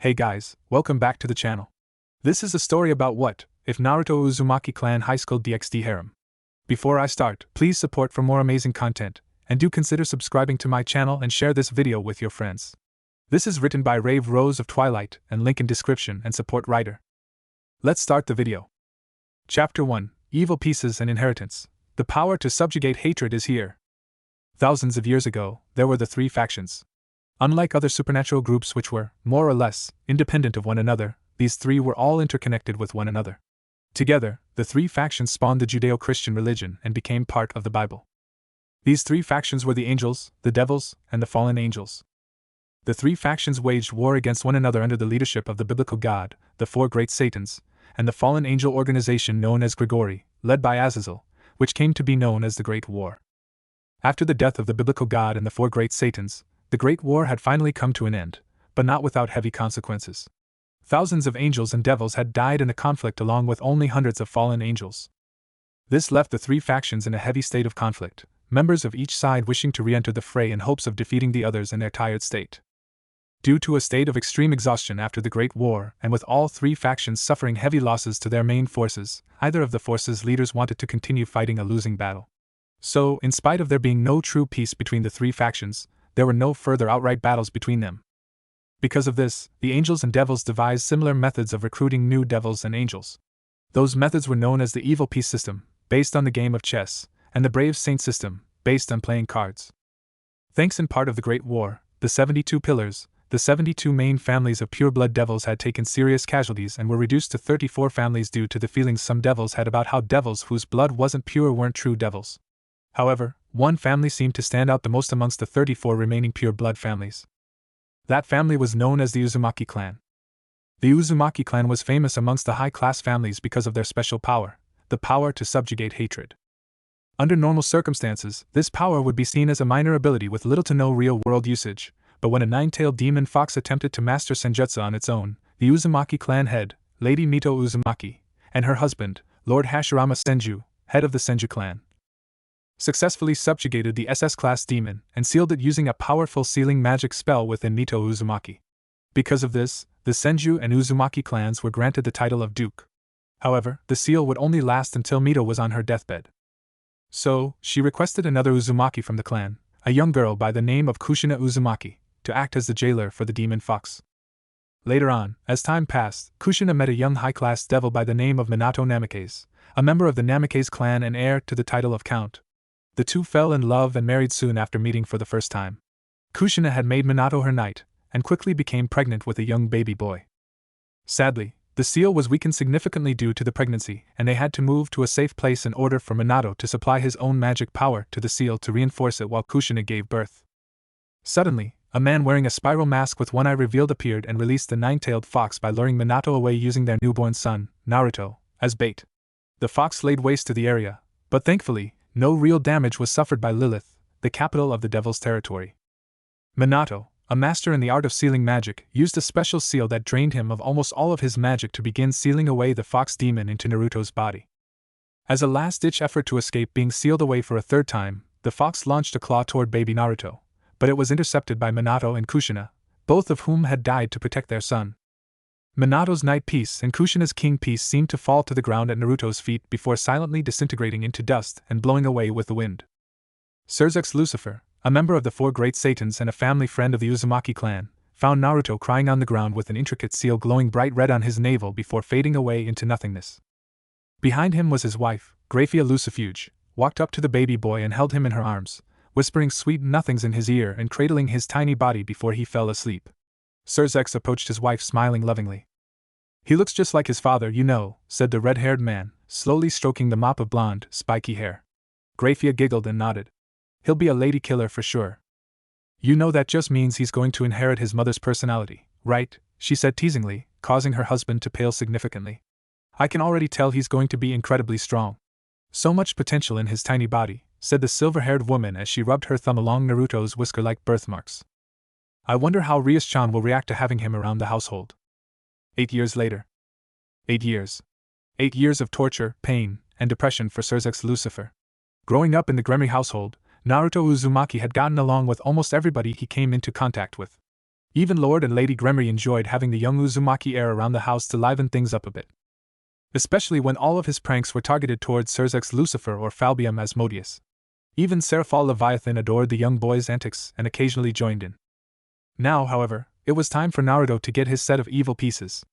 Hey guys, welcome back to the channel. This is a story about what if Naruto Uzumaki clan Highschool DxD harem. Before I start, please support for more amazing content, and do consider subscribing to my channel and share this video with your friends. This is written by Rave Rose of Twilight and link in description and support writer. Let's start the video. Chapter 1, Evil Pieces and Inheritance. The power to subjugate hatred is here. Thousands of years ago, there were the three factions. Unlike other supernatural groups which were, more or less, independent of one another, these three were all interconnected with one another. Together, the three factions spawned the Judeo-Christian religion and became part of the Bible. These three factions were the angels, the devils, and the fallen angels. The three factions waged war against one another under the leadership of the biblical god, the four great Satans, and the fallen angel organization known as Gregory, led by Azazel, which came to be known as the Great War. After the death of the biblical god and the four great Satans, the Great War had finally come to an end, but not without heavy consequences. Thousands of angels and devils had died in the conflict along with only hundreds of fallen angels. This left the three factions in a heavy state of conflict, members of each side wishing to re-enter the fray in hopes of defeating the others in their tired state. Due to a state of extreme exhaustion after the Great War, and with all three factions suffering heavy losses to their main forces, either of the forces' leaders wanted to continue fighting a losing battle. So, in spite of there being no true peace between the three factions, there were no further outright battles between them. Because of this, the angels and devils devised similar methods of recruiting new devils and angels. Those methods were known as the Evil Piece system, based on the game of chess, and the Brave Saint system, based on playing cards. Thanks in part of the Great War, the 72 pillars, the 72 main families of pure-blood devils had taken serious casualties and were reduced to 34 families due to the feelings some devils had about how devils whose blood wasn't pure weren't true devils. However, one family seemed to stand out the most amongst the 34 remaining pure-blood families. That family was known as the Uzumaki clan. The Uzumaki clan was famous amongst the high-class families because of their special power, the power to subjugate hatred. Under normal circumstances, this power would be seen as a minor ability with little to no real-world usage, but when a nine-tailed demon fox attempted to master senjutsu on its own, the Uzumaki clan head, Lady Mito Uzumaki, and her husband, Lord Hashirama Senju, head of the Senju clan, successfully subjugated the SS-class demon and sealed it using a powerful sealing magic spell within Mito Uzumaki. Because of this, the Senju and Uzumaki clans were granted the title of Duke. However, the seal would only last until Mito was on her deathbed. So, she requested another Uzumaki from the clan, a young girl by the name of Kushina Uzumaki, to act as the jailer for the demon fox. Later on, as time passed, Kushina met a young high-class devil by the name of Minato Namikaze, a member of the Namikaze clan and heir to the title of Count. The two fell in love and married soon after meeting for the first time. Kushina had made Minato her knight, and quickly became pregnant with a young baby boy. Sadly, the seal was weakened significantly due to the pregnancy, and they had to move to a safe place in order for Minato to supply his own magic power to the seal to reinforce it while Kushina gave birth. Suddenly, a man wearing a spiral mask with one eye revealed appeared and released the nine-tailed fox by luring Minato away using their newborn son, Naruto, as bait. The fox laid waste to the area, but thankfully, no real damage was suffered by Lilith, the capital of the Devil's territory. Minato, a master in the art of sealing magic, used a special seal that drained him of almost all of his magic to begin sealing away the fox demon into Naruto's body. As a last-ditch effort to escape being sealed away for a third time, the fox launched a claw toward baby Naruto, but it was intercepted by Minato and Kushina, both of whom had died to protect their son. Minato's Knight Piece and Kushina's King Piece seemed to fall to the ground at Naruto's feet before silently disintegrating into dust and blowing away with the wind. Surzex Lucifer, a member of the four great Satans and a family friend of the Uzumaki clan, found Naruto crying on the ground with an intricate seal glowing bright red on his navel before fading away into nothingness. Behind him was his wife, Graphia Lucifuge, walked up to the baby boy and held him in her arms, whispering sweet nothings in his ear and cradling his tiny body before he fell asleep. Surzex approached his wife smiling lovingly. "He looks just like his father, you know," said the red-haired man, slowly stroking the mop of blonde, spiky hair. Graphia giggled and nodded. "He'll be a lady killer for sure." "You know that just means he's going to inherit his mother's personality, right?" she said teasingly, causing her husband to pale significantly. "I can already tell he's going to be incredibly strong. So much potential in his tiny body," said the silver-haired woman as she rubbed her thumb along Naruto's whisker-like birthmarks. "I wonder how Rias-chan will react to having him around the household." 8 years later. 8 years. 8 years of torture, pain, and depression for Surzex Lucifer. Growing up in the Gremory household, Naruto Uzumaki had gotten along with almost everybody he came into contact with. Even Lord and Lady Gremory enjoyed having the young Uzumaki heir around the house to liven things up a bit. Especially when all of his pranks were targeted towards Surzek's Lucifer or Falbium Asmodeus. Even Seraphal Leviathan adored the young boy's antics and occasionally joined in. Now, however, it was time for Naruto to get his set of evil pieces.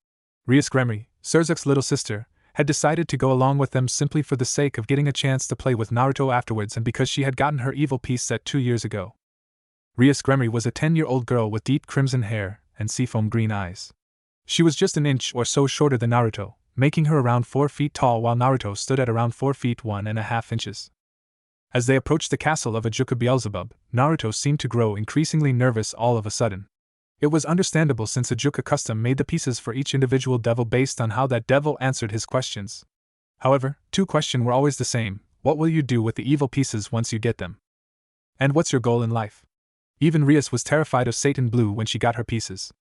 Rias Gremory, Surzek's little sister, had decided to go along with them simply for the sake of getting a chance to play with Naruto afterwards and because she had gotten her evil piece set 2 years ago. Rias Gremory was a 10-year-old girl with deep crimson hair and seafoam green eyes. She was just an inch or so shorter than Naruto, making her around 4 feet tall while Naruto stood at around 4 feet 1.5 inches. As they approached the castle of Ajuka Beelzebub, Naruto seemed to grow increasingly nervous all of a sudden. It was understandable since Ajuka custom made the pieces for each individual devil based on how that devil answered his questions. However, 2 questions were always the same: what will you do with the evil pieces once you get them? And what's your goal in life? Even Rias was terrified of Satan Blue when she got her pieces.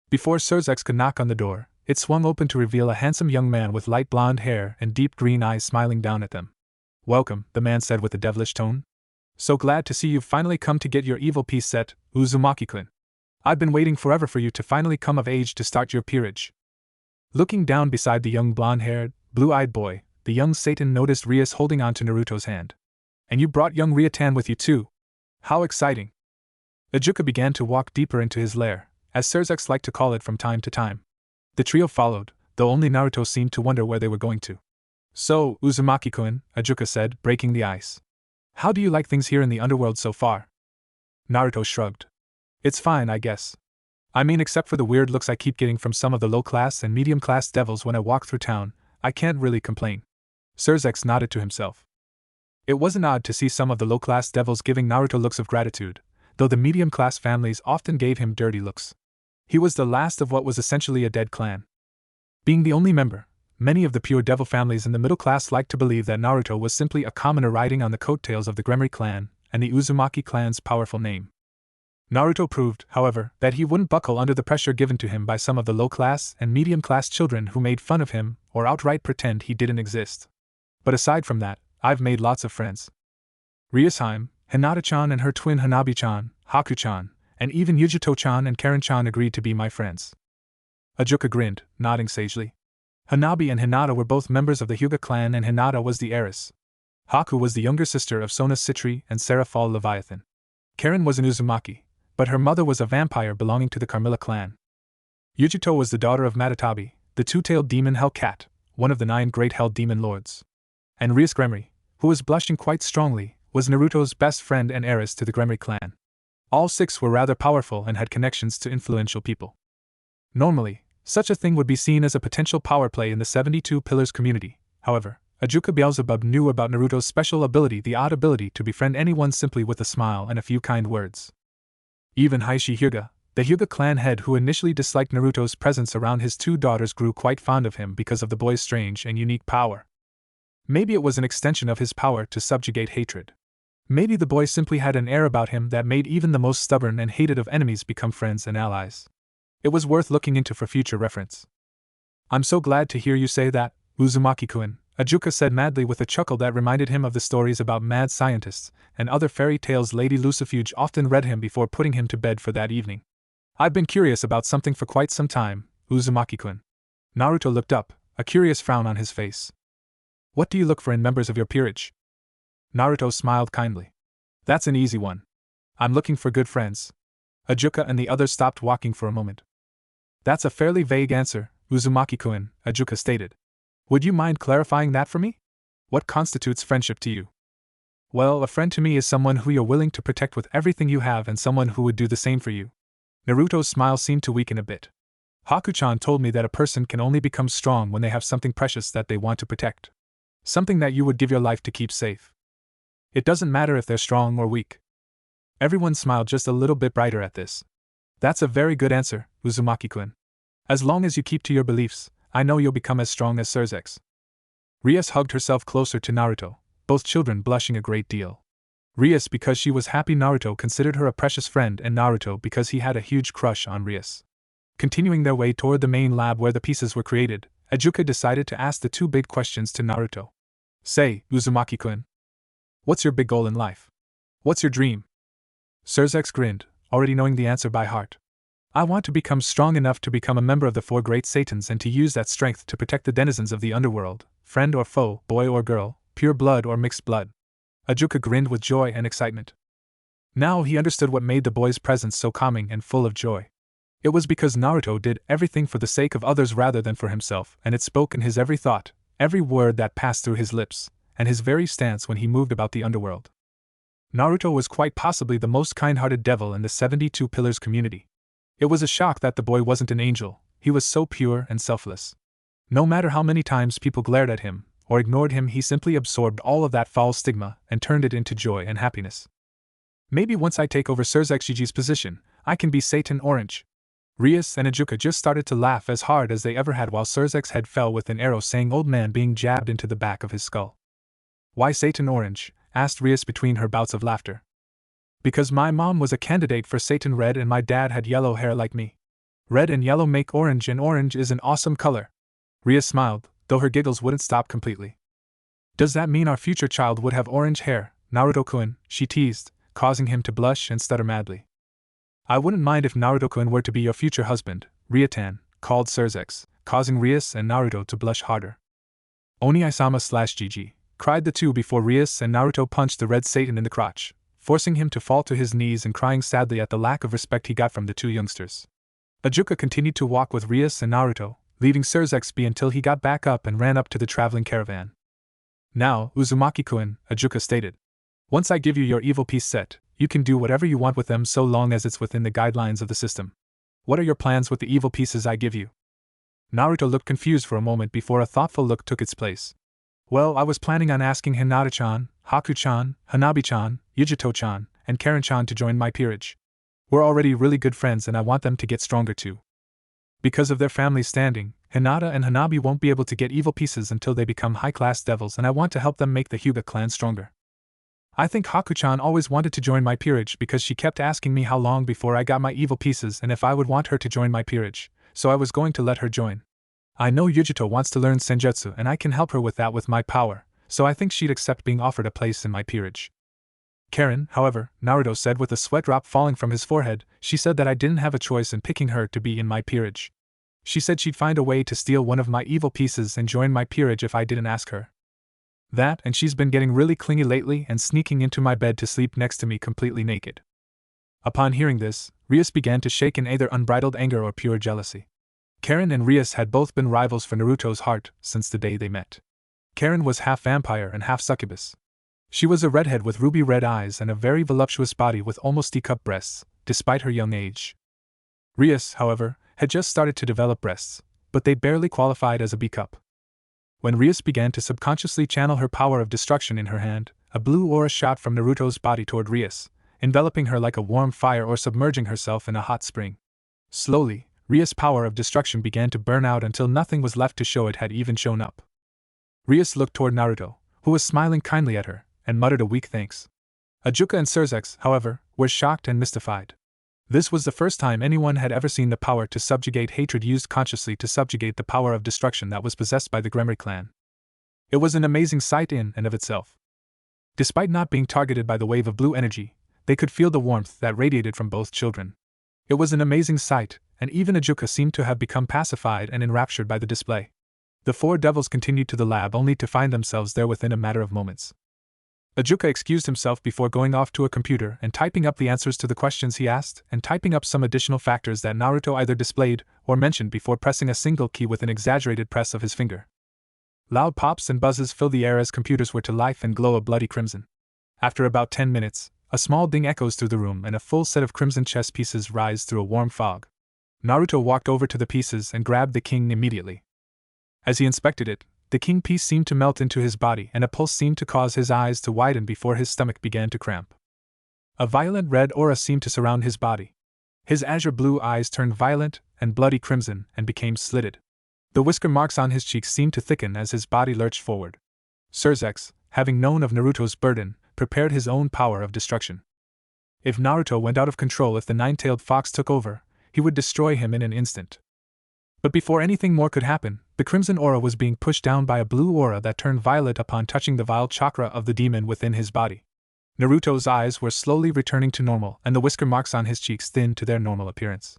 Before Surzek could knock on the door, it swung open to reveal a handsome young man with light blonde hair and deep green eyes smiling down at them. "Welcome," the man said with a devilish tone. "So glad to see you've finally come to get your evil piece set, Uzumaki-kun. I've been waiting forever for you to finally come of age to start your peerage." Looking down beside the young blonde-haired, blue-eyed boy, the young Satan noticed Rias holding on to Naruto's hand. "And you brought young Riatan with you too. How exciting." Ajuka began to walk deeper into his lair, as Surzek liked to call it from time to time. The trio followed, though only Naruto seemed to wonder where they were going to. "So, Uzumaki-kun," Ajuka said, breaking the ice. "How do you like things here in the underworld so far?" Naruto shrugged. "It's fine, I guess. I mean, except for the weird looks I keep getting from some of the low-class and medium-class devils when I walk through town, I can't really complain." Surzek nodded to himself. It wasn't odd to see some of the low-class devils giving Naruto looks of gratitude, though the medium-class families often gave him dirty looks. He was the last of what was essentially a dead clan. Being the only member, many of the pure devil families in the middle class liked to believe that Naruto was simply a commoner riding on the coattails of the Gremory clan and the Uzumaki clan's powerful name. Naruto proved, however, that he wouldn't buckle under the pressure given to him by some of the low-class and medium-class children who made fun of him or outright pretend he didn't exist. But aside from that, I've made lots of friends. Riasheim, Hinata-chan and her twin Hanabi-chan, Haku-chan, and even Yugito-chan and Karen-chan agreed to be my friends." Ajuka grinned, nodding sagely. Hanabi and Hinata were both members of the Hyuga clan and Hinata was the heiress. Haku was the younger sister of Sona Citri and Seraphal Leviathan. Karen was an Uzumaki, but her mother was a vampire belonging to the Carmilla clan. Yugito was the daughter of Matatabi, the two-tailed demon Hellcat, one of the 9 great hell demon lords. And Rias Gremory, who was blushing quite strongly, was Naruto's best friend and heiress to the Gremory clan. All 6 were rather powerful and had connections to influential people. Normally, such a thing would be seen as a potential power play in the 72 Pillars community. However, Ajuka Beelzebub knew about Naruto's special ability, the odd ability to befriend anyone simply with a smile and a few kind words. Even Hishi Hyuga, the Hyuga clan head who initially disliked Naruto's presence around his 2 daughters, grew quite fond of him because of the boy's strange and unique power. Maybe it was an extension of his power to subjugate hatred. Maybe the boy simply had an air about him that made even the most stubborn and hated of enemies become friends and allies. It was worth looking into for future reference. "I'm so glad to hear you say that, Uzumaki-kun," Ajuka said madly with a chuckle that reminded him of the stories about mad scientists and other fairy tales Lady Lucifuge often read him before putting him to bed for that evening. "I've been curious about something for quite some time, Uzumaki-kun." Naruto looked up, a curious frown on his face. "What do you look for in members of your peerage?" Naruto smiled kindly. "That's an easy one. I'm looking for good friends." Ajuka and the others stopped walking for a moment. "That's a fairly vague answer, Uzumaki-kun," Ajuka stated. "Would you mind clarifying that for me? What constitutes friendship to you?" "Well, a friend to me is someone who you're willing to protect with everything you have and someone who would do the same for you." Naruto's smile seemed to weaken a bit. "Haku-chan told me that a person can only become strong when they have something precious that they want to protect. Something that you would give your life to keep safe. It doesn't matter if they're strong or weak." Everyone smiled just a little bit brighter at this. "That's a very good answer, Uzumaki-kun. As long as you keep to your beliefs, I know you'll become as strong as Surzek." Rias hugged herself closer to Naruto, both children blushing a great deal. Rias because she was happy Naruto considered her a precious friend, and Naruto because he had a huge crush on Rias. Continuing their way toward the main lab where the pieces were created, Ajuka decided to ask the 2 big questions to Naruto. "Say, Uzumaki-kun, what's your big goal in life? What's your dream?" Surzek grinned, already knowing the answer by heart. I want to become strong enough to become a member of the four great Satans and to use that strength to protect the denizens of the underworld, friend or foe, boy or girl, pure blood or mixed blood. Ajuka grinned with joy and excitement. Now he understood what made the boy's presence so calming and full of joy. It was because Naruto did everything for the sake of others rather than for himself, and it spoke in his every thought, every word that passed through his lips, and his very stance when he moved about the underworld. Naruto was quite possibly the most kind-hearted devil in the 72 Pillars community. It was a shock that the boy wasn't an angel, he was so pure and selfless. No matter how many times people glared at him, or ignored him, he simply absorbed all of that foul stigma and turned it into joy and happiness. Maybe once I take over Surzexgi's position, I can be Satan Orange. Rias and Ajuka just started to laugh as hard as they ever had while Surzex's head fell with an arrow saying old man being jabbed into the back of his skull. Why Satan Orange? Asked Rias between her bouts of laughter. Because my mom was a candidate for Satan Red and my dad had yellow hair like me. Red and yellow make orange and orange is an awesome color. Rias smiled, though her giggles wouldn't stop completely. Does that mean our future child would have orange hair, Naruto-kun? She teased, causing him to blush and stutter madly. I wouldn't mind if Naruto-kun were to be your future husband, Ryutan, called Surzex, causing Rias and Naruto to blush harder. Oni-sama/GG, cried the two before Rias and Naruto punched the red Satan in the crotch, forcing him to fall to his knees and crying sadly at the lack of respect he got from the two youngsters. Ajuka continued to walk with Rias and Naruto, leaving Surzex be until he got back up and ran up to the traveling caravan. Now, Uzumaki-kun, Ajuka stated. Once I give you your evil piece set, you can do whatever you want with them so long as it's within the guidelines of the system. What are your plans with the evil pieces I give you? Naruto looked confused for a moment before a thoughtful look took its place. Well, I was planning on asking Hinata-chan, Haku-chan, Hanabi-chan, Yugito-chan, and Karen-chan to join my peerage. We're already really good friends and I want them to get stronger too. Because of their family standing, Hinata and Hanabi won't be able to get evil pieces until they become high-class devils and I want to help them make the Hyuga clan stronger. I think Haku-chan always wanted to join my peerage because she kept asking me how long before I got my evil pieces and if I would want her to join my peerage, so I was going to let her join. I know Yugito wants to learn Senjutsu and I can help her with that with my power, so I think she'd accept being offered a place in my peerage. Karen, however, Naruto said with a sweat drop falling from his forehead, she said that I didn't have a choice in picking her to be in my peerage. She said she'd find a way to steal one of my evil pieces and join my peerage if I didn't ask her. That, and she's been getting really clingy lately and sneaking into my bed to sleep next to me completely naked. Upon hearing this, Rias began to shake in either unbridled anger or pure jealousy. Karen and Rias had both been rivals for Naruto's heart since the day they met. Karen was half vampire and half succubus. She was a redhead with ruby red eyes and a very voluptuous body with almost teacup breasts, despite her young age. Rias, however, had just started to develop breasts, but they barely qualified as a B-cup. When Rias began to subconsciously channel her power of destruction in her hand, a blue aura shot from Naruto's body toward Rias, enveloping her like a warm fire or submerging herself in a hot spring. Slowly, Rias' power of destruction began to burn out until nothing was left to show it had even shown up. Rias looked toward Naruto, who was smiling kindly at her, and muttered a weak thanks. Ajuka and Surzex, however, were shocked and mystified. This was the first time anyone had ever seen the power to subjugate hatred used consciously to subjugate the power of destruction that was possessed by the Gremory clan. It was an amazing sight in and of itself. Despite not being targeted by the wave of blue energy, they could feel the warmth that radiated from both children. It was an amazing sight, and even Ajuka seemed to have become pacified and enraptured by the display. The four devils continued to the lab only to find themselves there within a matter of moments. Ajuka excused himself before going off to a computer and typing up the answers to the questions he asked and typing up some additional factors that Naruto either displayed or mentioned before pressing a single key with an exaggerated press of his finger. Loud pops and buzzes filled the air as computers were to life and glow a bloody crimson. After about 10 minutes, a small ding echoes through the room and a full set of crimson chess pieces rise through a warm fog. Naruto walked over to the pieces and grabbed the king immediately. As he inspected it, the king piece seemed to melt into his body and a pulse seemed to cause his eyes to widen before his stomach began to cramp. A violent red aura seemed to surround his body. His azure blue eyes turned violent and bloody crimson and became slitted. The whisker marks on his cheeks seemed to thicken as his body lurched forward. Surzex, having known of Naruto's burden, prepared his own power of destruction. If Naruto went out of control, if the nine-tailed fox took over, he would destroy him in an instant. But before anything more could happen, the crimson aura was being pushed down by a blue aura that turned violet upon touching the vile chakra of the demon within his body. Naruto's eyes were slowly returning to normal and the whisker marks on his cheeks thinned to their normal appearance.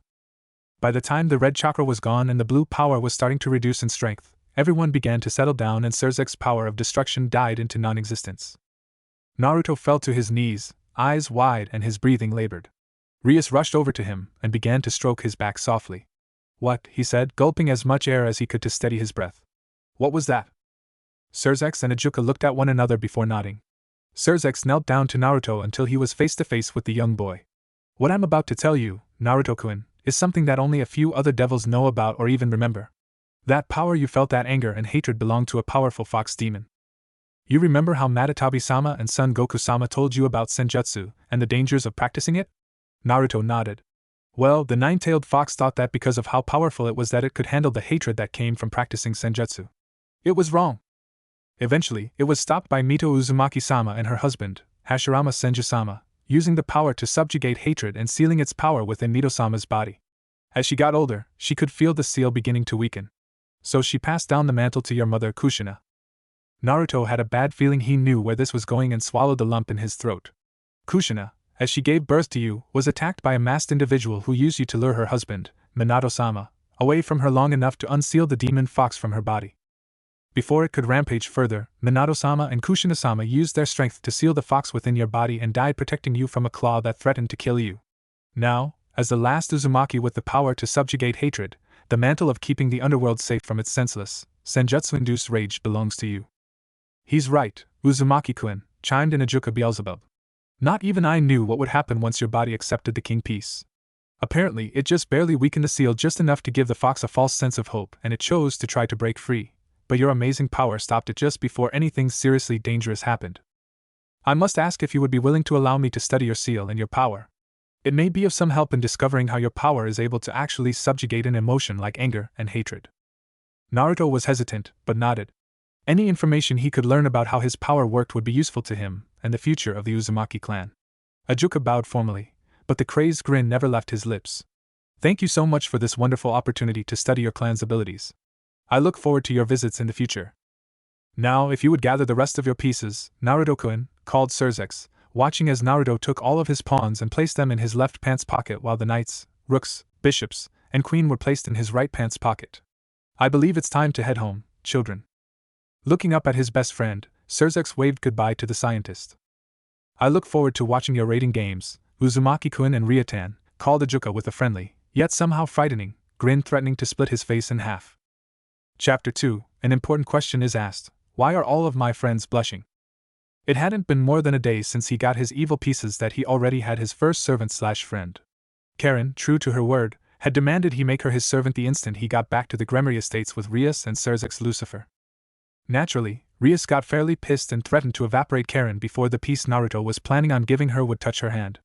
By the time the red chakra was gone and the blue power was starting to reduce in strength, everyone began to settle down and Surzek's power of destruction died into non-existence. Naruto fell to his knees, eyes wide and his breathing labored. Rias rushed over to him and began to stroke his back softly. "What?" he said, gulping as much air as he could to steady his breath. "What was that?" Surzek and Ajuka looked at one another before nodding. Surzek knelt down to Naruto until he was face to face with the young boy. "What I'm about to tell you, Naruto-kun, is something that only a few other devils know about or even remember. That power you felt, that anger and hatred, belonged to a powerful fox demon. You remember how Matatabi-sama and son Goku-sama told you about senjutsu and the dangers of practicing it?" Naruto nodded. "Well, the nine-tailed fox thought that because of how powerful it was that it could handle the hatred that came from practicing senjutsu. It was wrong. Eventually, it was stopped by Mito Uzumaki-sama and her husband, Hashirama Senju-sama, using the power to subjugate hatred and sealing its power within Mito-sama's body. As she got older, she could feel the seal beginning to weaken. So she passed down the mantle to your mother Kushina." Naruto had a bad feeling he knew where this was going and swallowed the lump in his throat. "Kushina, as she gave birth to you, was attacked by a masked individual who used you to lure her husband, Minato-sama, away from her long enough to unseal the demon fox from her body. Before it could rampage further, Minato-sama and Kushina-sama used their strength to seal the fox within your body and died protecting you from a claw that threatened to kill you. Now, as the last Uzumaki with the power to subjugate hatred, the mantle of keeping the underworld safe from its senseless, senjutsu-induced rage belongs to you." "He's right, Uzumaki-kun," chimed in Ajuka Beelzebub. "Not even I knew what would happen once your body accepted the king piece. Apparently, it just barely weakened the seal just enough to give the fox a false sense of hope, and it chose to try to break free. But your amazing power stopped it just before anything seriously dangerous happened. I must ask if you would be willing to allow me to study your seal and your power. It may be of some help in discovering how your power is able to actually subjugate an emotion like anger and hatred." Naruto was hesitant, but nodded. Any information he could learn about how his power worked would be useful to him and the future of the Uzumaki clan. Ajuka bowed formally, but the crazed grin never left his lips. "Thank you so much for this wonderful opportunity to study your clan's abilities. I look forward to your visits in the future. Now, if you would gather the rest of your pieces, Naruto-kun," called Surzek, watching as Naruto took all of his pawns and placed them in his left pants pocket while the knights, rooks, bishops, and queen were placed in his right pants pocket. "I believe it's time to head home, children." Looking up at his best friend, Surzek waved goodbye to the scientist. "I look forward to watching your raiding games, Uzumaki-kun and Ryutan," called Ajuka with a friendly, yet somehow frightening, grin threatening to split his face in half. Chapter 2, an important question is asked: why are all of my friends blushing? It hadn't been more than a day since he got his evil pieces that he already had his first servant/friend. Karen, true to her word, had demanded he make her his servant the instant he got back to the Gremory estates with Rias and Surzek's Lucifer. Naturally, Rias got fairly pissed and threatened to evaporate Karen before the piece Naruto was planning on giving her would touch her hand.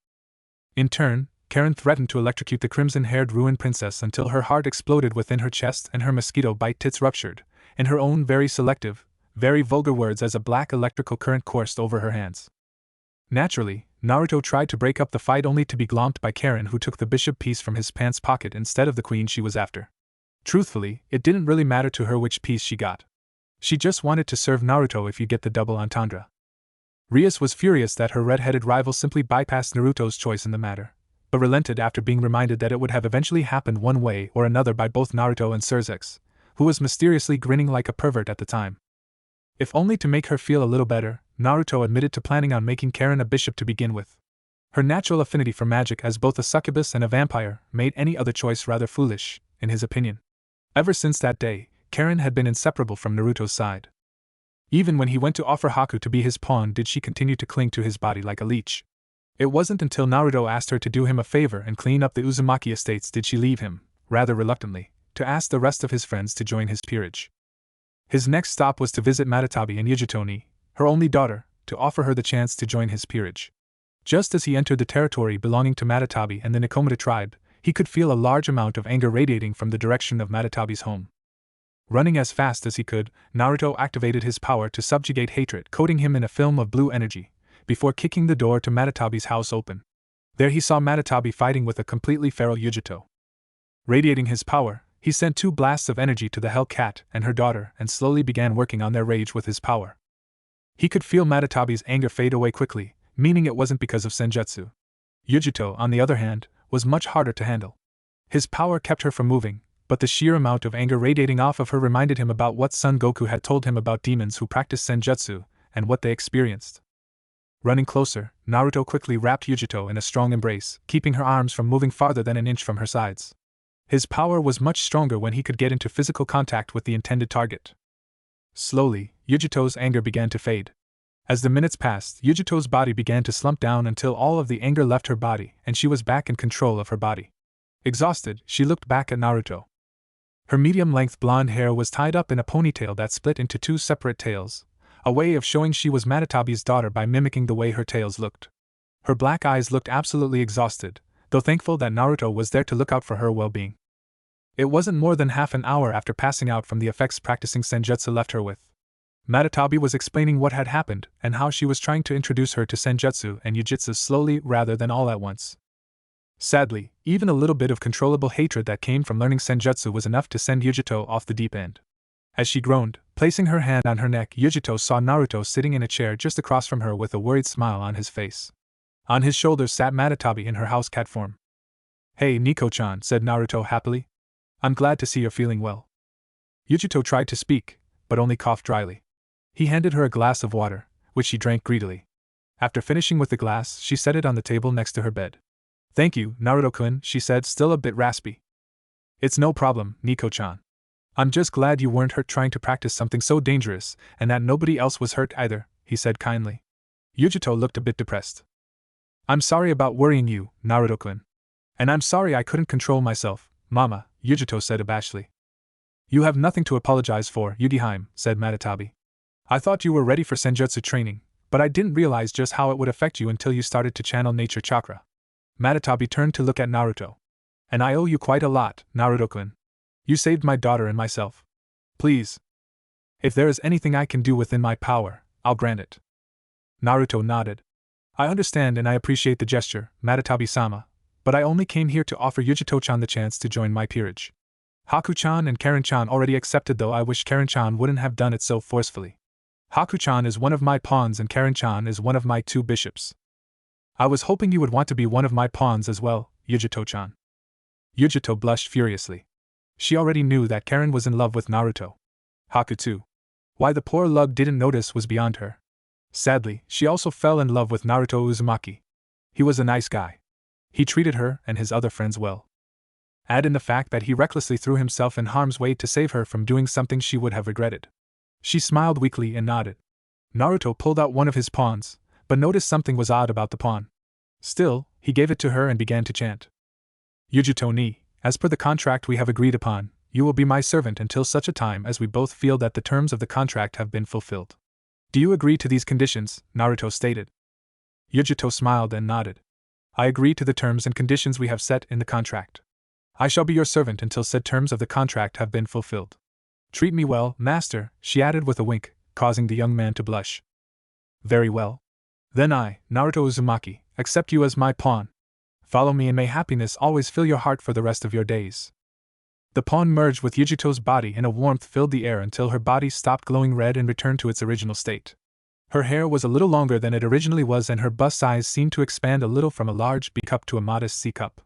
In turn, Karen threatened to electrocute the crimson-haired Rune princess until her heart exploded within her chest and her mosquito bite tits ruptured, in her own very selective, very vulgar words as a black electrical current coursed over her hands. Naturally, Naruto tried to break up the fight only to be glomped by Karen, who took the bishop piece from his pants pocket instead of the queen she was after. Truthfully, it didn't really matter to her which piece she got. She just wanted to serve Naruto if you get the double entendre. Rias was furious that her red-headed rival simply bypassed Naruto's choice in the matter, but relented after being reminded that it would have eventually happened one way or another by both Naruto and Surzek, who was mysteriously grinning like a pervert at the time. If only to make her feel a little better, Naruto admitted to planning on making Karen a bishop to begin with. Her natural affinity for magic as both a succubus and a vampire made any other choice rather foolish, in his opinion. Ever since that day, Karen had been inseparable from Naruto's side. Even when he went to offer Haku to be his pawn did she continue to cling to his body like a leech. It wasn't until Naruto asked her to do him a favor and clean up the Uzumaki estates did she leave him, rather reluctantly, to ask the rest of his friends to join his peerage. His next stop was to visit Matatabi and Yugito, her only daughter, to offer her the chance to join his peerage. Just as he entered the territory belonging to Matatabi and the Nikomata tribe, he could feel a large amount of anger radiating from the direction of Matatabi's home. Running as fast as he could, Naruto activated his power to subjugate hatred, coating him in a film of blue energy, before kicking the door to Matatabi's house open. There he saw Matatabi fighting with a completely feral Yugito. Radiating his power, he sent 2 blasts of energy to the Hellcat and her daughter and slowly began working on their rage with his power. He could feel Matatabi's anger fade away quickly, meaning it wasn't because of senjutsu. Yugito, on the other hand, was much harder to handle. His power kept her from moving, but the sheer amount of anger radiating off of her reminded him about what Son Goku had told him about demons who practiced senjutsu, and what they experienced. Running closer, Naruto quickly wrapped Yugito in a strong embrace, keeping her arms from moving farther than an inch from her sides. His power was much stronger when he could get into physical contact with the intended target. Slowly, Yugito's anger began to fade. As the minutes passed, Yugito's body began to slump down until all of the anger left her body and she was back in control of her body. Exhausted, she looked back at Naruto. Her medium-length blonde hair was tied up in a ponytail that split into two separate tails, a way of showing she was Matatabi's daughter by mimicking the way her tails looked. Her black eyes looked absolutely exhausted, though thankful that Naruto was there to look out for her well-being. It wasn't more than half an hour after passing out from the effects practicing senjutsu left her with. Matatabi was explaining what had happened and how she was trying to introduce her to senjutsu and yujitsu slowly rather than all at once. Sadly, even a little bit of controllable hatred that came from learning senjutsu was enough to send Yugito off the deep end. As she groaned, placing her hand on her neck, Yugito saw Naruto sitting in a chair just across from her with a worried smile on his face. On his shoulders sat Matatabi in her house cat form. "Hey, Nico-chan," said Naruto happily. "I'm glad to see you're feeling well." Yugito tried to speak, but only coughed dryly. He handed her a glass of water, which she drank greedily. After finishing with the glass, she set it on the table next to her bed. "Thank you, Naruto-kun," she said, still a bit raspy. "It's no problem, Nico-chan. I'm just glad you weren't hurt trying to practice something so dangerous, and that nobody else was hurt either," he said kindly. Yugito looked a bit depressed. "I'm sorry about worrying you, Naruto-kun. And I'm sorry I couldn't control myself, Mama," Yugito said abashedly. "You have nothing to apologize for, Yugiheim," said Matatabi. "I thought you were ready for senjutsu training, but I didn't realize just how it would affect you until you started to channel nature chakra." Matatabi turned to look at Naruto. "And I owe you quite a lot, Naruto-kun. You saved my daughter and myself. Please. If there is anything I can do within my power, I'll grant it." Naruto nodded. "I understand and I appreciate the gesture, Matatabi-sama, but I only came here to offer Yugito-chan the chance to join my peerage. Haku-chan and Karen-chan already accepted, though I wish Karen-chan wouldn't have done it so forcefully. Haku-chan is one of my pawns and Karen-chan is one of my two bishops. I was hoping you would want to be one of my pawns as well, Yugito-chan." Yugito blushed furiously. She already knew that Karen was in love with Naruto. Haku too. Why the poor lug didn't notice was beyond her. Sadly, she also fell in love with Naruto Uzumaki. He was a nice guy. He treated her and his other friends well. Add in the fact that he recklessly threw himself in harm's way to save her from doing something she would have regretted. She smiled weakly and nodded. Naruto pulled out one of his pawns, but noticed something was odd about the pawn. Still, he gave it to her and began to chant. "Yugito ni, as per the contract we have agreed upon, you will be my servant until such a time as we both feel that the terms of the contract have been fulfilled. Do you agree to these conditions?" Naruto stated. Yugito smiled and nodded. "I agree to the terms and conditions we have set in the contract. I shall be your servant until said terms of the contract have been fulfilled. Treat me well, master," she added with a wink, causing the young man to blush. "Very well. Then I, Naruto Uzumaki, accept you as my pawn. Follow me and may happiness always fill your heart for the rest of your days." The pawn merged with Yugito's body and a warmth filled the air until her body stopped glowing red and returned to its original state. Her hair was a little longer than it originally was and her bust size seemed to expand a little from a large B cup to a modest C cup.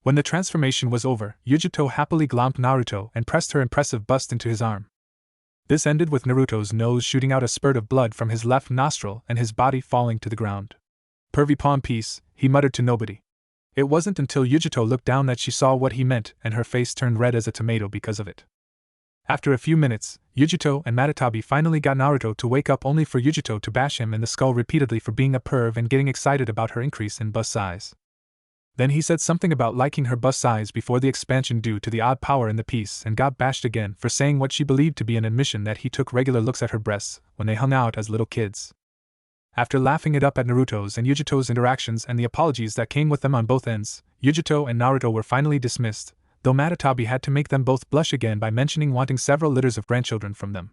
When the transformation was over, Yugito happily glommed Naruto and pressed her impressive bust into his arm. This ended with Naruto's nose shooting out a spurt of blood from his left nostril and his body falling to the ground. "Pervy pawn piece," he muttered to nobody. It wasn't until Yugito looked down that she saw what he meant and her face turned red as a tomato because of it. After a few minutes, Yugito and Matatabi finally got Naruto to wake up only for Yugito to bash him in the skull repeatedly for being a perv and getting excited about her increase in bust size. Then he said something about liking her bust size before the expansion due to the odd power in the piece and got bashed again for saying what she believed to be an admission that he took regular looks at her breasts when they hung out as little kids. After laughing it up at Naruto's and Yugito's interactions and the apologies that came with them on both ends, Yugito and Naruto were finally dismissed, though Matatabi had to make them both blush again by mentioning wanting several litters of grandchildren from them.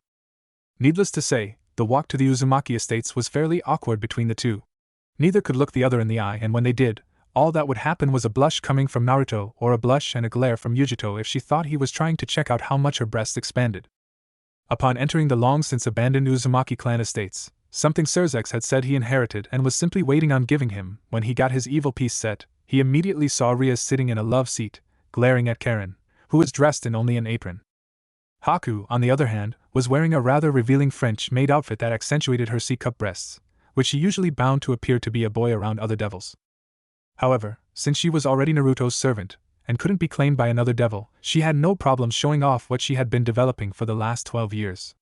Needless to say, the walk to the Uzumaki estates was fairly awkward between the two. Neither could look the other in the eye, and when they did, all that would happen was a blush coming from Naruto or a blush and a glare from Yugito if she thought he was trying to check out how much her breasts expanded. Upon entering the long-since abandoned Uzumaki clan estates, something Surzex had said he inherited and was simply waiting on giving him, when he got his evil piece set, he immediately saw Rias sitting in a love seat, glaring at Karen, who was dressed in only an apron. Haku, on the other hand, was wearing a rather revealing French-made outfit that accentuated her C-cup breasts, which she usually bound to appear to be a boy around other devils. However, since she was already Naruto's servant, and couldn't be claimed by another devil, she had no problem showing off what she had been developing for the last 12 years.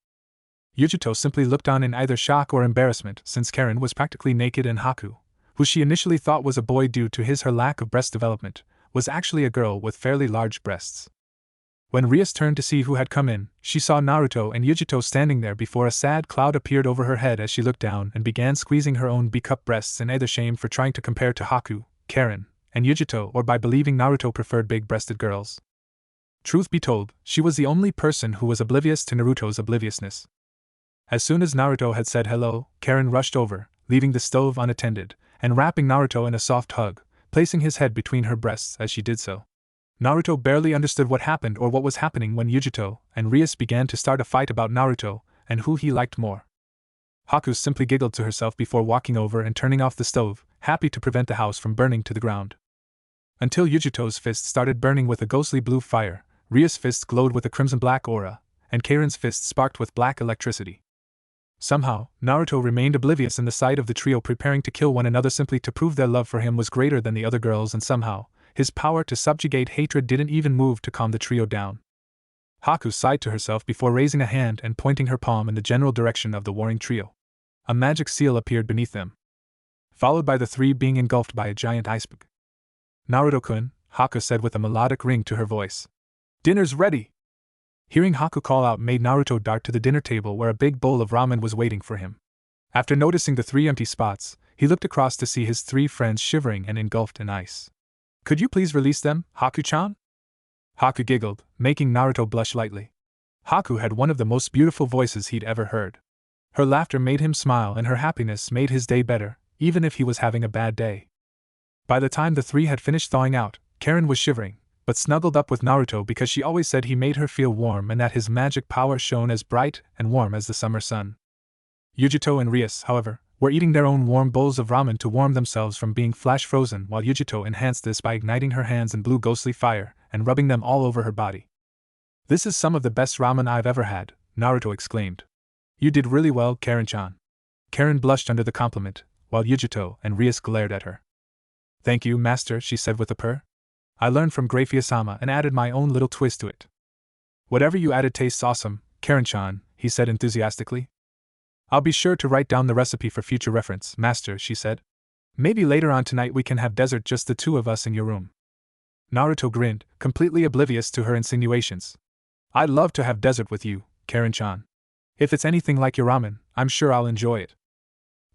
Yugito simply looked on in either shock or embarrassment since Karen was practically naked and Haku, who she initially thought was a boy due to her lack of breast development, was actually a girl with fairly large breasts. When Rias turned to see who had come in, she saw Naruto and Yugito standing there before a sad cloud appeared over her head as she looked down and began squeezing her own B-cup breasts in either shame for trying to compare to Haku, Karen, and Yugito or by believing Naruto preferred big-breasted girls. Truth be told, she was the only person who was oblivious to Naruto's obliviousness. As soon as Naruto had said hello, Karen rushed over, leaving the stove unattended, and wrapping Naruto in a soft hug, placing his head between her breasts as she did so. Naruto barely understood what happened or what was happening when Yugito and Rias began to start a fight about Naruto and who he liked more. Haku simply giggled to herself before walking over and turning off the stove, happy to prevent the house from burning to the ground. Until Yugito's fist started burning with a ghostly blue fire, Rias' fist glowed with a crimson-black aura, and Karen's fist sparked with black electricity. Somehow, Naruto remained oblivious in the sight of the trio preparing to kill one another simply to prove their love for him was greater than the other girls, and somehow, his power to subjugate hatred didn't even move to calm the trio down. Haku sighed to herself before raising a hand and pointing her palm in the general direction of the warring trio. A magic seal appeared beneath them, followed by the three being engulfed by a giant iceberg. "Naruto-kun," Haku said with a melodic ring to her voice. "Dinner's ready!" Hearing Haku call out made Naruto dart to the dinner table where a big bowl of ramen was waiting for him. After noticing the 3 empty spots, he looked across to see his 3 friends shivering and engulfed in ice. "Could you please release them, Haku-chan?" Haku giggled, making Naruto blush lightly. Haku had one of the most beautiful voices he'd ever heard. Her laughter made him smile and her happiness made his day better, even if he was having a bad day. By the time the 3 had finished thawing out, Karen was shivering, but snuggled up with Naruto because she always said he made her feel warm and that his magic power shone as bright and warm as the summer sun. Yugito and Rias, however, were eating their own warm bowls of ramen to warm themselves from being flash frozen, while Yugito enhanced this by igniting her hands in blue ghostly fire and rubbing them all over her body. "This is some of the best ramen I've ever had," Naruto exclaimed. "You did really well, Karen-chan." Karen blushed under the compliment, while Yugito and Rias glared at her. "Thank you, master," she said with a purr. "I learned from Grafia-sama and added my own little twist to it." "Whatever you added tastes awesome, Karen-chan," he said enthusiastically. "I'll be sure to write down the recipe for future reference, master," she said. "Maybe later on tonight we can have dessert just the 2 of us in your room." Naruto grinned, completely oblivious to her insinuations. "I'd love to have dessert with you, Karen-chan. If it's anything like your ramen, I'm sure I'll enjoy it."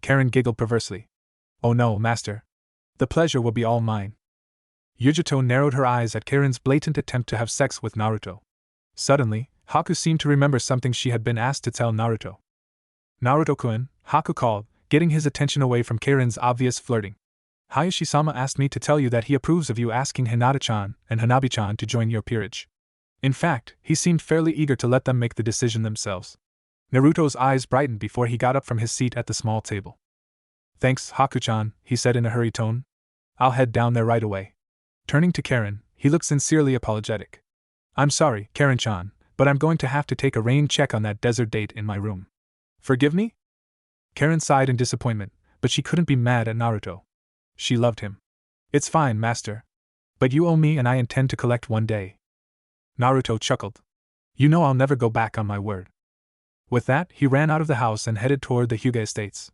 Karen giggled perversely. "Oh no, master. The pleasure will be all mine." Yugito narrowed her eyes at Karen's blatant attempt to have sex with Naruto. Suddenly, Haku seemed to remember something she had been asked to tell Naruto. "Naruto-kun," Haku called, getting his attention away from Karen's obvious flirting. "Hiashi-sama asked me to tell you that he approves of you asking Hinata-chan and Hanabi-chan to join your peerage." In fact, he seemed fairly eager to let them make the decision themselves. Naruto's eyes brightened before he got up from his seat at the small table. "Thanks, Haku-chan," he said in a hurried tone. "I'll head down there right away." Turning to Karen, he looked sincerely apologetic. "I'm sorry, Karen-chan, but I'm going to have to take a rain check on that desert date in my room." "Forgive me?" Karen sighed in disappointment, but she couldn't be mad at Naruto. She loved him. "It's fine, master. But you owe me and I intend to collect one day." Naruto chuckled. "You know I'll never go back on my word." With that, he ran out of the house and headed toward the Hyuga estates.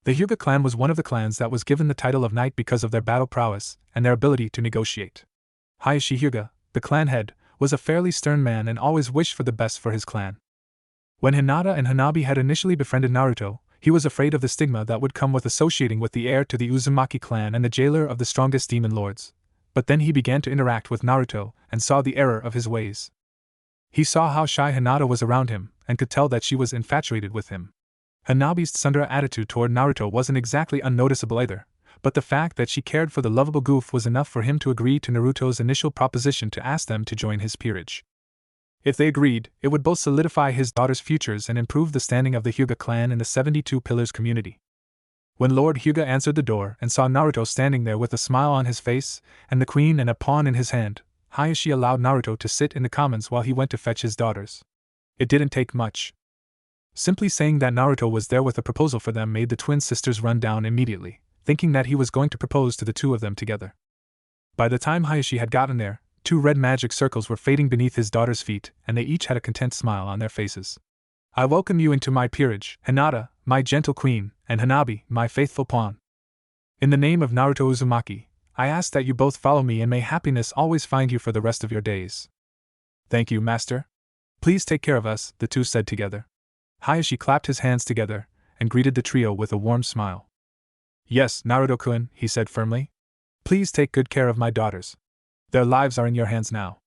The Hyuga clan was one of the clans that was given the title of knight because of their battle prowess and their ability to negotiate. Hiashi Hyuga, the clan head, was a fairly stern man and always wished for the best for his clan. When Hinata and Hanabi had initially befriended Naruto, he was afraid of the stigma that would come with associating with the heir to the Uzumaki clan and the jailer of the strongest demon lords. But then he began to interact with Naruto and saw the error of his ways. He saw how shy Hinata was around him and could tell that she was infatuated with him. Hanabi's tsundere attitude toward Naruto wasn't exactly unnoticeable either, but the fact that she cared for the lovable goof was enough for him to agree to Naruto's initial proposition to ask them to join his peerage. If they agreed, it would both solidify his daughter's futures and improve the standing of the Hyuga clan in the 72 Pillars community. When Lord Hyuga answered the door and saw Naruto standing there with a smile on his face and the queen and a pawn in his hand, Hiashi allowed Naruto to sit in the commons while he went to fetch his daughters. It didn't take much. Simply saying that Naruto was there with a proposal for them made the twin sisters run down immediately, thinking that he was going to propose to the two of them together. By the time Hiashi had gotten there, 2 red magic circles were fading beneath his daughter's feet, and they each had a content smile on their faces. I welcome you into my peerage, Hinata, my gentle queen, and Hanabi, my faithful pawn. In the name of Naruto Uzumaki, I ask that you both follow me and may happiness always find you for the rest of your days. Thank you, master. Please take care of us, the two said together. Hiashi clapped his hands together and greeted the trio with a warm smile. Yes, Naruto-kun, he said firmly. Please take good care of my daughters. Their lives are in your hands now.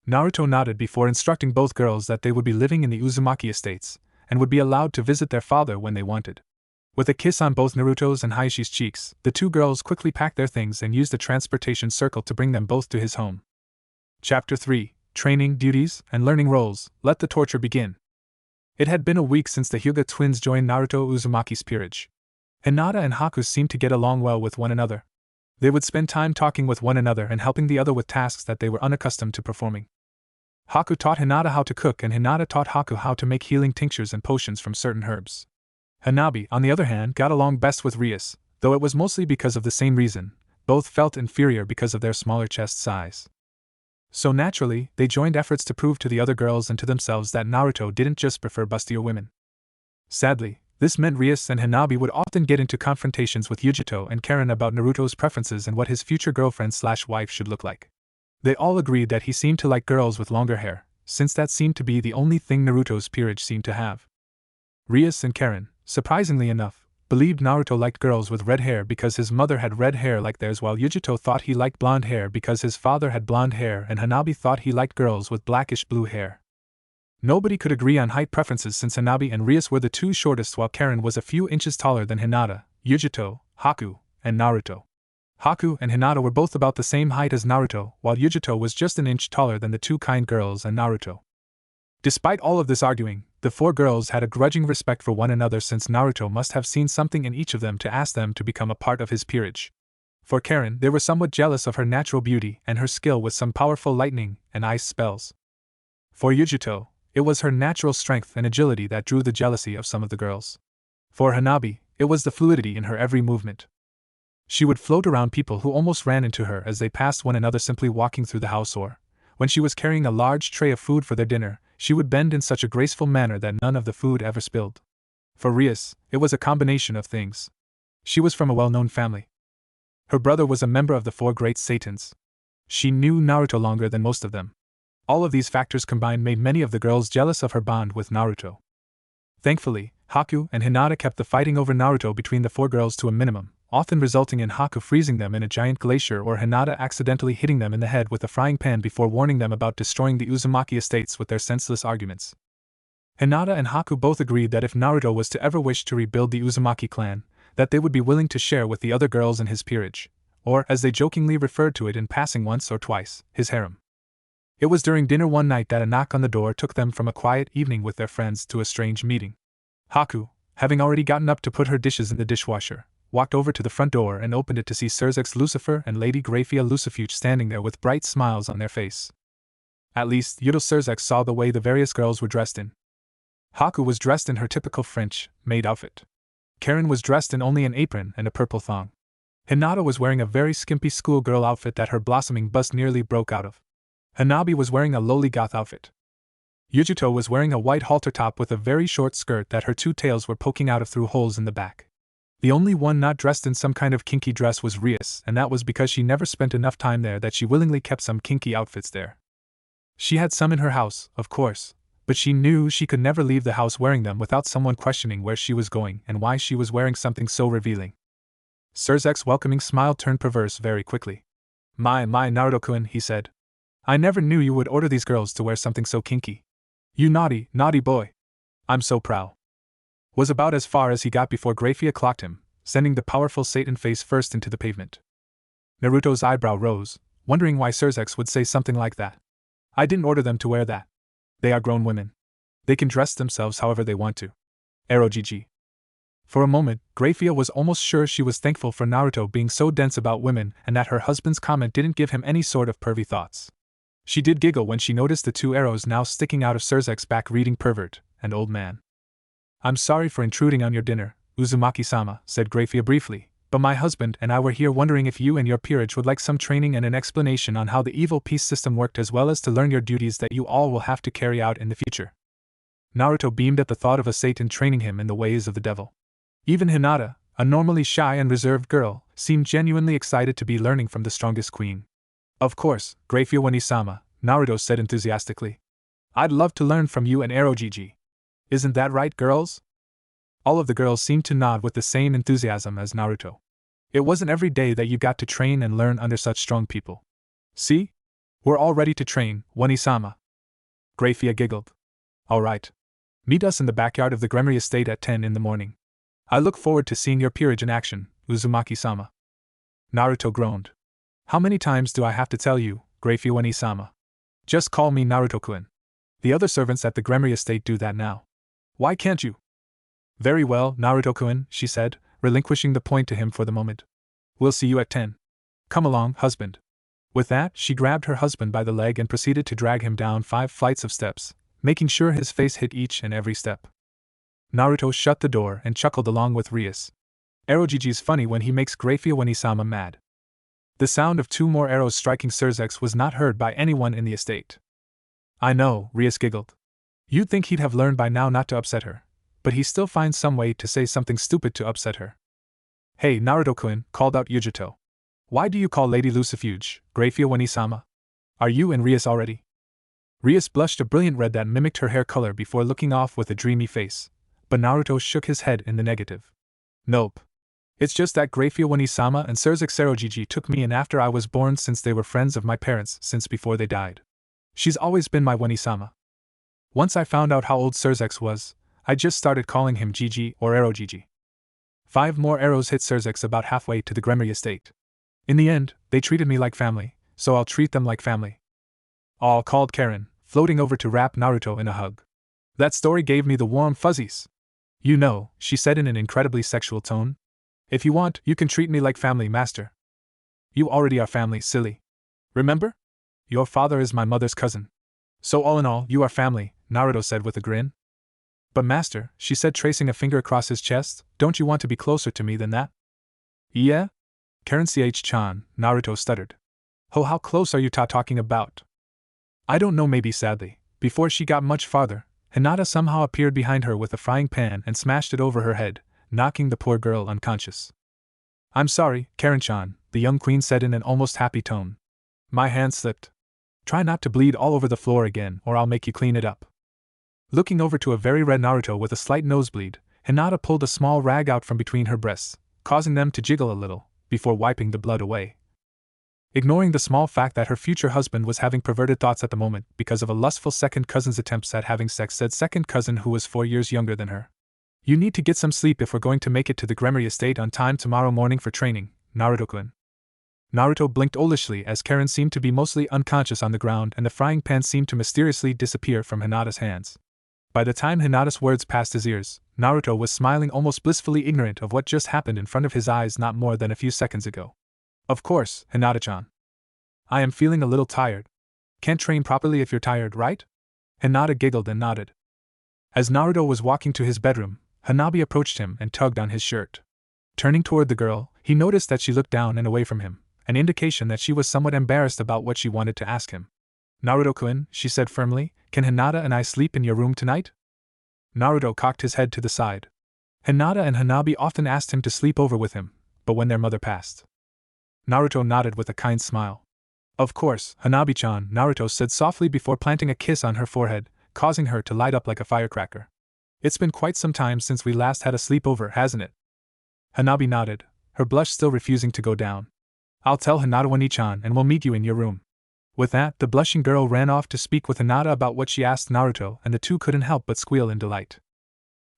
Naruto nodded before instructing both girls that they would be living in the Uzumaki estates and would be allowed to visit their father when they wanted. With a kiss on both Naruto's and Hayashi's cheeks, the 2 girls quickly packed their things and used a transportation circle to bring them both to his home. Chapter 3: Training, Duties, and Learning Roles. Let the torture begin. It had been a week since the Hyuga twins joined Naruto Uzumaki's peerage. Hinata and Haku seemed to get along well with one another. They would spend time talking with one another and helping the other with tasks that they were unaccustomed to performing. Haku taught Hinata how to cook and Hinata taught Haku how to make healing tinctures and potions from certain herbs. Hanabi, on the other hand, got along best with Rias, though it was mostly because of the same reason: both felt inferior because of their smaller chest size. So naturally, they joined efforts to prove to the other girls and to themselves that Naruto didn't just prefer bustier women. Sadly, this meant Rias and Hanabi would often get into confrontations with Yugito and Karen about Naruto's preferences and what his future girlfriend/wife should look like. They all agreed that he seemed to like girls with longer hair, since that seemed to be the only thing Naruto's peerage seemed to have. Rias and Karen, surprisingly enough, believed Naruto liked girls with red hair because his mother had red hair like theirs, while Yugito thought he liked blonde hair because his father had blonde hair, and Hanabi thought he liked girls with blackish blue hair. Nobody could agree on height preferences since Hanabi and Rias were the 2 shortest, while Karen was a few inches taller than Hinata, Yugito, Haku, and Naruto. Haku and Hinata were both about the same height as Naruto, while Yugito was just an inch taller than the 2 kind girls and Naruto. Despite all of this arguing, the 4 girls had a grudging respect for one another since Naruto must have seen something in each of them to ask them to become a part of his peerage. For Karen, they were somewhat jealous of her natural beauty and her skill with some powerful lightning and ice spells. For Yugito, it was her natural strength and agility that drew the jealousy of some of the girls. For Hanabi, it was the fluidity in her every movement. She would float around people who almost ran into her as they passed one another simply walking through the house, or, when she was carrying a large tray of food for their dinner, she would bend in such a graceful manner that none of the food ever spilled. For Rias, it was a combination of things. She was from a well-known family. Her brother was a member of the 4 Great Satans. She knew Naruto longer than most of them. All of these factors combined made many of the girls jealous of her bond with Naruto. Thankfully, Haku and Hinata kept the fighting over Naruto between the 4 girls to a minimum, often resulting in Haku freezing them in a giant glacier or Hinata accidentally hitting them in the head with a frying pan before warning them about destroying the Uzumaki estates with their senseless arguments. Hinata and Haku both agreed that if Naruto was to ever wish to rebuild the Uzumaki clan, that they would be willing to share with the other girls in his peerage, or, as they jokingly referred to it in passing once or twice, his harem. It was during dinner one night that a knock on the door took them from a quiet evening with their friends to a strange meeting. Haku, having already gotten up to put her dishes in the dishwasher, walked over to the front door and opened it to see Surzex Lucifer and Lady Graphia Lucifuge standing there with bright smiles on their face. At least, Yudo Surzex saw the way the various girls were dressed in. Haku was dressed in her typical French maid outfit. Karen was dressed in only an apron and a purple thong. Hinata was wearing a very skimpy schoolgirl outfit that her blossoming bust nearly broke out of. Hanabi was wearing a lowly goth outfit. Yugito was wearing a white halter top with a very short skirt that her 2 tails were poking out of through holes in the back. The only one not dressed in some kind of kinky dress was Rias, and that was because she never spent enough time there that she willingly kept some kinky outfits there. She had some in her house, of course, but she knew she could never leave the house wearing them without someone questioning where she was going and why she was wearing something so revealing. Surzek's welcoming smile turned perverse very quickly. My Naruto-kun, he said. I never knew you would order these girls to wear something so kinky. You naughty, naughty boy. I'm so proud. Was about as far as he got before Graphia clocked him, sending the powerful Satan face first into the pavement. Naruto's eyebrow rose, wondering why Surzex would say something like that. I didn't order them to wear that. They are grown women. They can dress themselves however they want to. Arrow GG. For a moment, Graphia was almost sure she was thankful for Naruto being so dense about women and that her husband's comment didn't give him any sort of pervy thoughts. She did giggle when she noticed the 2 arrows now sticking out of Surzek's back reading pervert and old man. I'm sorry for intruding on your dinner, Uzumaki-sama, said Grafia briefly, but my husband and I were here wondering if you and your peerage would like some training and an explanation on how the evil peace system worked, as well as to learn your duties that you all will have to carry out in the future. Naruto beamed at the thought of a Satan training him in the ways of the devil. Even Hinata, a normally shy and reserved girl, seemed genuinely excited to be learning from the strongest queen. Of course, Grafia Wani-sama, Naruto said enthusiastically. I'd love to learn from you and Arogigi. Isn't that right, girls? All of the girls seemed to nod with the same enthusiasm as Naruto. It wasn't every day that you got to train and learn under such strong people. See? We're all ready to train, Wani-sama. Grafia giggled. All right. Meet us in the backyard of the Gremory estate at 10 in the morning. I look forward to seeing your peerage in action, Uzumaki-sama. Naruto groaned. How many times do I have to tell you, Grafia Wani-sama? Just call me Naruto-kun. The other servants at the Gremory estate do that now. Why can't you? Very well, Naruto-kun, she said, relinquishing the point to him for the moment. We'll see you at 10. Come along, husband. With that, she grabbed her husband by the leg and proceeded to drag him down 5 flights of steps, making sure his face hit each and every step. Naruto shut the door and chuckled along with Rias. Arogigi's funny when he makes Grafia Wani-sama mad. The sound of 2 more arrows striking Surzek was not heard by anyone in the estate. I know, Rias giggled. You'd think he'd have learned by now not to upset her, but he still finds some way to say something stupid to upset her. Hey, Naruto-kun, called out Yugito. Why do you call Lady Lucifuge, Grafia Wani-sama? Are you and Rias already? Rias blushed a brilliant red that mimicked her hair color before looking off with a dreamy face, but Naruto shook his head in the negative. Nope. It's just that Grafia Wani-sama and Surzek Sarogigi took me in after I was born, since they were friends of my parents since before they died. She's always been my Wani-sama. Once I found out how old Surzek was, I just started calling him Gigi or Arogigi. 5 more arrows hit Surzek about halfway to the Gremory estate. In the end, they treated me like family, so I'll treat them like family. All called Karen, floating over to wrap Naruto in a hug. That story gave me the warm fuzzies. You know, she said in an incredibly sexual tone. If you want, you can treat me like family, master. You already are family, silly. Remember? Your father is my mother's cousin. So all in all, you are family, Naruto said with a grin. But master, she said, tracing a finger across his chest, don't you want to be closer to me than that? Yeah? Karen-chan, Naruto stuttered. Oh, how close are you talking about? I don't know, maybe. Sadly, before she got much farther, Hinata somehow appeared behind her with a frying pan and smashed it over her head, knocking the poor girl unconscious. I'm sorry, Karen-chan, the young queen said in an almost happy tone. My hand slipped. Try not to bleed all over the floor again, or I'll make you clean it up. Looking over to a very red Naruto with a slight nosebleed, Hinata pulled a small rag out from between her breasts, causing them to jiggle a little, before wiping the blood away. Ignoring the small fact that her future husband was having perverted thoughts at the moment because of a lustful second cousin's attempts at having sex, said second cousin who was 4 years younger than her. You need to get some sleep if we're going to make it to the Gremory estate on time tomorrow morning for training, Naruto-kun. Naruto blinked olishly as Karen seemed to be mostly unconscious on the ground and the frying pan seemed to mysteriously disappear from Hinata's hands. By the time Hinata's words passed his ears, Naruto was smiling almost blissfully ignorant of what just happened in front of his eyes not more than a few seconds ago. Of course, Hinata-chan. I am feeling a little tired. Can't train properly if you're tired, right? Hinata giggled and nodded. As Naruto was walking to his bedroom, Hanabi approached him and tugged on his shirt. Turning toward the girl, he noticed that she looked down and away from him, an indication that she was somewhat embarrassed about what she wanted to ask him. Naruto-kun, she said firmly, can Hinata and I sleep in your room tonight? Naruto cocked his head to the side. Hinata and Hanabi often asked him to sleep over with him, but when their mother passed. Naruto nodded with a kind smile. Of course, Hanabi-chan, Naruto said softly before planting a kiss on her forehead, causing her to light up like a firecracker. It's been quite some time since we last had a sleepover, hasn't it? Hanabi nodded, her blush still refusing to go down. I'll tell Hinata-wani-chan and we'll meet you in your room. With that, the blushing girl ran off to speak with Hinata about what she asked Naruto, and the two couldn't help but squeal in delight.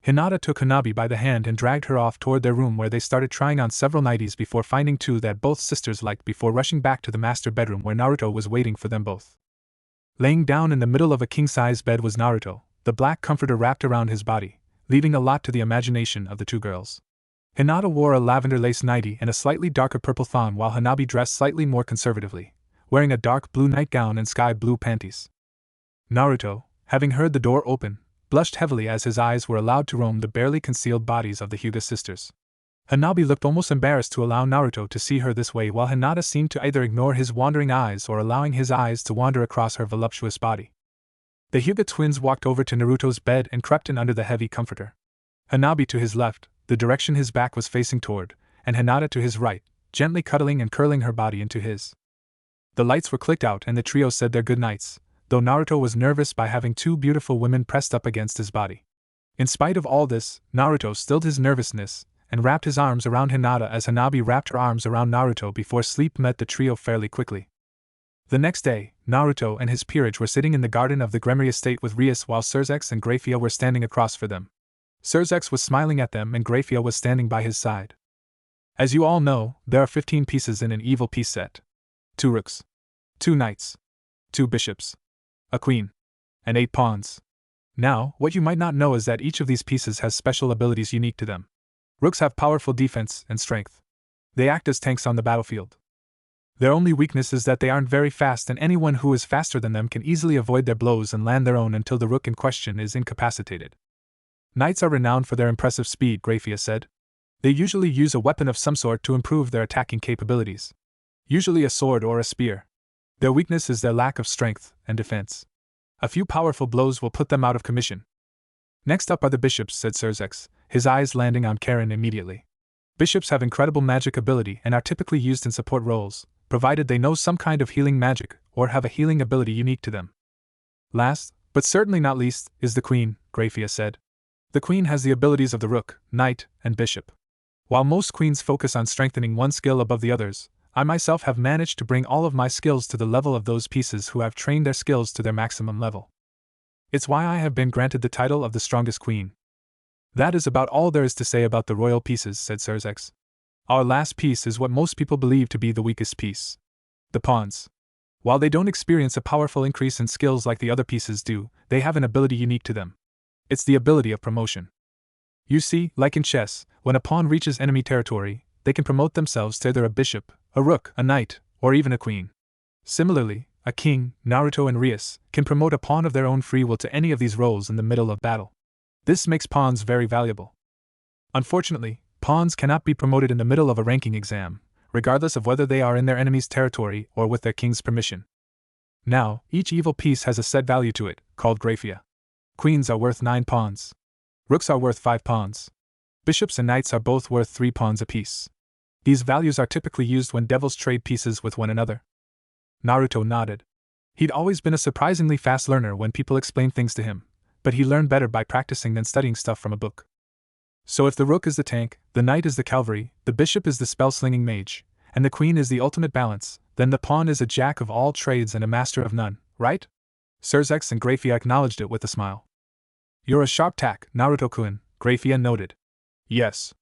Hinata took Hanabi by the hand and dragged her off toward their room, where they started trying on several nighties before finding 2 that both sisters liked before rushing back to the master bedroom where Naruto was waiting for them both. Laying down in the middle of a king-size bed was Naruto, the black comforter wrapped around his body, leaving a lot to the imagination of the 2 girls. Hinata wore a lavender lace nightie and a slightly darker purple thong, while Hanabi dressed slightly more conservatively, wearing a dark blue nightgown and sky blue panties. Naruto, having heard the door open, blushed heavily as his eyes were allowed to roam the barely concealed bodies of the Hyuga sisters. Hanabi looked almost embarrassed to allow Naruto to see her this way, while Hinata seemed to either ignore his wandering eyes or allowing his eyes to wander across her voluptuous body. The Hyuga twins walked over to Naruto's bed and crept in under the heavy comforter. Hanabi to his left, the direction his back was facing toward, and Hinata to his right, gently cuddling and curling her body into his. The lights were clicked out and the trio said their good nights, though Naruto was nervous by having two beautiful women pressed up against his body. In spite of all this, Naruto stilled his nervousness and wrapped his arms around Hinata as Hanabi wrapped her arms around Naruto before sleep met the trio fairly quickly. The next day, Naruto and his peerage were sitting in the garden of the Gremory estate with Rias while Surzex and Grafia were standing across for them. Surzex was smiling at them and Grafia was standing by his side. As you all know, there are 15 pieces in an evil piece set. 2 rooks, 2 knights, 2 bishops, a queen, and 8 pawns. Now, what you might not know is that each of these pieces has special abilities unique to them. Rooks have powerful defense and strength. They act as tanks on the battlefield. Their only weakness is that they aren't very fast, and anyone who is faster than them can easily avoid their blows and land their own until the rook in question is incapacitated. Knights are renowned for their impressive speed, Grafia said. They usually use a weapon of some sort to improve their attacking capabilities. Usually a sword or a spear. Their weakness is their lack of strength and defense. A few powerful blows will put them out of commission. Next up are the bishops, said Surzex, his eyes landing on Karen immediately. Bishops have incredible magic ability and are typically used in support roles, provided they know some kind of healing magic or have a healing ability unique to them. Last, but certainly not least, is the queen, Grafia said. The queen has the abilities of the rook, knight, and bishop. While most queens focus on strengthening one skill above the others, I myself have managed to bring all of my skills to the level of those pieces who have trained their skills to their maximum level. It's why I have been granted the title of the strongest queen. That is about all there is to say about the royal pieces, said Surzex. Our last piece is what most people believe to be the weakest piece. The pawns. While they don't experience a powerful increase in skills like the other pieces do, they have an ability unique to them. It's the ability of promotion. You see, like in chess, when a pawn reaches enemy territory, they can promote themselves to either a bishop, a rook, a knight, or even a queen. Similarly, a king, Naruto and Rias, can promote a pawn of their own free will to any of these roles in the middle of battle. This makes pawns very valuable. Unfortunately, pawns cannot be promoted in the middle of a ranking exam, regardless of whether they are in their enemy's territory or with their king's permission. Now, each evil piece has a set value to it, called Grafia. Queens are worth 9 pawns. Rooks are worth 5 pawns. Bishops and knights are both worth 3 pawns apiece. These values are typically used when devils trade pieces with one another. Naruto nodded. He'd always been a surprisingly fast learner when people explained things to him, but he learned better by practicing than studying stuff from a book. So if the rook is the tank, the knight is the cavalry, the bishop is the spell-slinging mage, and the queen is the ultimate balance, then the pawn is a jack of all trades and a master of none, right? Surzex and Grafia acknowledged it with a smile. You're a sharp tack, Naruto-kun, Grafia noted. Yes.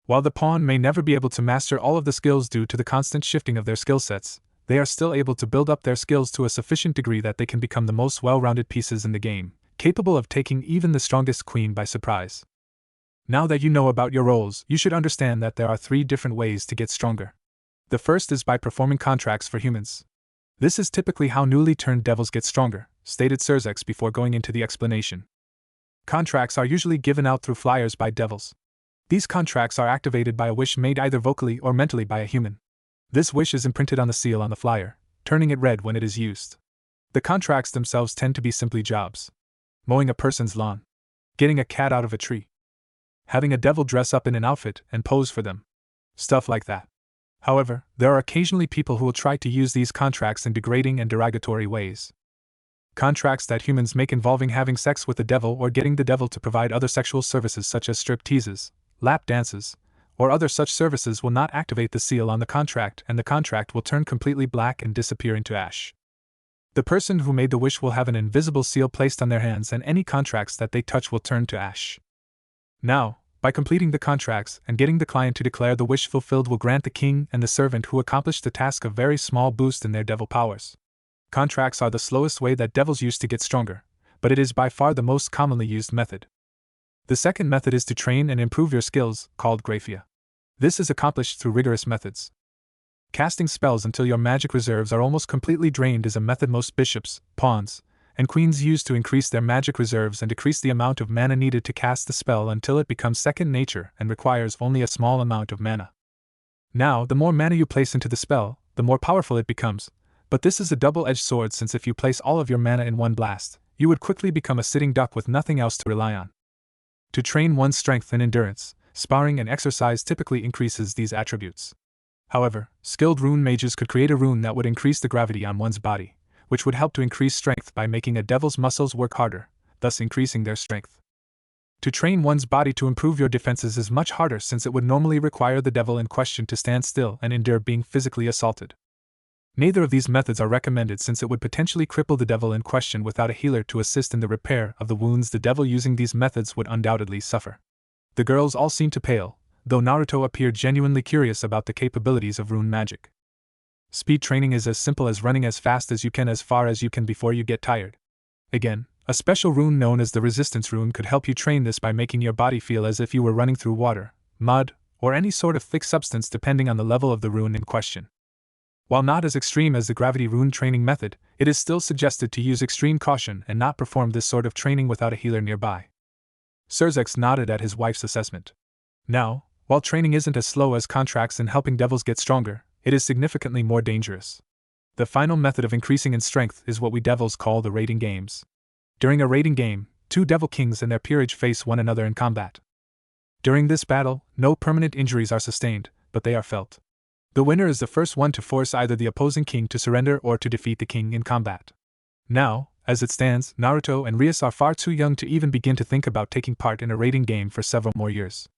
While the pawn may never be able to master all of the skills due to the constant shifting of their skill sets, they are still able to build up their skills to a sufficient degree that they can become the most well-rounded pieces in the game, capable of taking even the strongest queen by surprise. Now that you know about your roles, you should understand that there are 3 different ways to get stronger. The first is by performing contracts for humans. This is typically how newly turned devils get stronger, stated Surzex before going into the explanation. Contracts are usually given out through flyers by devils. These contracts are activated by a wish made either vocally or mentally by a human. This wish is imprinted on the seal on the flyer, turning it red when it is used. The contracts themselves tend to be simply jobs. Mowing a person's lawn. Getting a cat out of a tree. Having a devil dress up in an outfit and pose for them. Stuff like that. However, there are occasionally people who will try to use these contracts in degrading and derogatory ways. Contracts that humans make involving having sex with the devil or getting the devil to provide other sexual services such as strip teases, lap dances, or other such services will not activate the seal on the contract, and the contract will turn completely black and disappear into ash. The person who made the wish will have an invisible seal placed on their hands, and any contracts that they touch will turn to ash. Now, by completing the contracts and getting the client to declare the wish fulfilled will grant the king and the servant who accomplished the task a very small boost in their devil powers. Contracts are the slowest way that devils use to get stronger, but it is by far the most commonly used method. The second method is to train and improve your skills, called Grafia. This is accomplished through rigorous methods. Casting spells until your magic reserves are almost completely drained is a method most bishops, pawns, and queens use to increase their magic reserves and decrease the amount of mana needed to cast the spell until it becomes second nature and requires only a small amount of mana. Now, the more mana you place into the spell, the more powerful it becomes, but this is a double-edged sword since if you place all of your mana in one blast, you would quickly become a sitting duck with nothing else to rely on. To train one's strength and endurance, sparring and exercise typically increases these attributes. However, skilled rune mages could create a rune that would increase the gravity on one's body, which would help to increase strength by making a devil's muscles work harder, thus increasing their strength. To train one's body to improve your defenses is much harder since it would normally require the devil in question to stand still and endure being physically assaulted. Neither of these methods are recommended since it would potentially cripple the devil in question without a healer to assist in the repair of the wounds the devil using these methods would undoubtedly suffer. The girls all seemed to pale, though Naruto appeared genuinely curious about the capabilities of rune magic. Speed training is as simple as running as fast as you can as far as you can before you get tired. Again, a special rune known as the resistance rune could help you train this by making your body feel as if you were running through water, mud, or any sort of thick substance depending on the level of the rune in question. While not as extreme as the gravity rune training method, it is still suggested to use extreme caution and not perform this sort of training without a healer nearby. Surzex nodded at his wife's assessment. Now, while training isn't as slow as contracts in helping devils get stronger, it is significantly more dangerous. The final method of increasing in strength is what we devils call the raiding games. During a raiding game, two devil kings and their peerage face one another in combat. During this battle, no permanent injuries are sustained, but they are felt. The winner is the first one to force either the opposing king to surrender or to defeat the king in combat. Now, as it stands, Naruto and Rias are far too young to even begin to think about taking part in a raiding game for several more years.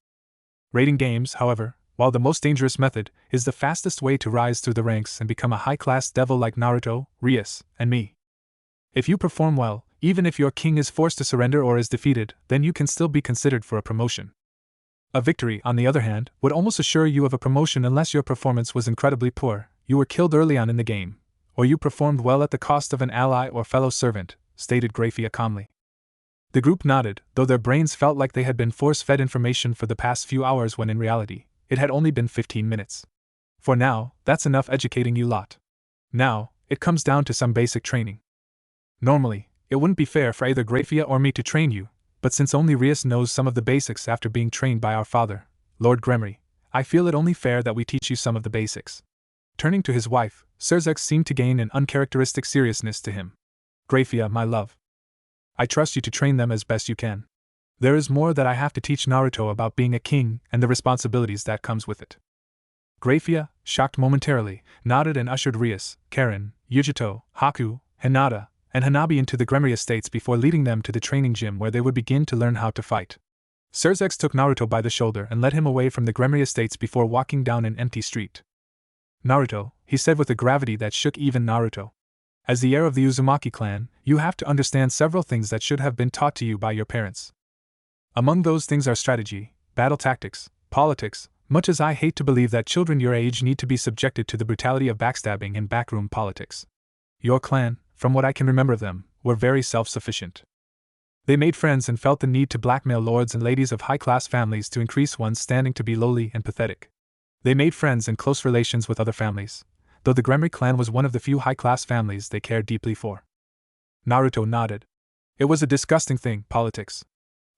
Raiding games, however, while the most dangerous method, is the fastest way to rise through the ranks and become a high-class devil like Naruto, Rias, and me. If you perform well, even if your king is forced to surrender or is defeated, then you can still be considered for a promotion. A victory, on the other hand, would almost assure you of a promotion unless your performance was incredibly poor, you were killed early on in the game, or you performed well at the cost of an ally or fellow servant, stated Grafia calmly. The group nodded, though their brains felt like they had been force-fed information for the past few hours when in reality, it had only been 15 minutes. For now, that's enough educating you lot. Now, it comes down to some basic training. Normally, it wouldn't be fair for either Grafia or me to train you, but since only Rias knows some of the basics after being trained by our father, Lord Gremory, I feel it only fair that we teach you some of the basics. Turning to his wife, Surzex seemed to gain an uncharacteristic seriousness to him. Grafia, my love. I trust you to train them as best you can. There is more that I have to teach Naruto about being a king and the responsibilities that comes with it. Grafia, shocked momentarily, nodded and ushered Rias, Karen, Yugito, Haku, Hinata, and Hanabi into the Gremory estates before leading them to the training gym where they would begin to learn how to fight. Surzex took Naruto by the shoulder and led him away from the Gremory estates before walking down an empty street. Naruto, he said with a gravity that shook even Naruto. As the heir of the Uzumaki clan, you have to understand several things that should have been taught to you by your parents. Among those things are strategy, battle tactics, politics, much as I hate to believe that children your age need to be subjected to the brutality of backstabbing and backroom politics. Your clan, from what I can remember of them, were very self-sufficient. They made friends and felt the need to blackmail lords and ladies of high-class families to increase one's standing to be lowly and pathetic. They made friends and close relations with other families, though the Gremory clan was one of the few high-class families they cared deeply for. Naruto nodded. It was a disgusting thing, politics.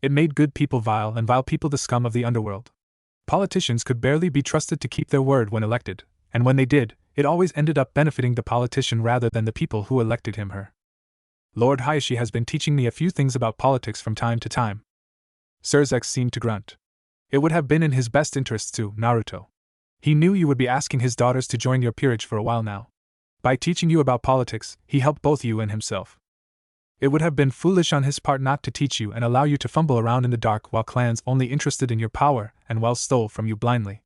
It made good people vile and vile people the scum of the underworld. Politicians could barely be trusted to keep their word when elected, and when they did, it always ended up benefiting the politician rather than the people who elected him her. Lord Hiashi has been teaching me a few things about politics from time to time. Surzex seemed to grunt. It would have been in his best interests to, Naruto. He knew you would be asking his daughters to join your peerage for a while now. By teaching you about politics, he helped both you and himself. It would have been foolish on his part not to teach you and allow you to fumble around in the dark while clans only interested in your power and wealth stole from you blindly.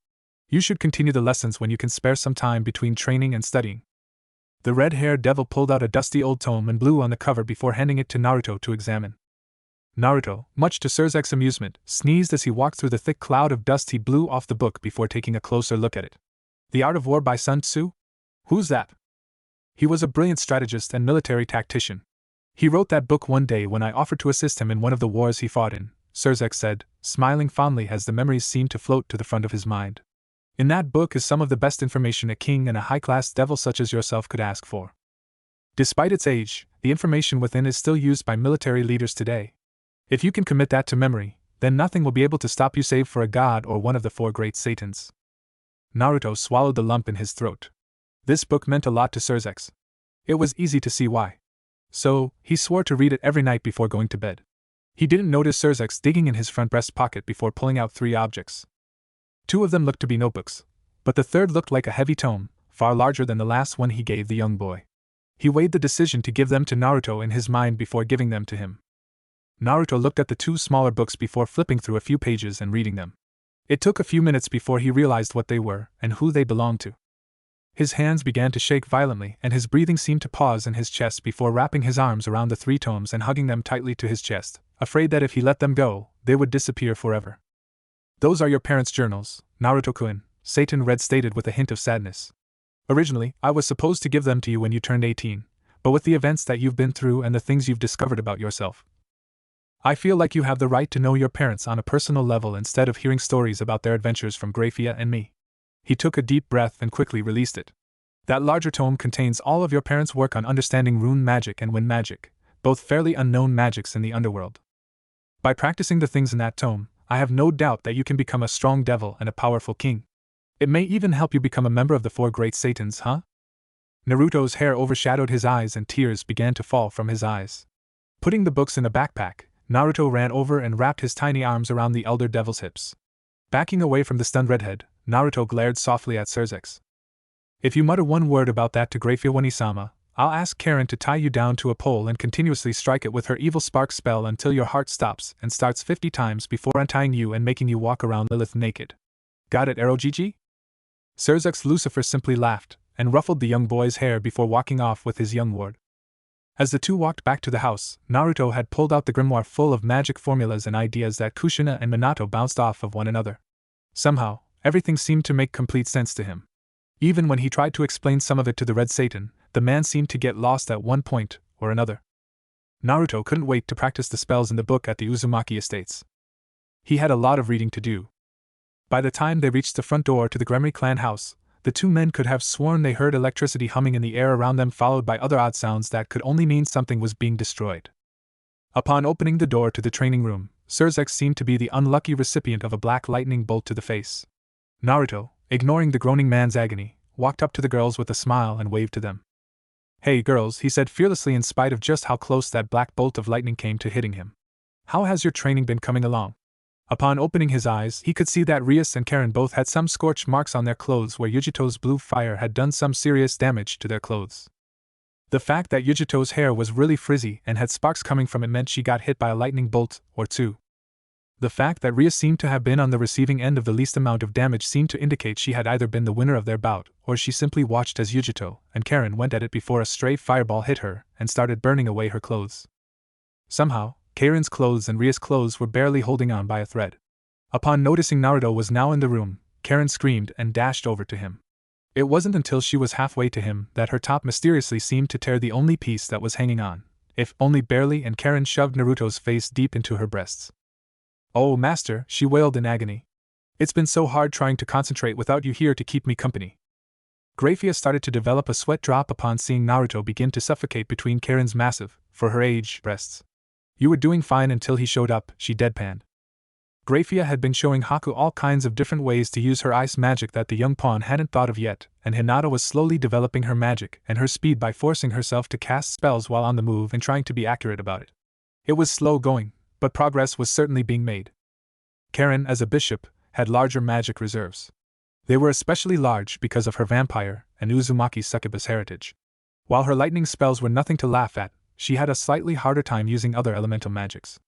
You should continue the lessons when you can spare some time between training and studying. The red-haired devil pulled out a dusty old tome and blew on the cover before handing it to Naruto to examine. Naruto, much to Surzex's amusement, sneezed as he walked through the thick cloud of dust he blew off the book before taking a closer look at it. The Art of War by Sun Tzu? Who's that? He was a brilliant strategist and military tactician. He wrote that book one day when I offered to assist him in one of the wars he fought in, Surzex said, smiling fondly as the memories seemed to float to the front of his mind. In that book is some of the best information a king and a high-class devil such as yourself could ask for. Despite its age, the information within is still used by military leaders today. If you can commit that to memory, then nothing will be able to stop you save for a god or one of the 4 great satans. Naruto swallowed the lump in his throat. This book meant a lot to Surzex. It was easy to see why. So, he swore to read it every night before going to bed. He didn't notice Surzex digging in his front breast pocket before pulling out 3 objects. 2 of them looked to be notebooks, but the third looked like a heavy tome, far larger than the last one he gave the young boy. He weighed the decision to give them to Naruto in his mind before giving them to him. Naruto looked at the 2 smaller books before flipping through a few pages and reading them. It took a few minutes before he realized what they were and who they belonged to. His hands began to shake violently and his breathing seemed to pause in his chest before wrapping his arms around the 3 tomes and hugging them tightly to his chest, afraid that if he let them go, they would disappear forever. "Those are your parents' journals, Naruto-kun," Satan Red stated with a hint of sadness. "Originally, I was supposed to give them to you when you turned 18, but with the events that you've been through and the things you've discovered about yourself, I feel like you have the right to know your parents on a personal level instead of hearing stories about their adventures from Grafia and me." He took a deep breath and quickly released it. "That larger tome contains all of your parents' work on understanding rune magic and wind magic, both fairly unknown magics in the underworld. By practicing the things in that tome, I have no doubt that you can become a strong devil and a powerful king. It may even help you become a member of the 4 great satans, huh?" Naruto's hair overshadowed his eyes and tears began to fall from his eyes. Putting the books in a backpack, Naruto ran over and wrapped his tiny arms around the elder devil's hips. Backing away from the stunned redhead, Naruto glared softly at Surzex. "If you mutter one word about that to Grafia Wanisama, I'll ask Karen to tie you down to a pole and continuously strike it with her evil spark spell until your heart stops and starts 50 times before untying you and making you walk around Lilith naked. Got it, Arogigi?" Surzex Lucifer simply laughed and ruffled the young boy's hair before walking off with his young ward. As the 2 walked back to the house, Naruto had pulled out the grimoire full of magic formulas and ideas that Kushina and Minato bounced off of one another. Somehow, everything seemed to make complete sense to him. Even when he tried to explain some of it to the Red Satan, the man seemed to get lost at one point or another. Naruto couldn't wait to practice the spells in the book at the Uzumaki estates. He had a lot of reading to do. By the time they reached the front door to the Gremory clan house, the 2 men could have sworn they heard electricity humming in the air around them, followed by other odd sounds that could only mean something was being destroyed. Upon opening the door to the training room, Surzex seemed to be the unlucky recipient of a black lightning bolt to the face. Naruto, ignoring the groaning man's agony, walked up to the girls with a smile and waved to them. "Hey girls," he said fearlessly in spite of just how close that black bolt of lightning came to hitting him. "How has your training been coming along?" Upon opening his eyes, he could see that Rias and Karen both had some scorch marks on their clothes where Yugito's blue fire had done some serious damage to their clothes. The fact that Yugito's hair was really frizzy and had sparks coming from it meant she got hit by a lightning bolt or 2. The fact that Rias seemed to have been on the receiving end of the least amount of damage seemed to indicate she had either been the winner of their bout, or she simply watched as Yugito and Karen went at it before a stray fireball hit her and started burning away her clothes. Somehow, Karen's clothes and Rias' clothes were barely holding on by a thread. Upon noticing Naruto was now in the room, Karen screamed and dashed over to him. It wasn't until she was halfway to him that her top mysteriously seemed to tear the only piece that was hanging on, if only barely, and Karen shoved Naruto's face deep into her breasts. "Oh, master," she wailed in agony. "It's been so hard trying to concentrate without you here to keep me company." Grafia started to develop a sweat drop upon seeing Naruto begin to suffocate between Karen's massive, for her age, breasts. "You were doing fine until he showed up," she deadpanned. Grafia had been showing Haku all kinds of different ways to use her ice magic that the young pawn hadn't thought of yet, and Hinata was slowly developing her magic and her speed by forcing herself to cast spells while on the move and trying to be accurate about it. It was slow going, but progress was certainly being made. Karen, as a bishop, had larger magic reserves. They were especially large because of her vampire and Uzumaki succubus heritage. While her lightning spells were nothing to laugh at, she had a slightly harder time using other elemental magics.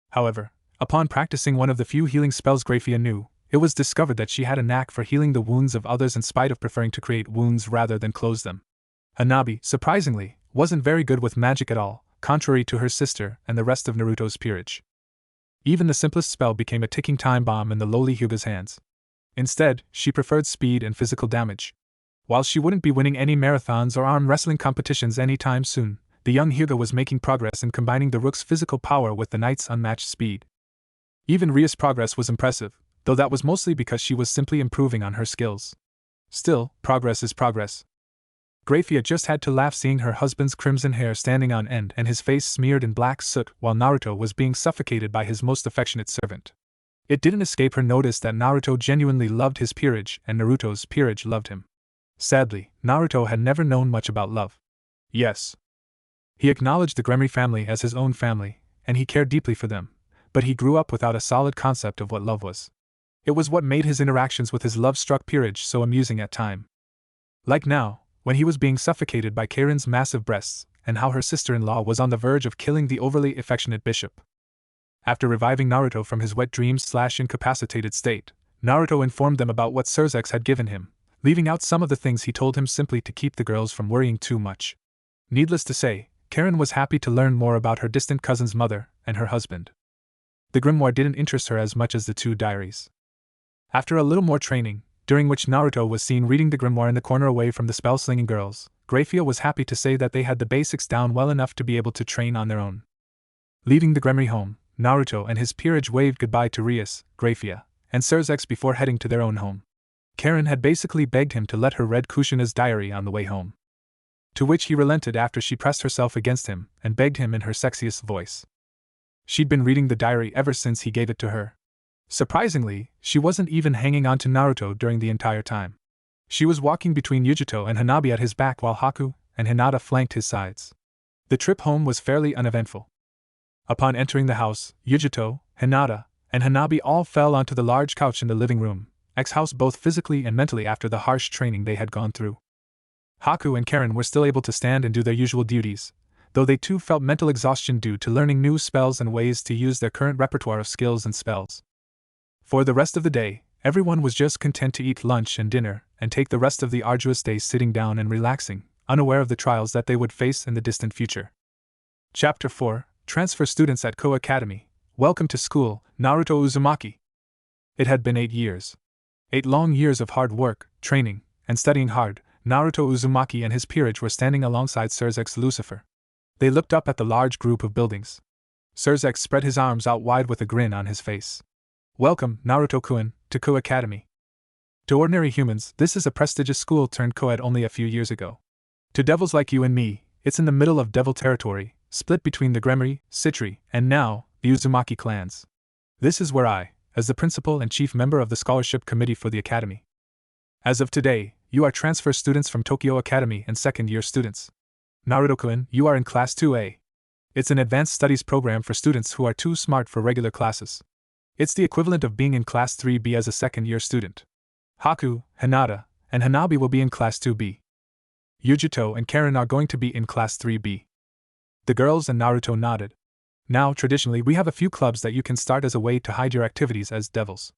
However, upon practicing one of the few healing spells Grafia knew, it was discovered that she had a knack for healing the wounds of others in spite of preferring to create wounds rather than close them. Hanabi, surprisingly, wasn't very good with magic at all, contrary to her sister and the rest of Naruto's peerage. Even the simplest spell became a ticking time bomb in the lowly Hyuga's hands. Instead, she preferred speed and physical damage. While she wouldn't be winning any marathons or arm wrestling competitions anytime soon, the young Hyuga was making progress in combining the Rook's physical power with the Knight's unmatched speed. Even Rias' progress was impressive, though that was mostly because she was simply improving on her skills. Still, progress is progress. Grafia just had to laugh seeing her husband's crimson hair standing on end and his face smeared in black soot while Naruto was being suffocated by his most affectionate servant. It didn't escape her notice that Naruto genuinely loved his peerage and Naruto's peerage loved him. Sadly, Naruto had never known much about love. Yes. He acknowledged the Gremory family as his own family, and he cared deeply for them, but he grew up without a solid concept of what love was. It was what made his interactions with his love-struck peerage so amusing at times. Like now, when he was being suffocated by Karen's massive breasts, and how her sister-in-law was on the verge of killing the overly affectionate bishop. After reviving Naruto from his wet dreams/incapacitated state, Naruto informed them about what Surzex had given him, leaving out some of the things he told him simply to keep the girls from worrying too much. Needless to say, Karen was happy to learn more about her distant cousin's mother and her husband. The grimoire didn't interest her as much as the two diaries. After a little more training, during which Naruto was seen reading the grimoire in the corner away from the spell-slinging girls, Grafia was happy to say that they had the basics down well enough to be able to train on their own. Leaving the Gremory home, Naruto and his peerage waved goodbye to Rias, Grafia, and Surzex before heading to their own home. Karen had basically begged him to let her read Kushina's diary on the way home. To which he relented after she pressed herself against him and begged him in her sexiest voice. She'd been reading the diary ever since he gave it to her. Surprisingly, she wasn't even hanging on to Naruto during the entire time. She was walking between Yugito and Hanabi at his back while Haku and Hinata flanked his sides. The trip home was fairly uneventful. Upon entering the house, Yugito, Hinata, and Hanabi all fell onto the large couch in the living room, ex-house both physically and mentally after the harsh training they had gone through. Haku and Karen were still able to stand and do their usual duties, though they too felt mental exhaustion due to learning new spells and ways to use their current repertoire of skills and spells. For the rest of the day, everyone was just content to eat lunch and dinner and take the rest of the arduous day sitting down and relaxing, unaware of the trials that they would face in the distant future. Chapter 4: Transfer Students at Kuo Academy. Welcome to school, Naruto Uzumaki. It had been 8 years. 8 long years of hard work, training, and studying hard. Naruto Uzumaki and his peerage were standing alongside Surzex Lucifer. They looked up at the large group of buildings. Surzex spread his arms out wide with a grin on his face. Welcome, Naruto-kun, to Kuo Academy. To ordinary humans, this is a prestigious school turned co-ed only a few years ago. To devils like you and me, it's in the middle of devil territory, split between the Gremory, Citri, and now, the Uzumaki clans. This is where I, as the principal and chief member of the scholarship committee for the academy. As of today, you are transfer students from Tokyo Academy and second-year students. Naruto-kun, you are in Class 2A. It's an advanced studies program for students who are too smart for regular classes. It's the equivalent of being in Class 3B as a second-year student. Haku, Hinata, and Hanabi will be in Class 2B. Yugito and Karen are going to be in Class 3B. The girls and Naruto nodded. Now, traditionally, we have a few clubs that you can start as a way to hide your activities as devils.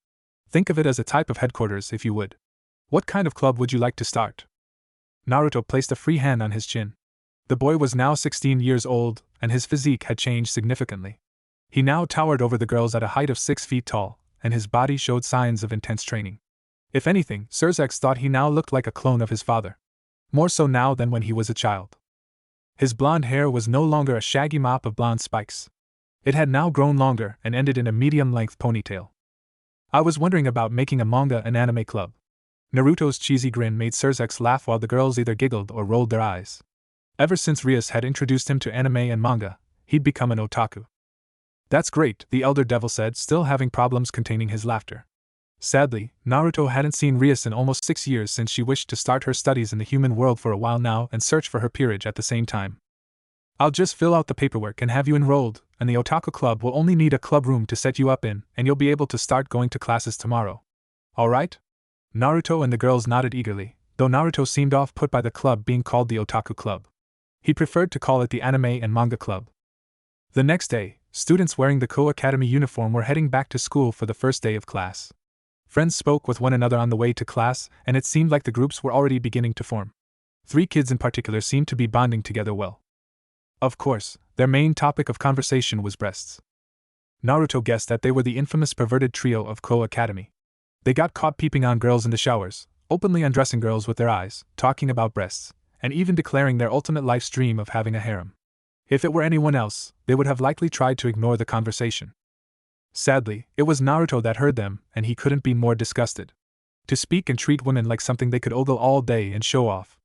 Think of it as a type of headquarters if you would. What kind of club would you like to start? Naruto placed a free hand on his chin. The boy was now 16 years old, and his physique had changed significantly. He now towered over the girls at a height of 6 feet tall, and his body showed signs of intense training. If anything, Surzex thought he now looked like a clone of his father. More so now than when he was a child. His blonde hair was no longer a shaggy mop of blonde spikes. It had now grown longer and ended in a medium-length ponytail. I was wondering about making a manga and anime club. Naruto's cheesy grin made Surzex laugh while the girls either giggled or rolled their eyes. Ever since Rias had introduced him to anime and manga, he'd become an otaku. That's great, the elder devil said, still having problems containing his laughter. Sadly, Naruto hadn't seen Rias in almost 6 years since she wished to start her studies in the human world for a while now and search for her peerage at the same time. I'll just fill out the paperwork and have you enrolled, and the otaku club will only need a club room to set you up in, and you'll be able to start going to classes tomorrow. Alright? Naruto and the girls nodded eagerly, though Naruto seemed off-put by the club being called the otaku club. He preferred to call it the anime and manga club. The next day, students wearing the Kuo Academy uniform were heading back to school for the first day of class. Friends spoke with one another on the way to class, and it seemed like the groups were already beginning to form. 3 kids in particular seemed to be bonding together well. Of course, their main topic of conversation was breasts. Naruto guessed that they were the infamous perverted trio of Kuo Academy. They got caught peeping on girls in the showers, openly undressing girls with their eyes, talking about breasts, and even declaring their ultimate life's dream of having a harem. If it were anyone else, they would have likely tried to ignore the conversation. Sadly, it was Naruto that heard them, and he couldn't be more disgusted. To speak and treat women like something they could ogle all day and show off.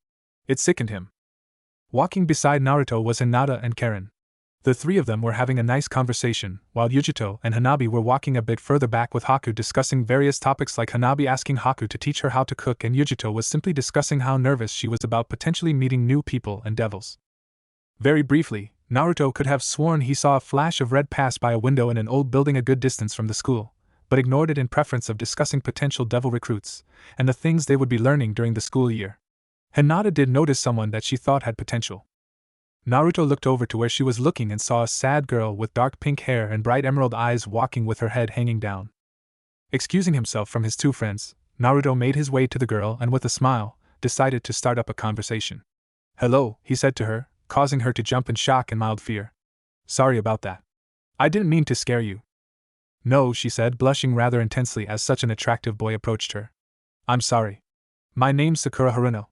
It sickened him. Walking beside Naruto was Hinata and Karen. The three of them were having a nice conversation, while Yugito and Hanabi were walking a bit further back with Haku discussing various topics, like Hanabi asking Haku to teach her how to cook, and Yugito was simply discussing how nervous she was about potentially meeting new people and devils. Very briefly, Naruto could have sworn he saw a flash of red pass by a window in an old building a good distance from the school, but ignored it in preference of discussing potential devil recruits and the things they would be learning during the school year. Hinata did notice someone that she thought had potential. Naruto looked over to where she was looking and saw a sad girl with dark pink hair and bright emerald eyes walking with her head hanging down. Excusing himself from his two friends, Naruto made his way to the girl and with a smile, decided to start up a conversation. "Hello," he said to her, causing her to jump in shock and mild fear. "Sorry about that. I didn't mean to scare you." "No," she said, blushing rather intensely as such an attractive boy approached her. "I'm sorry. My name's Sakura Haruno.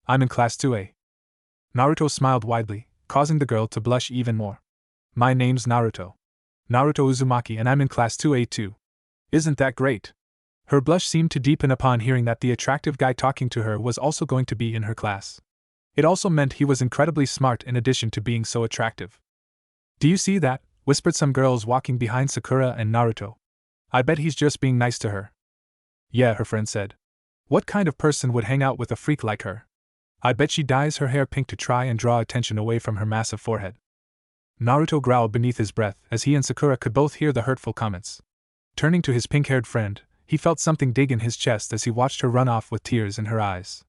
I'm in class 2A. Naruto smiled widely, causing the girl to blush even more. "My name's Naruto Uzumaki, and I'm in class 2A too. Isn't that great?" Her blush seemed to deepen upon hearing that the attractive guy talking to her was also going to be in her class. It also meant he was incredibly smart in addition to being so attractive. "Do you see that?" whispered some girls walking behind Sakura and Naruto. "I bet he's just being nice to her." "Yeah," her friend said. "What kind of person would hang out with a freak like her? I bet she dyes her hair pink to try and draw attention away from her massive forehead." Naruto growled beneath his breath as he and Sakura could both hear the hurtful comments. Turning to his pink-haired friend, he felt something dig in his chest as he watched her run off with tears in her eyes.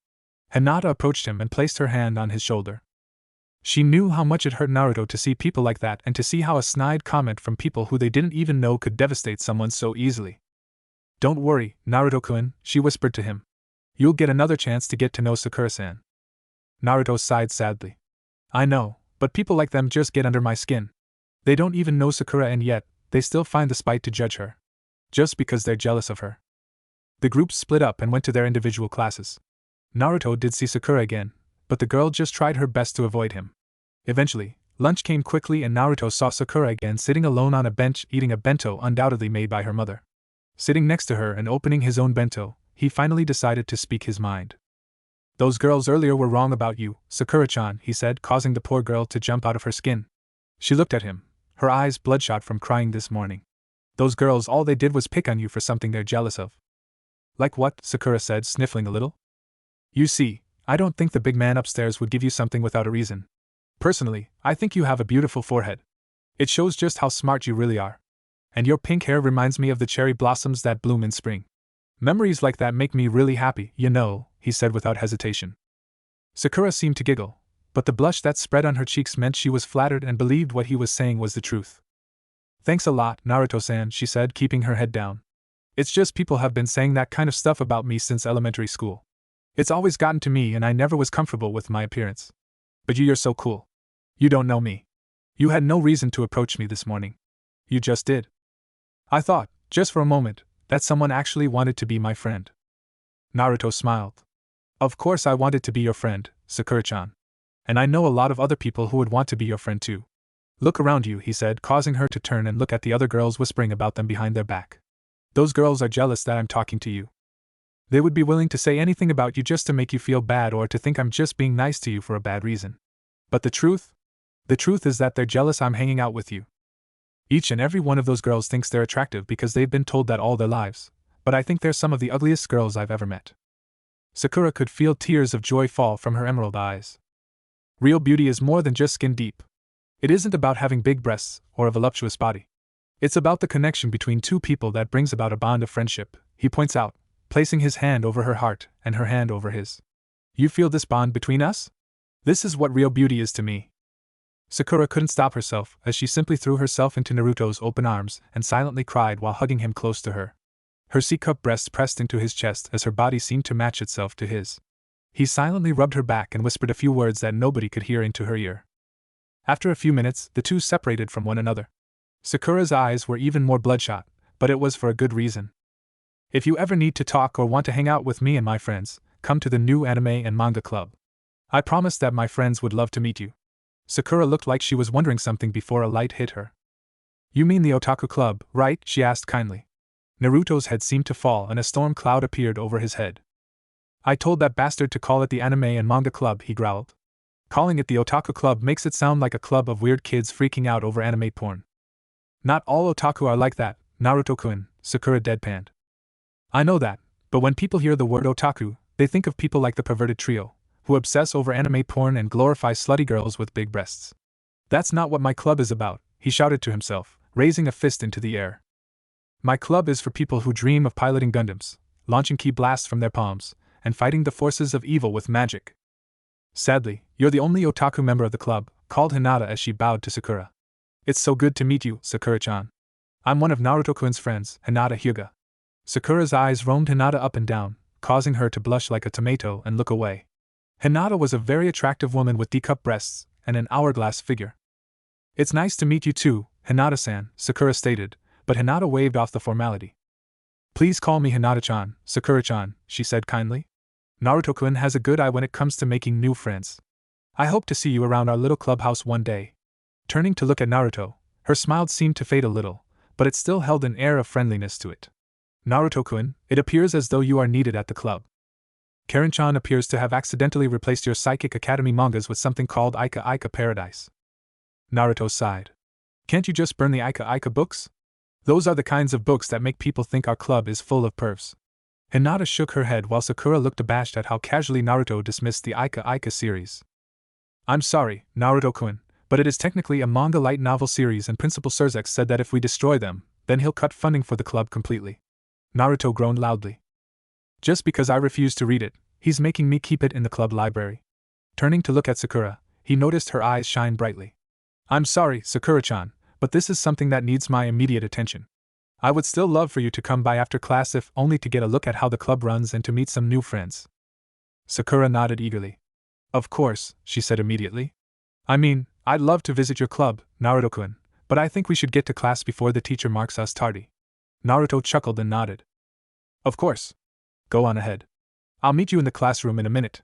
Hinata approached him and placed her hand on his shoulder. She knew how much it hurt Naruto to see people like that and to see how a snide comment from people who they didn't even know could devastate someone so easily. "Don't worry, Naruto-kun," she whispered to him. "You'll get another chance to get to know Sakura-san." Naruto sighed sadly. "I know, but people like them just get under my skin. They don't even know Sakura and yet, they still find the spite to judge her. Just because they're jealous of her." The groups split up and went to their individual classes. Naruto did see Sakura again, but the girl just tried her best to avoid him. Eventually, lunch came quickly and Naruto saw Sakura again sitting alone on a bench eating a bento undoubtedly made by her mother. Sitting next to her and opening his own bento, he finally decided to speak his mind. "Those girls earlier were wrong about you, Sakura-chan," he said, causing the poor girl to jump out of her skin. She looked at him, her eyes bloodshot from crying this morning. "Those girls, all they did was pick on you for something they're jealous of." "Like what?" Sakura said, sniffling a little. "You see, I don't think the big man upstairs would give you something without a reason. Personally, I think you have a beautiful forehead. It shows just how smart you really are. And your pink hair reminds me of the cherry blossoms that bloom in spring. Memories like that make me really happy, you know," he said without hesitation. Sakura seemed to giggle, but the blush that spread on her cheeks meant she was flattered and believed what he was saying was the truth. "Thanks a lot, Naruto-san," she said, keeping her head down. "It's just people have been saying that kind of stuff about me since elementary school. It's always gotten to me and I never was comfortable with my appearance. But you're so cool. You don't know me. You had no reason to approach me this morning. You just did. I thought, just for a moment, that someone actually wanted to be my friend." Naruto smiled. "Of course I wanted to be your friend, Sakura-chan. And I know a lot of other people who would want to be your friend too. Look around you," he said, causing her to turn and look at the other girls whispering about them behind their back. "Those girls are jealous that I'm talking to you. They would be willing to say anything about you just to make you feel bad or to think I'm just being nice to you for a bad reason. But the truth is that they're jealous I'm hanging out with you. Each and every one of those girls thinks they're attractive because they've been told that all their lives, but I think they're some of the ugliest girls I've ever met." Sakura could feel tears of joy fall from her emerald eyes. Real beauty is more than just skin deep. It isn't about having big breasts or a voluptuous body. It's about the connection between two people that brings about a bond of friendship, he points out, placing his hand over her heart and her hand over his. "You feel this bond between us? This is what real beauty is to me." Sakura couldn't stop herself as she simply threw herself into Naruto's open arms and silently cried while hugging him close to her. Her C-cup breasts pressed into his chest as her body seemed to match itself to his. He silently rubbed her back and whispered a few words that nobody could hear into her ear. After a few minutes, the two separated from one another. Sakura's eyes were even more bloodshot, but it was for a good reason. "If you ever need to talk or want to hang out with me and my friends, come to the new anime and manga club. I promise that my friends would love to meet you." Sakura looked like she was wondering something before a light hit her. You mean the otaku club, right? She asked kindly. Naruto's head seemed to fall and a storm cloud appeared over his head. I told that bastard to call it the anime and manga club, he growled. Calling it the otaku club makes it sound like a club of weird kids freaking out over anime porn. Not all otaku are like that, Naruto-kun, Sakura deadpanned. I know that, but when people hear the word otaku, they think of people like the perverted trio, who obsess over anime porn and glorify slutty girls with big breasts. That's not what my club is about, he shouted to himself, raising a fist into the air. My club is for people who dream of piloting Gundams, launching ki blasts from their palms, and fighting the forces of evil with magic. Sadly, you're the only otaku member of the club, called Hinata as she bowed to Sakura. It's so good to meet you, Sakura-chan. I'm one of Naruto-kun's friends, Hinata Hyuga. Sakura's eyes roamed Hinata up and down, causing her to blush like a tomato and look away. Hinata was a very attractive woman with D-cup breasts and an hourglass figure. It's nice to meet you too, Hinata-san, Sakura stated, but Hinata waved off the formality. Please call me Hinata-chan, Sakura-chan, she said kindly. Naruto-kun has a good eye when it comes to making new friends. I hope to see you around our little clubhouse one day. Turning to look at Naruto, her smile seemed to fade a little, but it still held an air of friendliness to it. Naruto-kun, it appears as though you are needed at the club. Karen-chan appears to have accidentally replaced your Psychic Academy mangas with something called Ika Ika Paradise. Naruto sighed. Can't you just burn the Ika Ika books? Those are the kinds of books that make people think our club is full of pervs. Hinata shook her head while Sakura looked abashed at how casually Naruto dismissed the Ika Ika series. I'm sorry, Naruto-kun, but it is technically a manga light novel series and Principal Surzek said that if we destroy them, then he'll cut funding for the club completely. Naruto groaned loudly. Just because I refuse to read it, he's making me keep it in the club library. Turning to look at Sakura, he noticed her eyes shine brightly. I'm sorry, Sakura-chan, but this is something that needs my immediate attention. I would still love for you to come by after class if only to get a look at how the club runs and to meet some new friends. Sakura nodded eagerly. Of course, she said immediately. I mean, I'd love to visit your club, Naruto-kun, but I think we should get to class before the teacher marks us tardy. Naruto chuckled and nodded. Of course. Go on ahead. I'll meet you in the classroom in a minute.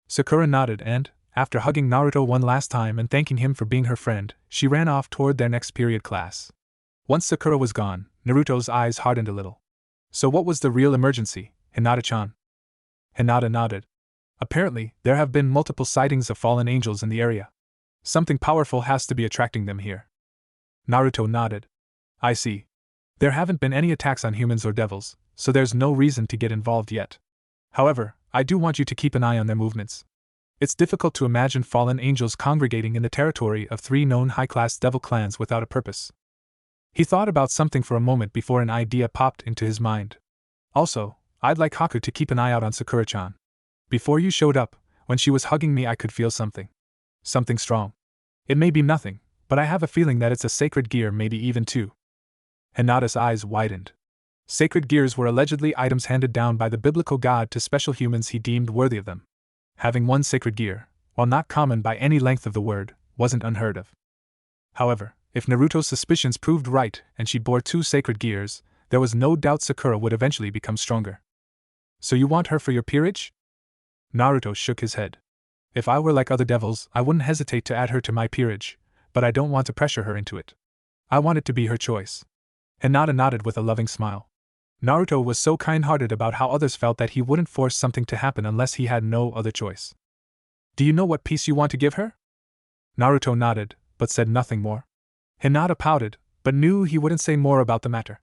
Sakura nodded and, after hugging Naruto one last time and thanking him for being her friend, she ran off toward their next period class. Once Sakura was gone, Naruto's eyes hardened a little. So what was the real emergency, Hinata-chan? Hinata nodded. Apparently, there have been multiple sightings of fallen angels in the area. Something powerful has to be attracting them here. Naruto nodded. I see. There haven't been any attacks on humans or devils, so there's no reason to get involved yet. However, I do want you to keep an eye on their movements. It's difficult to imagine fallen angels congregating in the territory of 3 known high-class devil clans without a purpose. He thought about something for a moment before an idea popped into his mind. Also, I'd like Haku to keep an eye out on Sakura-chan. Before you showed up, when she was hugging me I could feel something. Something strong. It may be nothing, but I have a feeling that it's a sacred gear, maybe even 2. Hinata's eyes widened. Sacred gears were allegedly items handed down by the biblical god to special humans he deemed worthy of them. Having one sacred gear, while not common by any length of the word, wasn't unheard of. However, if Naruto's suspicions proved right and she bore 2 sacred gears, there was no doubt Sakura would eventually become stronger. So you want her for your peerage? Naruto shook his head. If I were like other devils, I wouldn't hesitate to add her to my peerage, but I don't want to pressure her into it. I want it to be her choice. Hinata nodded with a loving smile. Naruto was so kind-hearted about how others felt that he wouldn't force something to happen unless he had no other choice. Do you know what piece you want to give her? Naruto nodded, but said nothing more. Hinata pouted, but knew he wouldn't say more about the matter.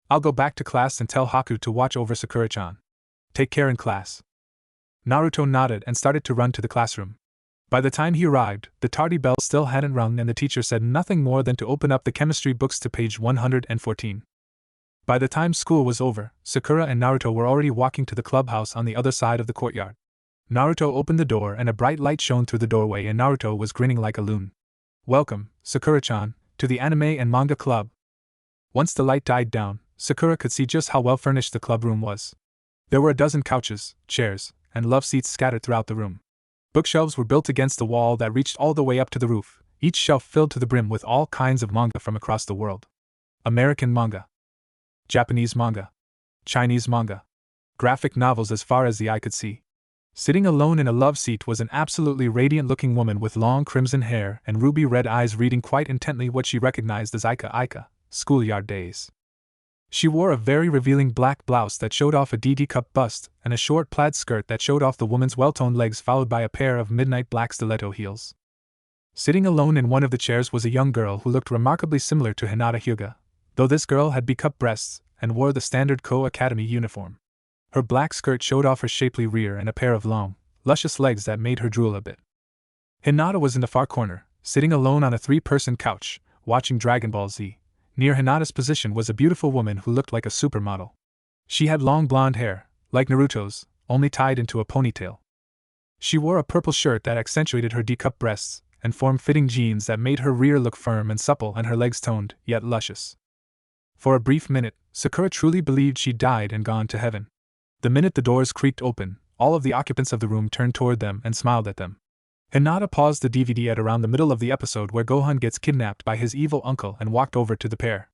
I'll go back to class and tell Haku to watch over Sakura-chan. Take care in class. Naruto nodded and started to run to the classroom. By the time he arrived, the tardy bell still hadn't rung and the teacher said nothing more than to open up the chemistry books to page 114. By the time school was over, Sakura and Naruto were already walking to the clubhouse on the other side of the courtyard. Naruto opened the door and a bright light shone through the doorway and Naruto was grinning like a loon. Welcome, Sakura-chan, to the anime and manga club. Once the light died down, Sakura could see just how well furnished the club room was. There were a dozen couches, chairs, and love seats scattered throughout the room. Bookshelves were built against the wall that reached all the way up to the roof, each shelf filled to the brim with all kinds of manga from across the world. American manga, Japanese manga, Chinese manga, graphic novels as far as the eye could see. Sitting alone in a love seat was an absolutely radiant-looking woman with long crimson hair and ruby-red eyes reading quite intently what she recognized as Ika Ika, schoolyard days. She wore a very revealing black blouse that showed off a DD cup bust and a short plaid skirt that showed off the woman's well-toned legs, followed by a pair of midnight black stiletto heels. Sitting alone in one of the chairs was a young girl who looked remarkably similar to Hinata Hyuga, though this girl had B-cup breasts and wore the standard Kuo Academy uniform. Her black skirt showed off her shapely rear and a pair of long, luscious legs that made her drool a bit. Hinata was in the far corner, sitting alone on a 3-person couch, watching Dragon Ball Z. Near Hinata's position was a beautiful woman who looked like a supermodel. She had long blonde hair, like Naruto's, only tied into a ponytail. She wore a purple shirt that accentuated her D-cup breasts, and form-fitting jeans that made her rear look firm and supple and her legs toned, yet luscious. For a brief minute, Sakura truly believed she'd died and gone to heaven. The minute the doors creaked open, all of the occupants of the room turned toward them and smiled at them. Hinata paused the DVD at around the middle of the episode where Gohan gets kidnapped by his evil uncle and walked over to the pair.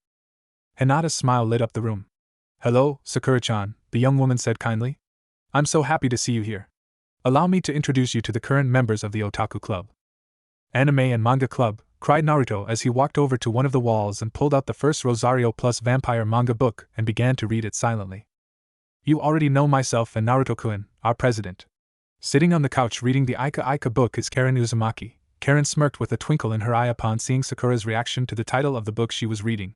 Hinata's smile lit up the room. "Hello, Sakura-chan," the young woman said kindly. "I'm so happy to see you here. Allow me to introduce you to the current members of the Otaku Club." "Anime and Manga Club," cried Naruto as he walked over to one of the walls and pulled out the first Rosario plus Vampire manga book and began to read it silently. "You already know myself and Naruto-kun, our president." Sitting on the couch reading the Ika book is Karen Uzumaki. Karen smirked with a twinkle in her eye upon seeing Sakura's reaction to the title of the book she was reading.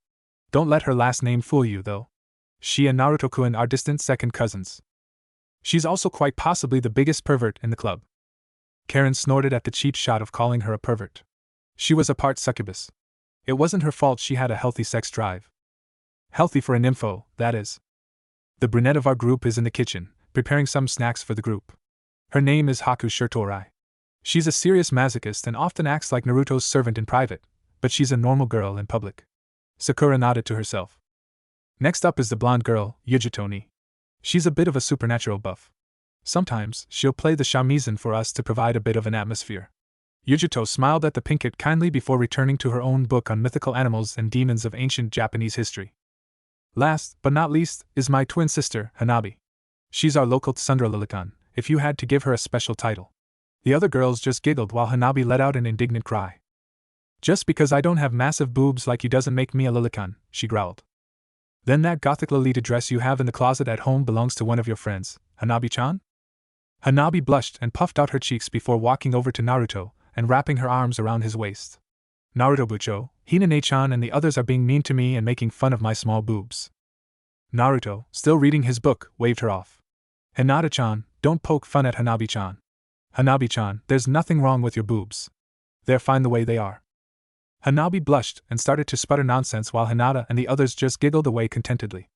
Don't let her last name fool you, though. She and Naruto-kun are distant second cousins. She's also quite possibly the biggest pervert in the club. Karen snorted at the cheap shot of calling her a pervert. She was a part succubus. It wasn't her fault she had a healthy sex drive. Healthy for a nympho, that is. The brunette of our group is in the kitchen, preparing some snacks for the group. Her name is Haku Shirtorai. She's a serious masochist and often acts like Naruto's servant in private, but she's a normal girl in public. Sakura nodded to herself. Next up is the blonde girl, Yugito. She's a bit of a supernatural buff. Sometimes, she'll play the shamisen for us to provide a bit of an atmosphere. Yugito smiled at the pink kid kindly before returning to her own book on mythical animals and demons of ancient Japanese history. Last, but not least, is my twin sister, Hanabi. She's our local Tsundere Lilicon, if you had to give her a special title. The other girls just giggled while Hanabi let out an indignant cry. Just because I don't have massive boobs like you doesn't make me a Lilicon, she growled. Then that gothic Lolita dress you have in the closet at home belongs to one of your friends, Hanabi-chan? Hanabi blushed and puffed out her cheeks before walking over to Naruto and wrapping her arms around his waist. Naruto-bucho, Hinane-chan and the others are being mean to me and making fun of my small boobs. Naruto, still reading his book, waved her off. Hinata-chan, don't poke fun at Hanabi-chan. Hanabi-chan, there's nothing wrong with your boobs. They're fine the way they are. Hanabi blushed and started to sputter nonsense while Hinata and the others just giggled away contentedly.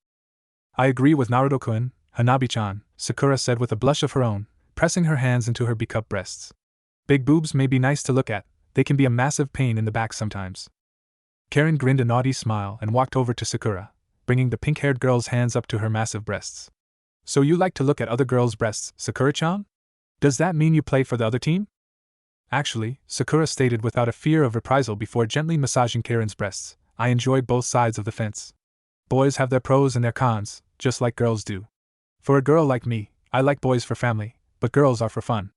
I agree with Naruto-kun, Hanabi-chan, Sakura said with a blush of her own, pressing her hands into her B-cup breasts. Big boobs may be nice to look at, they can be a massive pain in the back sometimes. Karen grinned a naughty smile and walked over to Sakura, bringing the pink-haired girl's hands up to her massive breasts. So you like to look at other girls' breasts, Sakura-chan? Does that mean you play for the other team? Actually, Sakura stated without a fear of reprisal before gently massaging Karen's breasts, I enjoy both sides of the fence. Boys have their pros and their cons, just like girls do. For a girl like me, I like boys for family, but girls are for fun.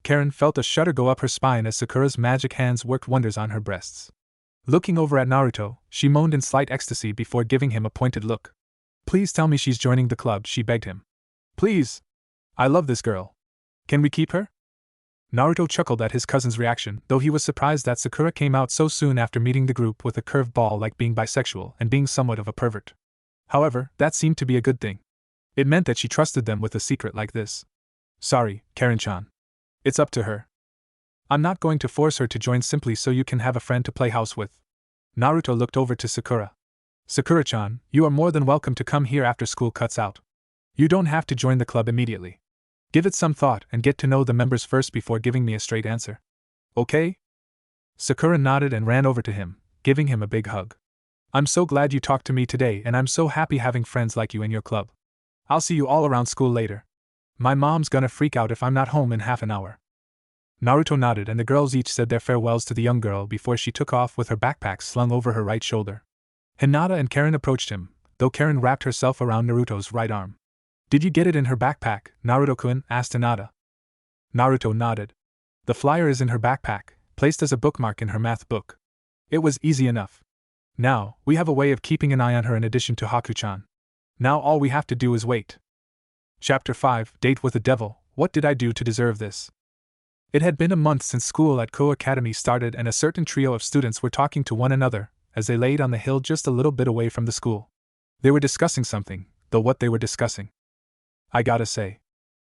Karen felt a shudder go up her spine as Sakura's magic hands worked wonders on her breasts. Looking over at Naruto, she moaned in slight ecstasy before giving him a pointed look. Please tell me she's joining the club, she begged him. Please! I love this girl. Can we keep her? Naruto chuckled at his cousin's reaction, though he was surprised that Sakura came out so soon after meeting the group with a curved ball like being bisexual and being somewhat of a pervert. However, that seemed to be a good thing. It meant that she trusted them with a secret like this. Sorry, Karen-chan. It's up to her. I'm not going to force her to join simply so you can have a friend to play house with. Naruto looked over to Sakura. Sakura-chan, you are more than welcome to come here after school cuts out. You don't have to join the club immediately. Give it some thought and get to know the members first before giving me a straight answer. Okay? Sakura nodded and ran over to him, giving him a big hug. I'm so glad you talked to me today and I'm so happy having friends like you in your club. I'll see you all around school later. My mom's gonna freak out if I'm not home in half an hour. Naruto nodded and the girls each said their farewells to the young girl before she took off with her backpack slung over her right shoulder. Hinata and Karen approached him, though Karen wrapped herself around Naruto's right arm. Did you get it in her backpack, Naruto-kun? Asked Hinata. Naruto nodded. The flyer is in her backpack, placed as a bookmark in her math book. It was easy enough. Now, we have a way of keeping an eye on her in addition to Haku-chan. Now all we have to do is wait. Chapter 5, Date with the Devil. What did I do to deserve this? It had been a month since school at Kuo Academy started, and a certain trio of students were talking to one another as they laid on the hill just a little bit away from the school. They were discussing something, though what they were discussing, I gotta say,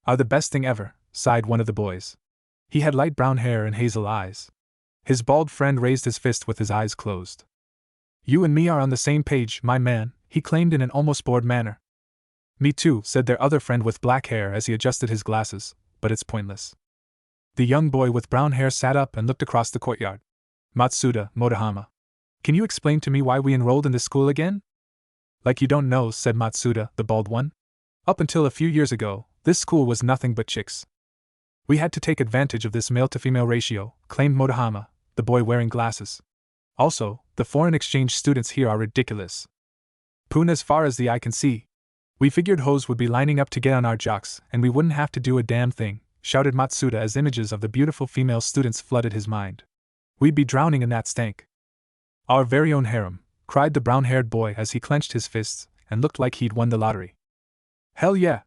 are the best thing ever, sighed one of the boys. He had light brown hair and hazel eyes. His bald friend raised his fist with his eyes closed. You and me are on the same page, my man, he claimed in an almost bored manner. Me too, said their other friend with black hair as he adjusted his glasses, but it's pointless. The young boy with brown hair sat up and looked across the courtyard. Matsuda, Motohama. Can you explain to me why we enrolled in this school again? Like you don't know, said Matsuda, the bald one. Up until a few years ago, this school was nothing but chicks. We had to take advantage of this male-to-female ratio, claimed Motohama, the boy wearing glasses. Also, the foreign exchange students here are ridiculous. Poon as far as the eye can see. We figured hoes would be lining up to get on our jocks, and we wouldn't have to do a damn thing, shouted Matsuda as images of the beautiful female students flooded his mind. We'd be drowning in that stank. Our very own harem, cried the brown-haired boy as he clenched his fists and looked like he'd won the lottery. Hell yeah!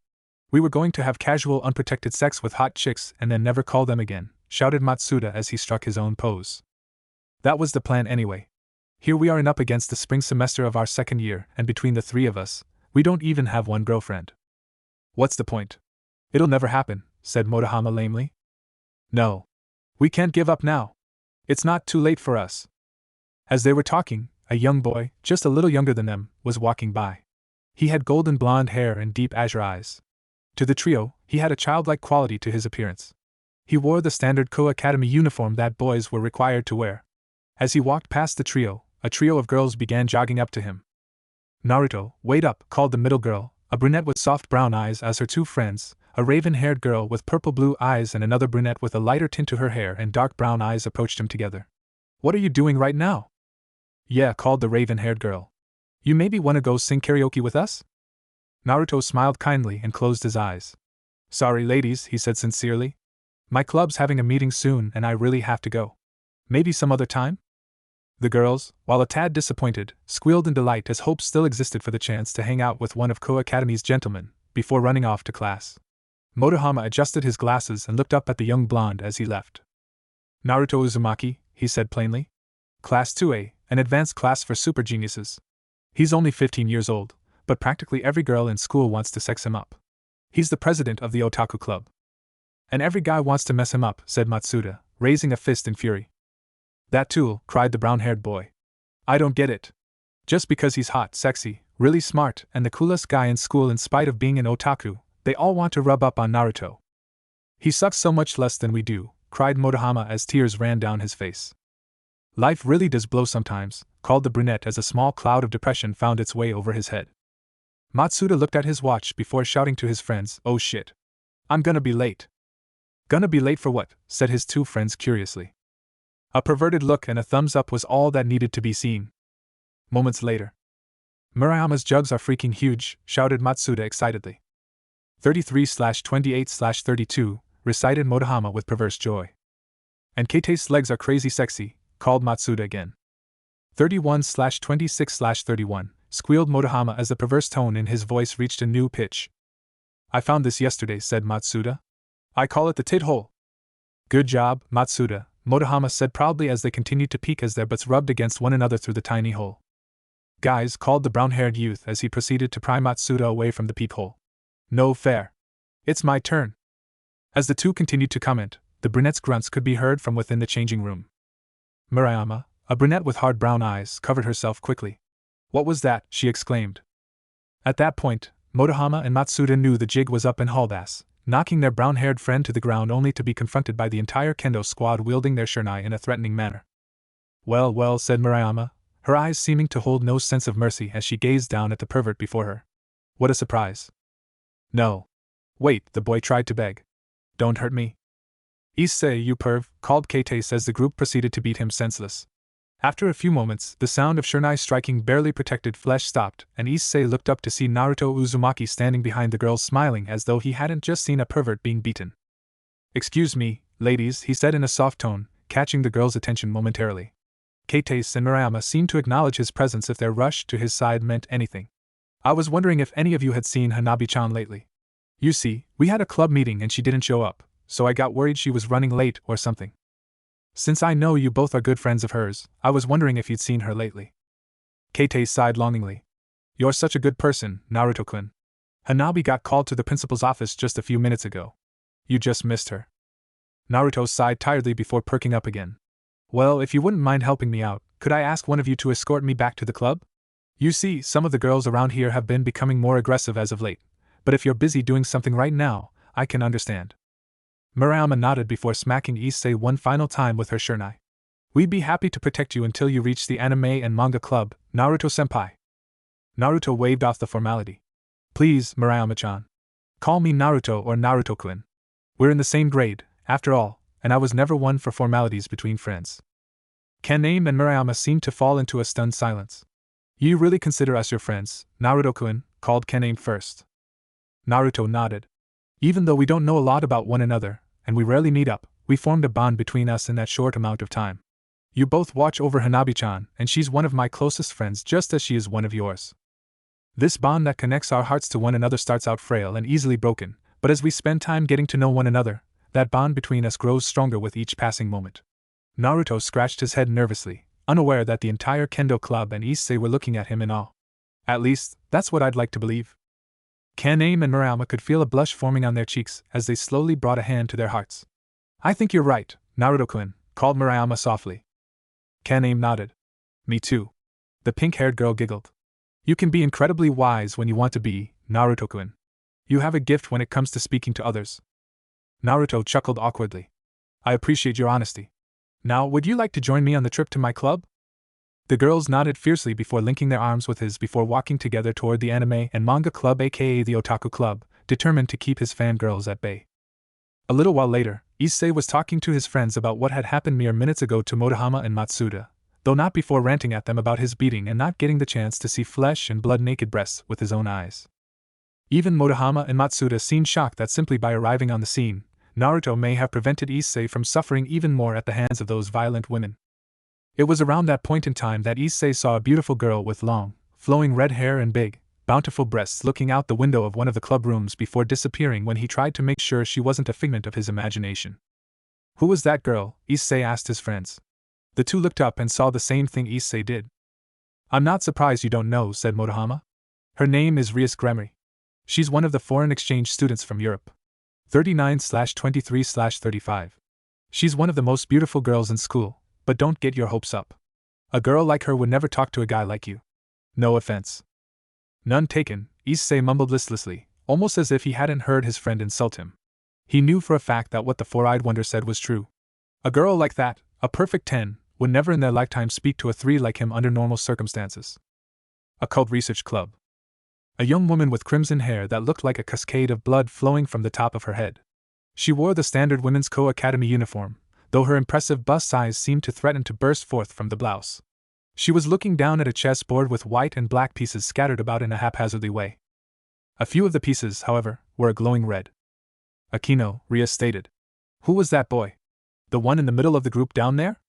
We were going to have casual unprotected sex with hot chicks and then never call them again, shouted Matsuda as he struck his own pose. That was the plan anyway. Here we are up against the spring semester of our second year, and between the three of us, we don't even have one girlfriend. What's the point? It'll never happen, said Motohama lamely. No. We can't give up now. It's not too late for us. As they were talking, a young boy, just a little younger than them, was walking by. He had golden blonde hair and deep azure eyes. To the trio, he had a childlike quality to his appearance. He wore the standard Kuo Academy uniform that boys were required to wear. As he walked past the trio, a trio of girls began jogging up to him. Naruto, wait up, called the middle girl, a brunette with soft brown eyes as her two friends, a raven-haired girl with purple-blue eyes and another brunette with a lighter tint to her hair and dark brown eyes approached him together. What are you doing right now? Yeah, called the raven-haired girl. You maybe wanna go sing karaoke with us? Naruto smiled kindly and closed his eyes. Sorry ladies, he said sincerely. My club's having a meeting soon and I really have to go. Maybe some other time? The girls, while a tad disappointed, squealed in delight as hope still existed for the chance to hang out with one of Kuo Academy's gentlemen, before running off to class. Motohama adjusted his glasses and looked up at the young blonde as he left. Naruto Uzumaki, he said plainly. Class 2A, an advanced class for super geniuses. He's only 15 years old, but practically every girl in school wants to sex him up. He's the president of the otaku club. And every guy wants to mess him up, said Matsuda, raising a fist in fury. That tool, cried the brown-haired boy. I don't get it. Just because he's hot, sexy, really smart, and the coolest guy in school in spite of being an otaku, they all want to rub up on Naruto. He sucks so much less than we do, cried Motohama as tears ran down his face. Life really does blow sometimes, called the brunette as a small cloud of depression found its way over his head. Matsuda looked at his watch before shouting to his friends, oh shit. I'm gonna be late. Gonna be late for what? Said his two friends curiously. A perverted look and a thumbs up was all that needed to be seen. Moments later. Murayama's jugs are freaking huge, shouted Matsuda excitedly. 33/28/32, recited Motohama with perverse joy. And Keite's legs are crazy sexy, called Matsuda again. 31/26/31, squealed Motohama as the perverse tone in his voice reached a new pitch. I found this yesterday, said Matsuda. I call it the tit hole. Good job, Matsuda, Motohama said proudly as they continued to peek as their butts rubbed against one another through the tiny hole. Guys, called the brown-haired youth as he proceeded to pry Matsuda away from the peephole. No fair. It's my turn. As the two continued to comment, the brunette's grunts could be heard from within the changing room. Murayama, a brunette with hard brown eyes, covered herself quickly. What was that? She exclaimed. At that point, Motohama and Matsuda knew the jig was up and hauled ass, knocking their brown-haired friend to the ground only to be confronted by the entire kendo squad wielding their shunai in a threatening manner. Well, well, said Murayama, her eyes seeming to hold no sense of mercy as she gazed down at the pervert before her. What a surprise. No. Wait, the boy tried to beg. Don't hurt me. Issei, you perv, called Keite as the group proceeded to beat him senseless. After a few moments, the sound of shunai striking barely protected flesh stopped, and Issei looked up to see Naruto Uzumaki standing behind the girls smiling as though he hadn't just seen a pervert being beaten. Excuse me, ladies, he said in a soft tone, catching the girls' attention momentarily. Keitase and Murayama seemed to acknowledge his presence if their rush to his side meant anything. I was wondering if any of you had seen Hanabi-chan lately. You see, we had a club meeting and she didn't show up, so I got worried she was running late or something. Since I know you both are good friends of hers, I was wondering if you'd seen her lately. Keitase sighed longingly. You're such a good person, Naruto-kun. Hanabi got called to the principal's office just a few minutes ago. You just missed her. Naruto sighed tiredly before perking up again. Well, if you wouldn't mind helping me out, could I ask one of you to escort me back to the club? You see, some of the girls around here have been becoming more aggressive as of late, but if you're busy doing something right now, I can understand. Murayama nodded before smacking Issei one final time with her shurnai. We'd be happy to protect you until you reach the anime and manga club, Naruto-senpai. Naruto waved off the formality. Please, Murayama-chan. Call me Naruto or Naruto-kun. We're in the same grade, after all, and I was never one for formalities between friends. Kaname and Murayama seemed to fall into a stunned silence. You really consider us your friends, Naruto-kun, called Kaname first. Naruto nodded. Even though we don't know a lot about one another, and we rarely meet up, we formed a bond between us in that short amount of time. You both watch over Hanabi-chan, and she's one of my closest friends just as she is one of yours. This bond that connects our hearts to one another starts out frail and easily broken, but as we spend time getting to know one another, that bond between us grows stronger with each passing moment. Naruto scratched his head nervously, unaware that the entire Kendo club and Issei were looking at him in awe. At least, that's what I'd like to believe. Kaname and Murayama could feel a blush forming on their cheeks as they slowly brought a hand to their hearts. I think you're right, Naruto-kun, called Murayama softly. Kaname nodded. Me too. The pink-haired girl giggled. You can be incredibly wise when you want to be, Naruto-kun. You have a gift when it comes to speaking to others. Naruto chuckled awkwardly. I appreciate your honesty. Now, would you like to join me on the trip to my club? The girls nodded fiercely before linking their arms with his before walking together toward the anime and manga club, aka the Otaku Club, determined to keep his fangirls at bay. A little while later, Issei was talking to his friends about what had happened mere minutes ago to Motohama and Matsuda, though not before ranting at them about his beating and not getting the chance to see flesh and blood naked breasts with his own eyes. Even Motohama and Matsuda seemed shocked that simply by arriving on the scene, Naruto may have prevented Issei from suffering even more at the hands of those violent women. It was around that point in time that Issei saw a beautiful girl with long, flowing red hair and big, bountiful breasts looking out the window of one of the club rooms before disappearing when he tried to make sure she wasn't a figment of his imagination. Who was that girl? Issei asked his friends. The two looked up and saw the same thing Issei did. I'm not surprised you don't know, said Motohama. Her name is Rias Gremory. She's one of the foreign exchange students from Europe. 39/23/35. She's one of the most beautiful girls in school, but don't get your hopes up. A girl like her would never talk to a guy like you. No offense. None taken, Issei mumbled listlessly, almost as if he hadn't heard his friend insult him. He knew for a fact that what the four-eyed wonder said was true. A girl like that, a perfect 10, would never in their lifetime speak to a 3 like him under normal circumstances. Occult Research Club. A young woman with crimson hair that looked like a cascade of blood flowing from the top of her head. She wore the standard women's Kuo Academy uniform, though her impressive bust size seemed to threaten to burst forth from the blouse. She was looking down at a chessboard with white and black pieces scattered about in a haphazardly way. A few of the pieces, however, were a glowing red. Akino, Rias stated. Who was that boy? The one in the middle of the group down there?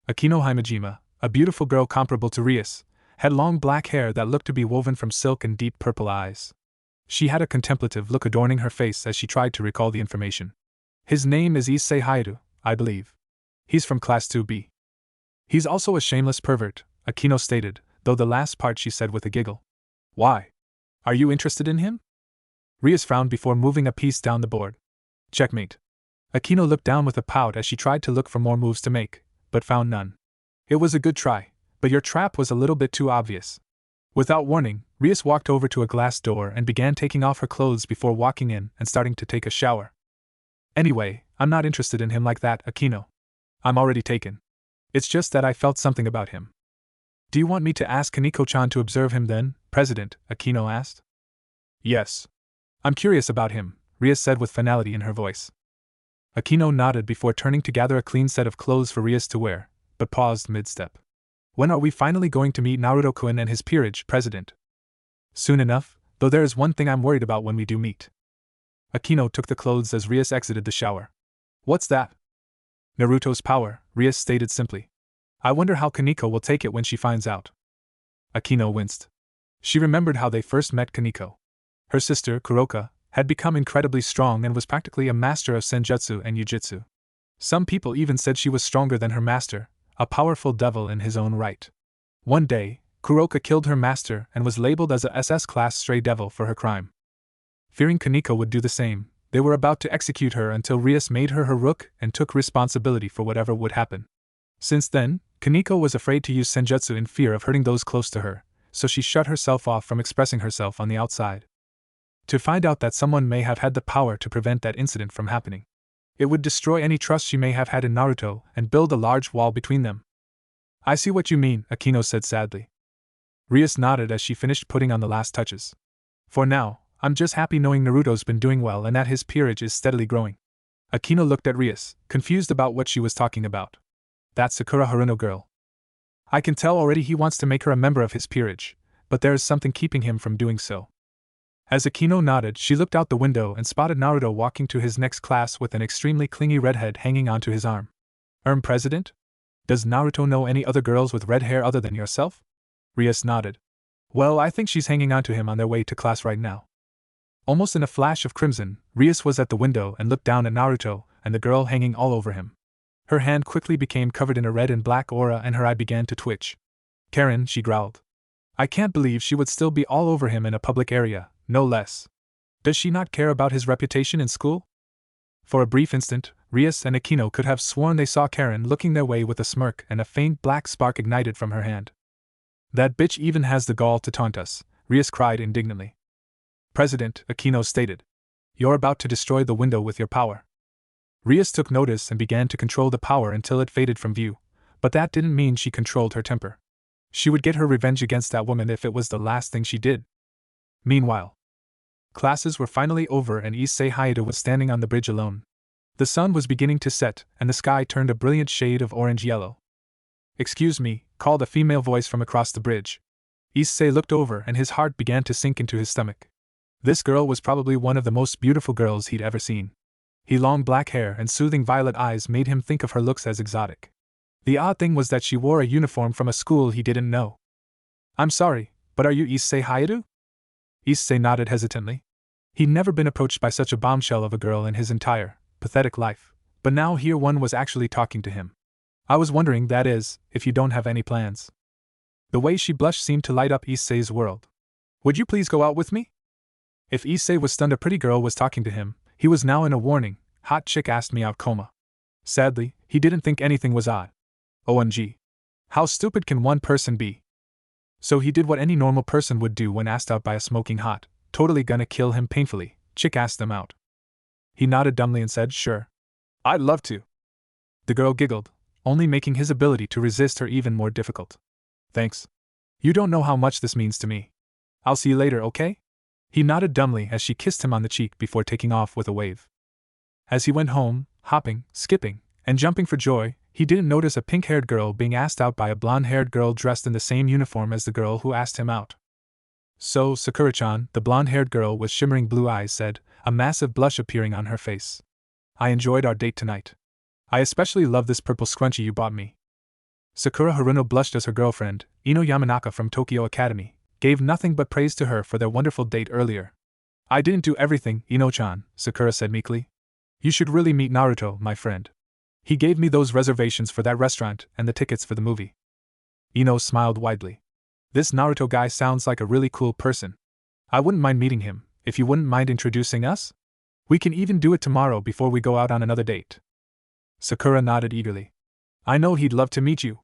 Akino Himejima, a beautiful girl comparable to Rias, had long black hair that looked to be woven from silk and deep purple eyes. She had a contemplative look adorning her face as she tried to recall the information. His name is Issei Hayato, I believe. He's from Class 2B. He's also a shameless pervert, Akino stated, though the last part she said with a giggle. Why? Are you interested in him? Rias frowned before moving a piece down the board. Checkmate. Akino looked down with a pout as she tried to look for more moves to make, but found none. It was a good try, but your trap was a little bit too obvious. Without warning, Rias walked over to a glass door and began taking off her clothes before walking in and starting to take a shower. Anyway, I'm not interested in him like that, Akino. I'm already taken. It's just that I felt something about him. Do you want me to ask Kaneko-chan to observe him then, President? Akino asked. Yes. I'm curious about him, Rias said with finality in her voice. Akino nodded before turning to gather a clean set of clothes for Rias to wear, but paused mid-step. When are we finally going to meet Naruto-kun and his peerage, President? Soon enough, though there is one thing I'm worried about when we do meet. Akino took the clothes as Rias exited the shower. What's that? Naruto's power, Rias stated simply. I wonder how Kaneko will take it when she finds out. Akino winced. She remembered how they first met Kaneko. Her sister, Kuroka, had become incredibly strong and was practically a master of senjutsu and yujitsu. Some people even said she was stronger than her master, a powerful devil in his own right. One day, Kuroka killed her master and was labeled as a SS-class stray devil for her crime. Fearing Kaneko would do the same, they were about to execute her until Rias made her Rook and took responsibility for whatever would happen. Since then, Kaneko was afraid to use senjutsu in fear of hurting those close to her, so she shut herself off from expressing herself on the outside. To find out that someone may have had the power to prevent that incident from happening. It would destroy any trust she may have had in Naruto and build a large wall between them. I see what you mean, Akino said sadly. Rias nodded as she finished putting on the last touches. For now, I'm just happy knowing Naruto's been doing well and that his peerage is steadily growing. Akino looked at Rias, confused about what she was talking about. That Sakura Haruno girl. I can tell already he wants to make her a member of his peerage, but there is something keeping him from doing so. As Akino nodded, she looked out the window and spotted Naruto walking to his next class with an extremely clingy redhead hanging onto his arm. President? Does Naruto know any other girls with red hair other than yourself? Rias nodded. Well, I think she's hanging onto him on their way to class right now. Almost in a flash of crimson, Rias was at the window and looked down at Naruto and the girl hanging all over him. Her hand quickly became covered in a red and black aura and her eye began to twitch. Karen, she growled. I can't believe she would still be all over him in a public area, no less. Does she not care about his reputation in school? For a brief instant, Rias and Akino could have sworn they saw Karen looking their way with a smirk and a faint black spark ignited from her hand. That bitch even has the gall to taunt us, Rias cried indignantly. President, Akino stated. You're about to destroy the window with your power. Rias took notice and began to control the power until it faded from view, but that didn't mean she controlled her temper. She would get her revenge against that woman if it was the last thing she did. Meanwhile, classes were finally over and Issei Hayato was standing on the bridge alone. The sun was beginning to set, and the sky turned a brilliant shade of orange-yellow. Excuse me, called a female voice from across the bridge. Issei looked over and his heart began to sink into his stomach. This girl was probably one of the most beautiful girls he'd ever seen. Her long black hair and soothing violet eyes made him think of her looks as exotic. The odd thing was that she wore a uniform from a school he didn't know. I'm sorry, but are you Issei Hayato? Issei nodded hesitantly. He'd never been approached by such a bombshell of a girl in his entire, pathetic life, but now here one was actually talking to him. I was wondering, that is, if you don't have any plans. The way she blushed seemed to light up Issei's world. Would you please go out with me? If Issei was stunned a pretty girl was talking to him, he was now in a warning, hot chick asked me out coma. Sadly, he didn't think anything was odd. OMG. How stupid can one person be? So he did what any normal person would do when asked out by a smoking hot, totally gonna kill him painfully, chick asked them out. He nodded dumbly and said, sure. I'd love to. The girl giggled, only making his ability to resist her even more difficult. Thanks. You don't know how much this means to me. I'll see you later, okay? He nodded dumbly as she kissed him on the cheek before taking off with a wave. As he went home, hopping, skipping, and jumping for joy, he didn't notice a pink-haired girl being asked out by a blonde-haired girl dressed in the same uniform as the girl who asked him out. So, Sakura-chan, the blonde-haired girl with shimmering blue eyes said, a massive blush appearing on her face. I enjoyed our date tonight. I especially love this purple scrunchie you bought me. Sakura Haruno blushed as her girlfriend, Ino Yamanaka from Tokyo Academy, gave nothing but praise to her for their wonderful date earlier. I didn't do everything, Ino-chan, Sakura said meekly. You should really meet Naruto, my friend. He gave me those reservations for that restaurant and the tickets for the movie. Ino smiled widely. This Naruto guy sounds like a really cool person. I wouldn't mind meeting him, if you wouldn't mind introducing us? We can even do it tomorrow before we go out on another date. Sakura nodded eagerly. I know he'd love to meet you.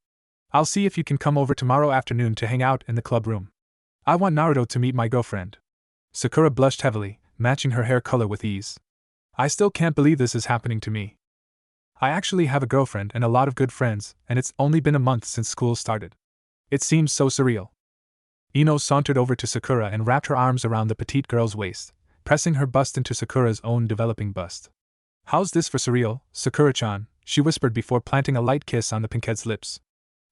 I'll see if you can come over tomorrow afternoon to hang out in the club room. I want Naruto to meet my girlfriend. Sakura blushed heavily, matching her hair color with ease. I still can't believe this is happening to me. I actually have a girlfriend and a lot of good friends, and it's only been a month since school started. It seems so surreal. Ino sauntered over to Sakura and wrapped her arms around the petite girl's waist, pressing her bust into Sakura's own developing bust. How's this for surreal, Sakura-chan? She whispered before planting a light kiss on the pinkhead's lips.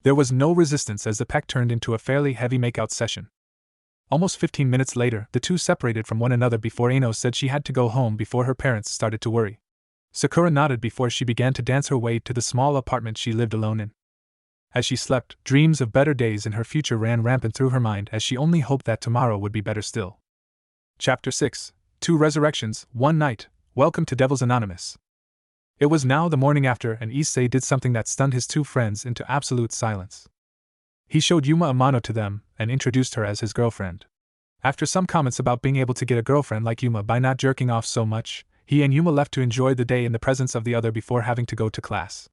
There was no resistance as the peck turned into a fairly heavy makeout session. Almost 15 minutes later, the two separated from one another before Ino said she had to go home before her parents started to worry. Sakura nodded before she began to dance her way to the small apartment she lived alone in. As she slept, dreams of better days in her future ran rampant through her mind as she only hoped that tomorrow would be better still. Chapter 6. 2 Resurrections, 1 Night. Welcome to Devils Anonymous. It was now the morning after, and Issei did something that stunned his two friends into absolute silence. He showed Yuma Amano to them and introduced her as his girlfriend. After some comments about being able to get a girlfriend like Yuma by not jerking off so much, he and Yuma left to enjoy the day in the presence of the other before having to go to class.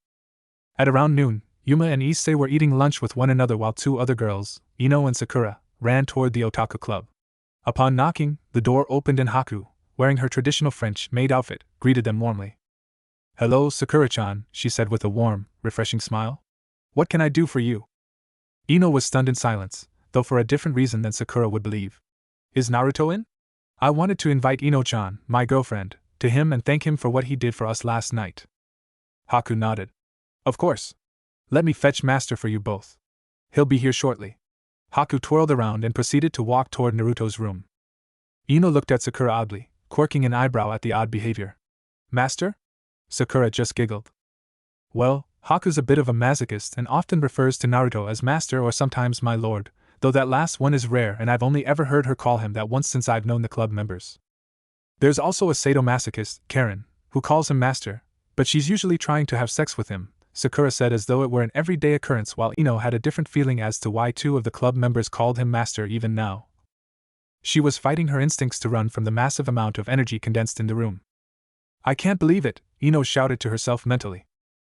At around noon, Yuma and Issei were eating lunch with one another while 2 other girls, Ino and Sakura, ran toward the otaku club. Upon knocking, the door opened and Haku, wearing her traditional French-maid outfit, greeted them warmly. "Hello, Sakura-chan," she said with a warm, refreshing smile. "What can I do for you?" Ino was stunned in silence, though for a different reason than Sakura would believe. "Is Naruto in? I wanted to invite Ino-chan, my girlfriend, to him and thank him for what he did for us last night." Haku nodded. "Of course. Let me fetch Master for you both. He'll be here shortly." Haku twirled around and proceeded to walk toward Naruto's room. Ino looked at Sakura oddly, quirking an eyebrow at the odd behavior. "Master?" Sakura just giggled. Well, Haku's a bit of a masochist and often refers to Naruto as Master or sometimes my lord, though that last one is rare and I've only ever heard her call him that once since I've known the club members. There's also a sadomasochist, Karen, who calls him Master, but she's usually trying to have sex with him, Sakura said as though it were an everyday occurrence, while Ino had a different feeling as to why 2 of the club members called him Master even now. She was fighting her instincts to run from the massive amount of energy condensed in the room. "I can't believe it," Ino shouted to herself mentally.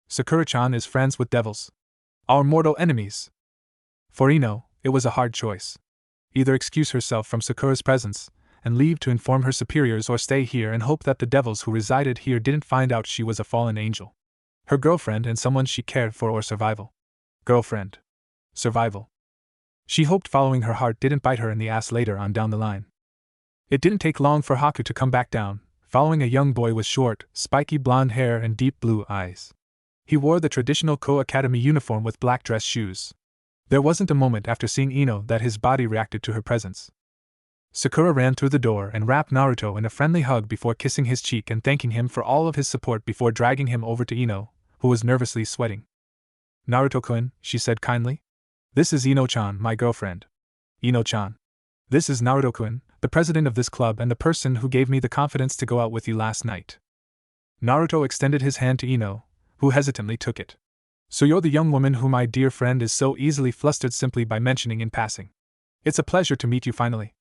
"Sakura-chan is friends with devils. Our mortal enemies." For Ino, it was a hard choice. Either excuse herself from Sakura's presence and leave to inform her superiors, or stay here and hope that the devils who resided here didn't find out she was a fallen angel. Her girlfriend and someone she cared for, or survival. Girlfriend. Survival. She hoped following her heart didn't bite her in the ass later on down the line. It didn't take long for Haku to come back down, following a young boy with short, spiky blonde hair and deep blue eyes. He wore the traditional Kuo Academy uniform with black dress shoes. There wasn't a moment after seeing Ino that his body reacted to her presence. Sakura ran through the door and wrapped Naruto in a friendly hug before kissing his cheek and thanking him for all of his support before dragging him over to Ino, who was nervously sweating. "Naruto-kun," she said kindly. "This is Ino-chan, my girlfriend." "Ino-chan. This is Naruto-kun, the president of this club and the person who gave me the confidence to go out with you last night." Naruto extended his hand to Ino, who hesitantly took it. "So you're the young woman who my dear friend is so easily flustered simply by mentioning in passing. It's a pleasure to meet you finally.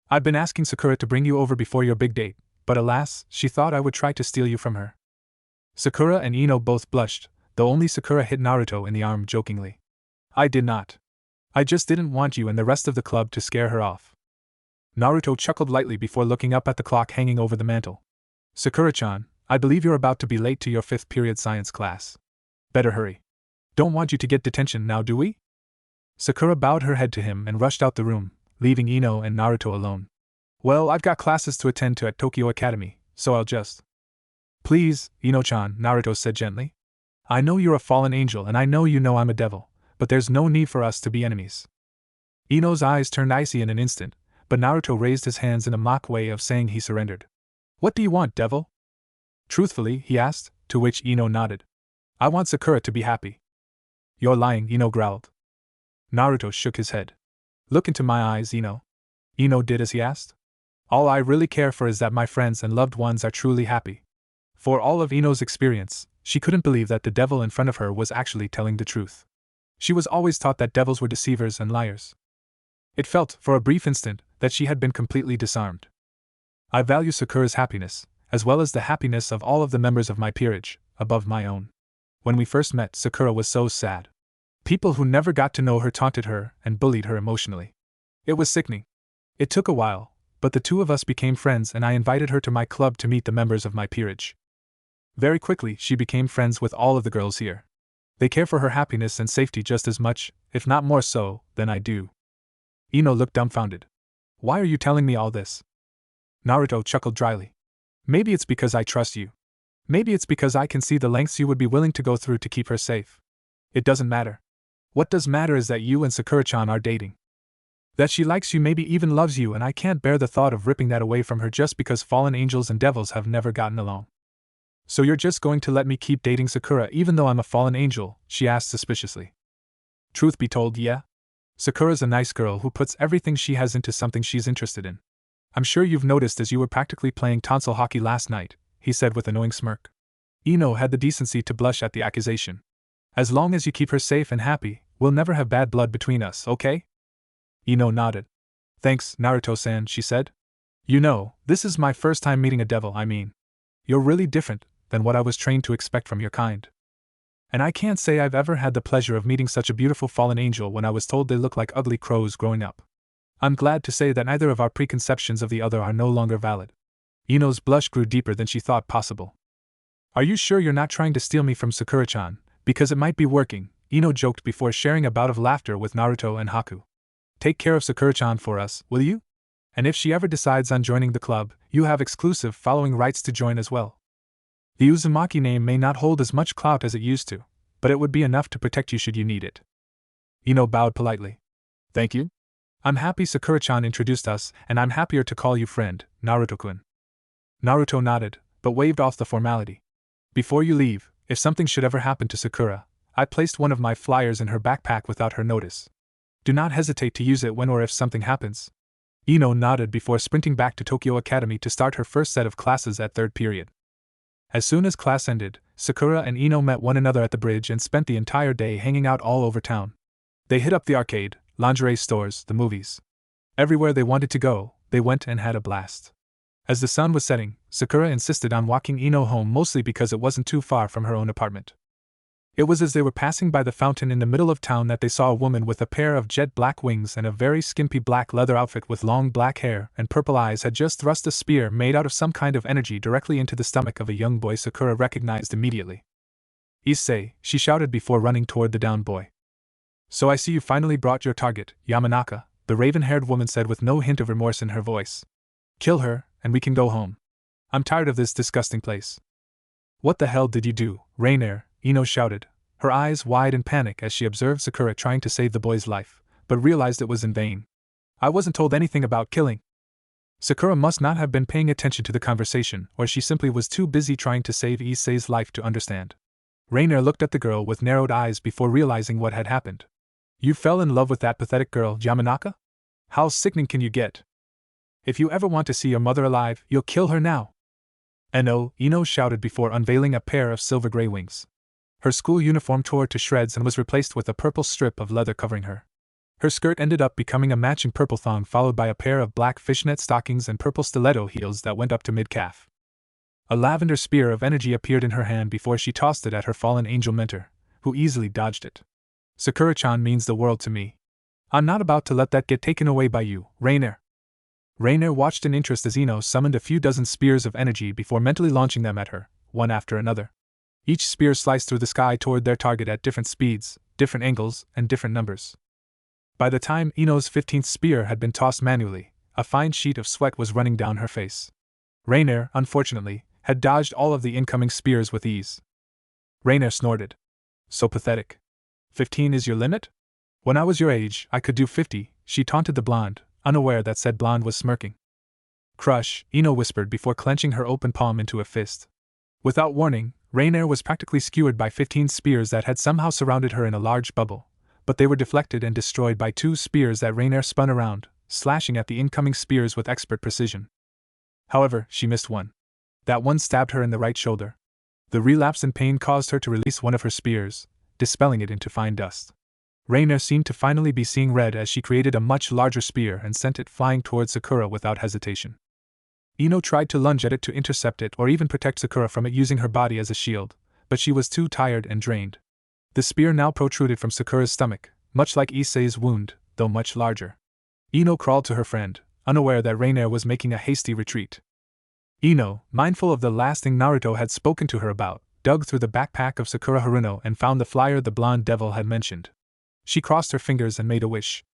I've been asking Sakura to bring you over before your big date, but alas, she thought I would try to steal you from her." Sakura and Ino both blushed, though only Sakura hit Naruto in the arm jokingly. "I did not. I just didn't want you and the rest of the club to scare her off." Naruto chuckled lightly before looking up at the clock hanging over the mantel. "Sakura-chan, I believe you're about to be late to your 5th period science class. Better hurry. Don't want you to get detention now, do we?" Sakura bowed her head to him and rushed out the room, leaving Ino and Naruto alone. "Well, I've got classes to attend to at Tokyo Academy, so I'll just—" "Please, Ino-chan," Naruto said gently. "I know you're a fallen angel and I know you know I'm a devil, but there's no need for us to be enemies." Ino's eyes turned icy in an instant, but Naruto raised his hands in a mock way of saying he surrendered. "What do you want, devil?" Truthfully, he asked, to which Ino nodded. "I want Sakura to be happy." "You're lying," Ino growled. Naruto shook his head. "Look into my eyes, Ino." Ino did as he asked. "All I really care for is that my friends and loved ones are truly happy." For all of Ino's experience, she couldn't believe that the devil in front of her was actually telling the truth. She was always taught that devils were deceivers and liars. It felt, for a brief instant, that she had been completely disarmed. "I value Sakura's happiness, as well as the happiness of all of the members of my peerage, above my own. When we first met, Sakura was so sad. People who never got to know her taunted her and bullied her emotionally. It was sickening. It took a while, but the 2 of us became friends and I invited her to my club to meet the members of my peerage. Very quickly, she became friends with all of the girls here. They care for her happiness and safety just as much, if not more so, than I do." Ino looked dumbfounded. "Why are you telling me all this?" Naruto chuckled dryly. "Maybe it's because I trust you. Maybe it's because I can see the lengths you would be willing to go through to keep her safe. It doesn't matter. What does matter is that you and Sakura-chan are dating. That she likes you, maybe even loves you, and I can't bear the thought of ripping that away from her just because fallen angels and devils have never gotten along." "So you're just going to let me keep dating Sakura even though I'm a fallen angel?" she asked suspiciously. Truth be told, yeah. Sakura's a nice girl who puts everything she has into something she's interested in. I'm sure you've noticed as you were practically playing tonsil hockey last night, he said with a knowing smirk. Ino had the decency to blush at the accusation. As long as you keep her safe and happy, we'll never have bad blood between us, okay? Ino nodded. Thanks, Naruto-san, she said. You know, this is my first time meeting a devil, I mean. You're really different than what I was trained to expect from your kind. And I can't say I've ever had the pleasure of meeting such a beautiful fallen angel when I was told they look like ugly crows growing up. I'm glad to say that neither of our preconceptions of the other are no longer valid. Ino's blush grew deeper than she thought possible. Are you sure you're not trying to steal me from Sakura-chan? Because it might be working, Ino joked before sharing a bout of laughter with Naruto and Haku. Take care of Sakura-chan for us, will you? And if she ever decides on joining the club, you have exclusive following rights to join as well. The Uzumaki name may not hold as much clout as it used to, but it would be enough to protect you should you need it. Ino bowed politely. Thank you. I'm happy Sakura-chan introduced us, and I'm happier to call you friend, Naruto-kun. Naruto nodded, but waved off the formality. Before you leave, if something should ever happen to Sakura, I placed one of my flyers in her backpack without her notice. Do not hesitate to use it when or if something happens. Ino nodded before sprinting back to Tokyo Academy to start her first set of classes at third period. As soon as class ended, Sakura and Ino met one another at the bridge and spent the entire day hanging out all over town. They hit up the arcade, lingerie stores, the movies. Everywhere they wanted to go, they went and had a blast. As the sun was setting, Sakura insisted on walking Ino home mostly because it wasn't too far from her own apartment. It was as they were passing by the fountain in the middle of town that they saw a woman with a pair of jet black wings and a very skimpy black leather outfit with long black hair and purple eyes had just thrust a spear made out of some kind of energy directly into the stomach of a young boy Sakura recognized immediately. Issei, she shouted before running toward the downed boy. So I see you finally brought your target, Yamanaka, the raven-haired woman said with no hint of remorse in her voice. Kill her, and we can go home. I'm tired of this disgusting place. What the hell did you do, Raynare? Ino shouted, her eyes wide in panic as she observed Sakura trying to save the boy's life, but realized it was in vain. I wasn't told anything about killing. Sakura must not have been paying attention to the conversation, or she simply was too busy trying to save Issei's life to understand. Raynare looked at the girl with narrowed eyes before realizing what had happened. You fell in love with that pathetic girl, Yamanaka? How sickening can you get? If you ever want to see your mother alive, you'll kill her now. No, Ino shouted before unveiling a pair of silver gray wings. Her school uniform tore to shreds and was replaced with a purple strip of leather covering her. Her skirt ended up becoming a matching purple thong followed by a pair of black fishnet stockings and purple stiletto heels that went up to mid-calf. A lavender spear of energy appeared in her hand before she tossed it at her fallen angel mentor, who easily dodged it. Sakura-chan means the world to me. I'm not about to let that get taken away by you, Raynare. Raynare watched in interest as Ino summoned a few dozen spears of energy before mentally launching them at her, one after another. Each spear sliced through the sky toward their target at different speeds, different angles, and different numbers. By the time Ino's 15th spear had been tossed manually, a fine sheet of sweat was running down her face. Raynare, unfortunately, had dodged all of the incoming spears with ease. Raynare snorted. So pathetic. 15 is your limit? When I was your age, I could do 50, she taunted the blonde, unaware that said blonde was smirking. Crush, Ino whispered before clenching her open palm into a fist. Without warning, Raynare was practically skewered by 15 spears that had somehow surrounded her in a large bubble, but they were deflected and destroyed by 2 spears that Raynare spun around, slashing at the incoming spears with expert precision. However, she missed one. That one stabbed her in the right shoulder. The relapse in pain caused her to release one of her spears, dispelling it into fine dust. Raynare seemed to finally be seeing red as she created a much larger spear and sent it flying towards Sakura without hesitation. Ino tried to lunge at it to intercept it or even protect Sakura from it using her body as a shield, but she was too tired and drained. The spear now protruded from Sakura's stomach, much like Issei's wound, though much larger. Ino crawled to her friend, unaware that Raynare was making a hasty retreat. Ino, mindful of the last thing Naruto had spoken to her about, dug through the backpack of Sakura Haruno and found the flyer the blonde devil had mentioned. She crossed her fingers and made a wish.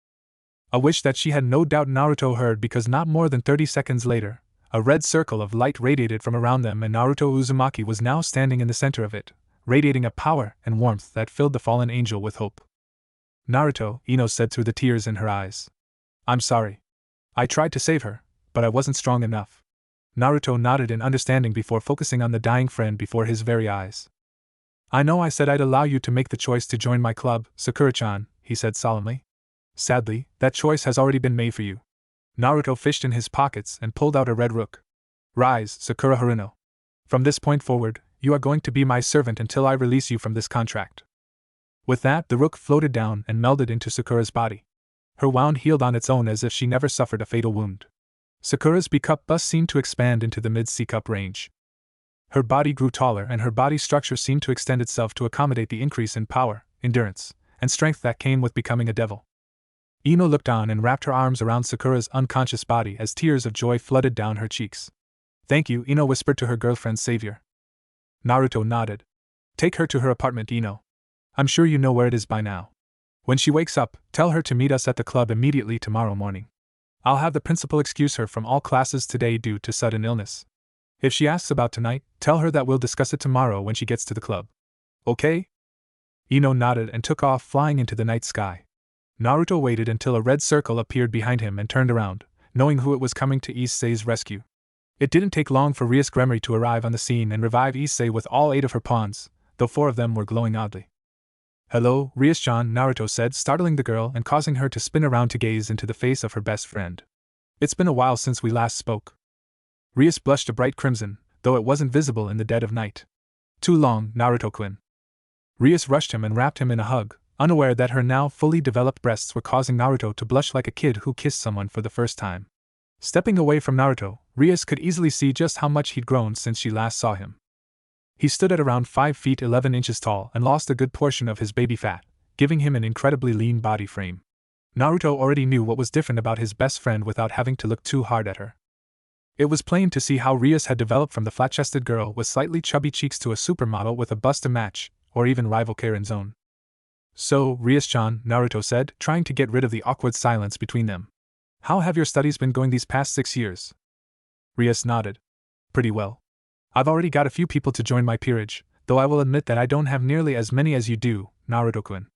A wish that she had no doubt Naruto heard because not more than 30 seconds later, a red circle of light radiated from around them and Naruto Uzumaki was now standing in the center of it, radiating a power and warmth that filled the fallen angel with hope. Naruto, Ino said through the tears in her eyes. I'm sorry. I tried to save her, but I wasn't strong enough. Naruto nodded in understanding before focusing on the dying friend before his very eyes. I know I said I'd allow you to make the choice to join my club, Sakura-chan, he said solemnly. Sadly, that choice has already been made for you. Naruto fished in his pockets and pulled out a red rook. Rise, Sakura Haruno. From this point forward, you are going to be my servant until I release you from this contract. With that, the rook floated down and melded into Sakura's body. Her wound healed on its own as if she never suffered a fatal wound. Sakura's B-cup bust seemed to expand into the mid-C-cup range. Her body grew taller and her body structure seemed to extend itself to accommodate the increase in power, endurance, and strength that came with becoming a devil. Ino looked on and wrapped her arms around Sakura's unconscious body as tears of joy flooded down her cheeks. Thank you, Ino whispered to her girlfriend's savior. Naruto nodded. Take her to her apartment, Ino. I'm sure you know where it is by now. When she wakes up, tell her to meet us at the club immediately tomorrow morning. I'll have the principal excuse her from all classes today due to sudden illness. If she asks about tonight, tell her that we'll discuss it tomorrow when she gets to the club. Okay? Ino nodded and took off flying into the night sky. Naruto waited until a red circle appeared behind him and turned around, knowing who it was coming to Issei's rescue. It didn't take long for Rias Gremory to arrive on the scene and revive Issei with all 8 of her pawns, though 4 of them were glowing oddly. Hello, Rias-chan, Naruto said, startling the girl and causing her to spin around to gaze into the face of her best friend. It's been a while since we last spoke. Rias blushed a bright crimson, though it wasn't visible in the dead of night. Too long, Naruto-kun. Rias rushed him and wrapped him in a hug, unaware that her now fully developed breasts were causing Naruto to blush like a kid who kissed someone for the first time. Stepping away from Naruto, Rias could easily see just how much he'd grown since she last saw him. He stood at around 5 feet 11 inches tall and lost a good portion of his baby fat, giving him an incredibly lean body frame. Naruto already knew what was different about his best friend without having to look too hard at her. It was plain to see how Rias had developed from the flat-chested girl with slightly chubby cheeks to a supermodel with a bust to match, or even rival Karen's own. So, Rias-chan, Naruto said, trying to get rid of the awkward silence between them. How have your studies been going these past 6 years? Rias nodded. Pretty well. I've already got a few people to join my peerage, though I will admit that I don't have nearly as many as you do, Naruto-kun.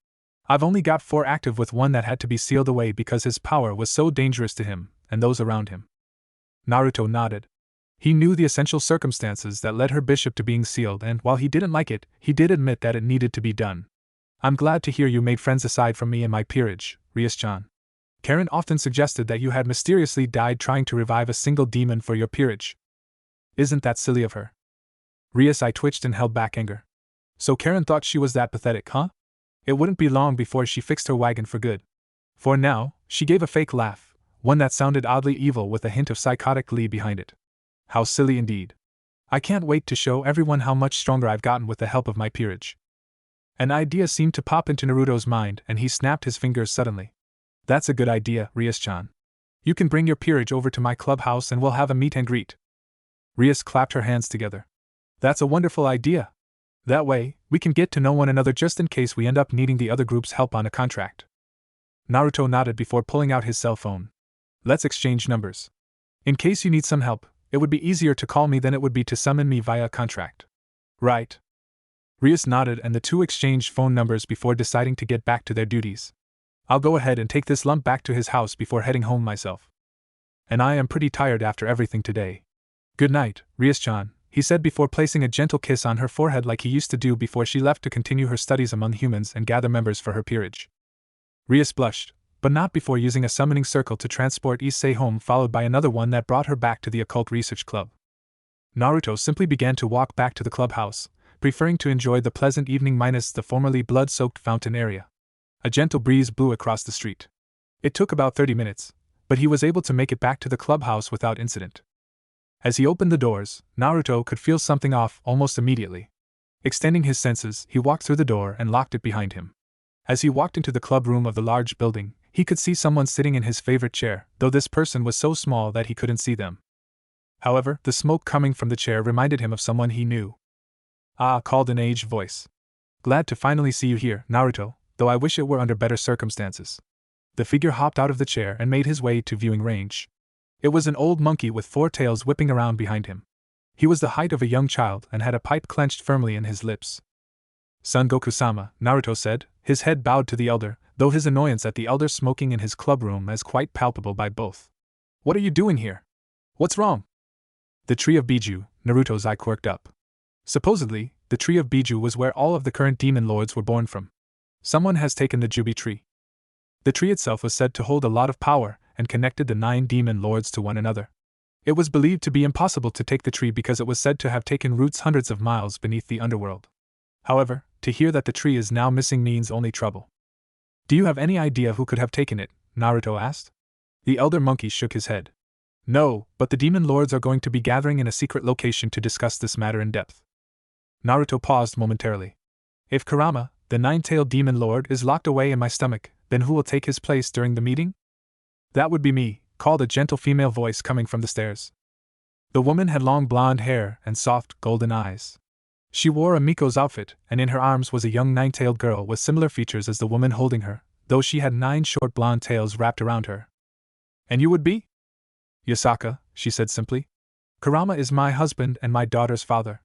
I've only got 4 active with one that had to be sealed away because his power was so dangerous to him, and those around him. Naruto nodded. He knew the essential circumstances that led her bishop to being sealed, and while he didn't like it, he did admit that it needed to be done. I'm glad to hear you made friends aside from me and my peerage, Rias-chan. Karen often suggested that you had mysteriously died trying to revive a single demon for your peerage. Isn't that silly of her? Rias' eye twitched and held back anger. So Karen thought she was that pathetic, huh? It wouldn't be long before she fixed her wagon for good. For now, she gave a fake laugh, one that sounded oddly evil with a hint of psychotic glee behind it. How silly indeed. I can't wait to show everyone how much stronger I've gotten with the help of my peerage. An idea seemed to pop into Naruto's mind and he snapped his fingers suddenly. That's a good idea, Rias-chan. You can bring your peerage over to my clubhouse and we'll have a meet and greet. Rias clapped her hands together. That's a wonderful idea. That way, we can get to know one another just in case we end up needing the other group's help on a contract. Naruto nodded before pulling out his cell phone. Let's exchange numbers. In case you need some help, it would be easier to call me than it would be to summon me via contract. Right. Rias nodded and the two exchanged phone numbers before deciding to get back to their duties. I'll go ahead and take this lump back to his house before heading home myself. And I am pretty tired after everything today. Good night, Rias-chan, he said before placing a gentle kiss on her forehead like he used to do before she left to continue her studies among humans and gather members for her peerage. Rias blushed, but not before using a summoning circle to transport Issei home, followed by another one that brought her back to the occult research club. Naruto simply began to walk back to the clubhouse, preferring to enjoy the pleasant evening minus the formerly blood-soaked fountain area. A gentle breeze blew across the street. It took about 30 minutes, but he was able to make it back to the clubhouse without incident. As he opened the doors, Naruto could feel something off almost immediately. Extending his senses, he walked through the door and locked it behind him. As he walked into the club room of the large building, he could see someone sitting in his favorite chair, though this person was so small that he couldn't see them. However, the smoke coming from the chair reminded him of someone he knew. Ah, called an aged voice. Glad to finally see you here, Naruto, though I wish it were under better circumstances. The figure hopped out of the chair and made his way to viewing range. It was an old monkey with 4 tails whipping around behind him. He was the height of a young child and had a pipe clenched firmly in his lips. Son Goku-sama, Naruto said, his head bowed to the elder, though his annoyance at the elder smoking in his club room as quite palpable by both. What are you doing here? What's wrong? The tree of Biju, Naruto's eye quirked up. Supposedly, the tree of Biju was where all of the current demon lords were born from. Someone has taken the Jubi tree. The tree itself was said to hold a lot of power and connected the 9 demon lords to one another. It was believed to be impossible to take the tree because it was said to have taken roots hundreds of miles beneath the underworld. However, to hear that the tree is now missing means only trouble. Do you have any idea who could have taken it? Naruto asked. The elder monkey shook his head. No, but the demon lords are going to be gathering in a secret location to discuss this matter in depth. Naruto paused momentarily. If Kurama, the 9-tailed demon lord, is locked away in my stomach, then who will take his place during the meeting? That would be me, called a gentle female voice coming from the stairs. The woman had long blonde hair and soft, golden eyes. She wore a Miko's outfit, and in her arms was a young 9-tailed girl with similar features as the woman holding her, though she had 9 short blonde tails wrapped around her. And you would be? Yasaka, she said simply. Kurama is my husband and my daughter's father.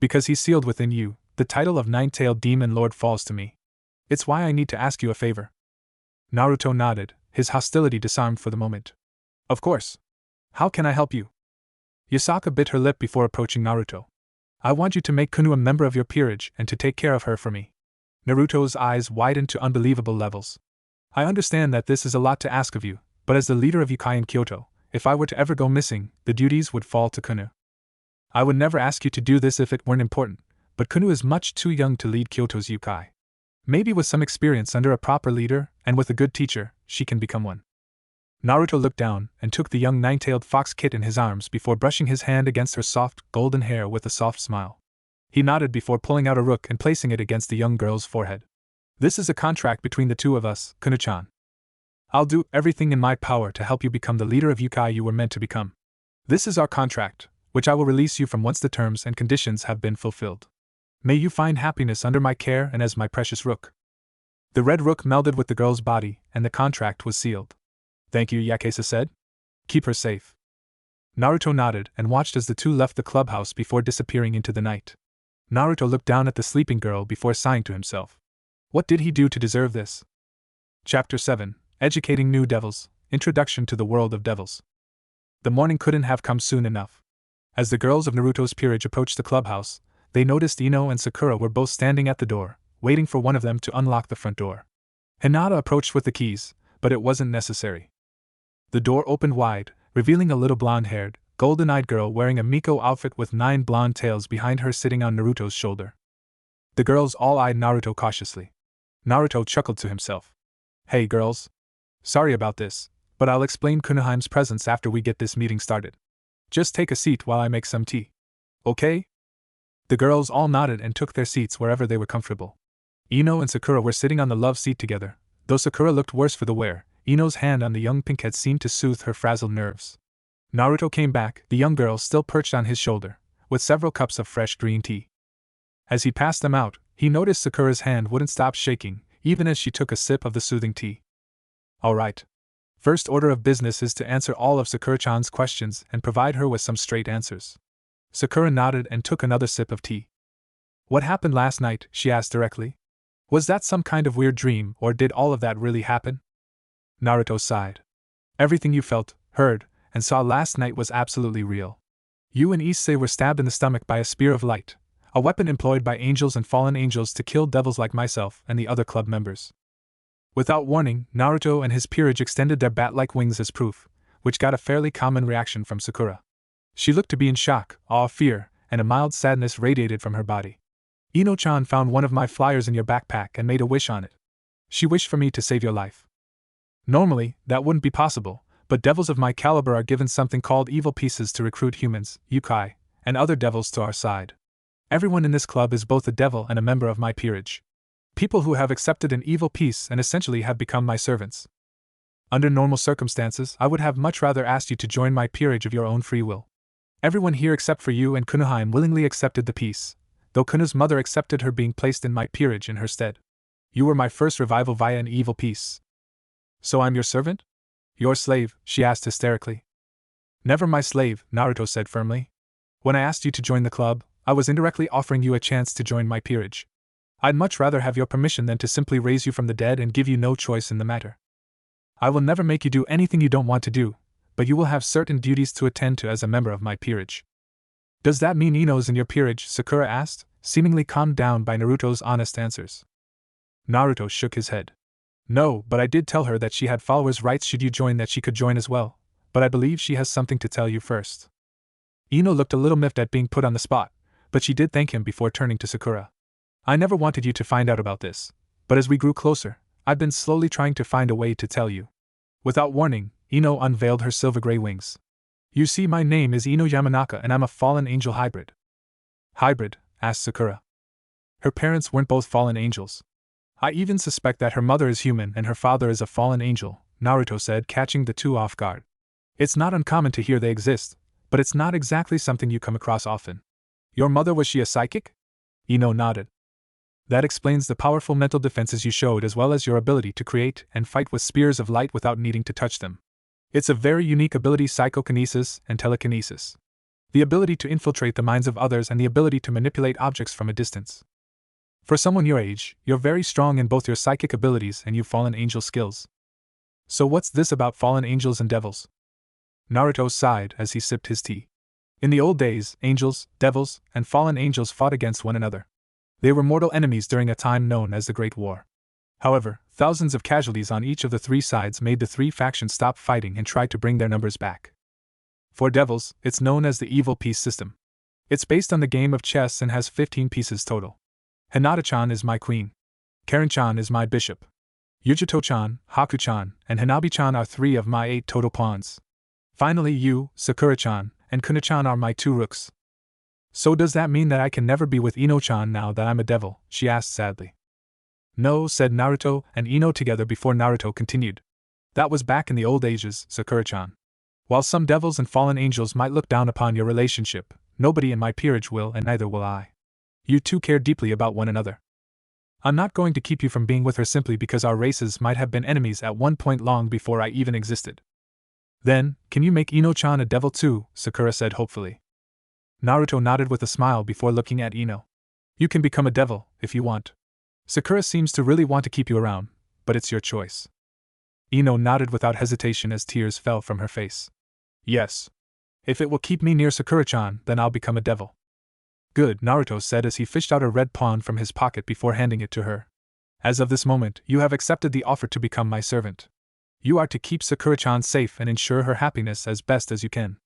Because he's sealed within you, the title of 9-tailed demon lord falls to me. It's why I need to ask you a favor. Naruto nodded, his hostility disarmed for the moment. Of course. How can I help you? Yasaka bit her lip before approaching Naruto. I want you to make Kunou a member of your peerage and to take care of her for me. Naruto's eyes widened to unbelievable levels. I understand that this is a lot to ask of you, but as the leader of Yukai in Kyoto, if I were to ever go missing, the duties would fall to Kunou. I would never ask you to do this if it weren't important, but Kunou is much too young to lead Kyoto's Yukai. Maybe with some experience under a proper leader, and with a good teacher, she can become one. Naruto looked down and took the young 9-tailed fox kit in his arms before brushing his hand against her soft, golden hair with a soft smile. He nodded before pulling out a rook and placing it against the young girl's forehead. This is a contract between the two of us, Kunou-chan. I'll do everything in my power to help you become the leader of Yukai you were meant to become. This is our contract, which I will release you from once the terms and conditions have been fulfilled. May you find happiness under my care and as my precious rook. The red rook melded with the girl's body, and the contract was sealed. Thank you, Yakuza said. Keep her safe. Naruto nodded and watched as the two left the clubhouse before disappearing into the night. Naruto looked down at the sleeping girl before sighing to himself. What did he do to deserve this? Chapter 7, Educating New Devils, Introduction to the World of Devils. The morning couldn't have come soon enough. As the girls of Naruto's peerage approached the clubhouse, they noticed Ino and Sakura were both standing at the door, waiting for one of them to unlock the front door. Hinata approached with the keys, but it wasn't necessary. The door opened wide, revealing a little blonde-haired, golden-eyed girl wearing a Miko outfit with 9 blonde tails behind her sitting on Naruto's shoulder. The girls all eyed Naruto cautiously. Naruto chuckled to himself. Hey girls. Sorry about this, but I'll explain Kunoheim's presence after we get this meeting started. Just take a seat while I make some tea. Okay? The girls all nodded and took their seats wherever they were comfortable. Ino and Sakura were sitting on the love seat together, though Sakura looked worse for the wear. Ino's hand on the young pinkhead seemed to soothe her frazzled nerves. Naruto came back, the young girl still perched on his shoulder, with several cups of fresh green tea. As he passed them out, he noticed Sakura's hand wouldn't stop shaking, even as she took a sip of the soothing tea. All right. First order of business is to answer all of Sakura-chan's questions and provide her with some straight answers. Sakura nodded and took another sip of tea. What happened last night? She asked directly. Was that some kind of weird dream, or did all of that really happen? Naruto sighed. Everything you felt, heard, and saw last night was absolutely real. You and Issei were stabbed in the stomach by a spear of light, a weapon employed by angels and fallen angels to kill devils like myself and the other club members. Without warning, Naruto and his peerage extended their bat-like wings as proof, which got a fairly common reaction from Sakura. She looked to be in shock, awe, fear, and a mild sadness radiated from her body. Ino-chan found one of my flyers in your backpack and made a wish on it. She wished for me to save your life. Normally, that wouldn't be possible, but devils of my caliber are given something called evil pieces to recruit humans, Yukai, and other devils to our side. Everyone in this club is both a devil and a member of my peerage. People who have accepted an evil piece and essentially have become my servants. Under normal circumstances, I would have much rather asked you to join my peerage of your own free will. Everyone here except for you and Kunoheim willingly accepted the piece, though Kunou's mother accepted her being placed in my peerage in her stead. You were my first revival via an evil piece. So I'm your servant? Your slave, she asked hysterically. Never my slave, Naruto said firmly. When I asked you to join the club, I was indirectly offering you a chance to join my peerage. I'd much rather have your permission than to simply raise you from the dead and give you no choice in the matter. I will never make you do anything you don't want to do, but you will have certain duties to attend to as a member of my peerage. Does that mean Ino's in your peerage? Sakura asked, seemingly calmed down by Naruto's honest answers. Naruto shook his head. No, but I did tell her that she had followers' rights should you join, that she could join as well, but I believe she has something to tell you first. Ino looked a little miffed at being put on the spot, but she did thank him before turning to Sakura. I never wanted you to find out about this, but as we grew closer, I've been slowly trying to find a way to tell you. Without warning, Ino unveiled her silver-gray wings. You see, my name is Ino Yamanaka and I'm a fallen angel hybrid. Hybrid? Asked Sakura. Her parents weren't both fallen angels. I even suspect that her mother is human and her father is a fallen angel, Naruto said, catching the two off guard. It's not uncommon to hear they exist, but it's not exactly something you come across often. Your mother, was she a psychic? Ino nodded. That explains the powerful mental defenses you showed, as well as your ability to create and fight with spears of light without needing to touch them. It's a very unique ability, psychokinesis and telekinesis. The ability to infiltrate the minds of others and the ability to manipulate objects from a distance. For someone your age, you're very strong in both your psychic abilities and your fallen angel skills. So what's this about fallen angels and devils? Naruto sighed as he sipped his tea. In the old days, angels, devils, and fallen angels fought against one another. They were mortal enemies during a time known as the Great War. However, thousands of casualties on each of the three sides made the three factions stop fighting and try to bring their numbers back. For devils, it's known as the evil piece system. It's based on the game of chess and has 15 pieces total. Hinata-chan is my queen. Karen-chan is my bishop. Yugito-chan, Haku-chan, and Hanabi-chan are 3 of my 8 total pawns. Finally, you, Sakura-chan, and Kunou-chan are my 2 rooks. So does that mean that I can never be with Ino-chan now that I'm a devil? She asked sadly. No, said Naruto and Ino together before Naruto continued. That was back in the old ages, Sakura-chan. While some devils and fallen angels might look down upon your relationship, nobody in my peerage will, and neither will I. You two care deeply about one another. I'm not going to keep you from being with her simply because our races might have been enemies at one point long before I even existed. Then, can you make Ino-chan a devil too? Sakura said hopefully. Naruto nodded with a smile before looking at Ino. You can become a devil, if you want. Sakura seems to really want to keep you around, but it's your choice. Ino nodded without hesitation as tears fell from her face. Yes. If it will keep me near Sakura-chan, then I'll become a devil. Good, Naruto said as he fished out a red pawn from his pocket before handing it to her. As of this moment, you have accepted the offer to become my servant. You are to keep Sakura-chan safe and ensure her happiness as best as you can.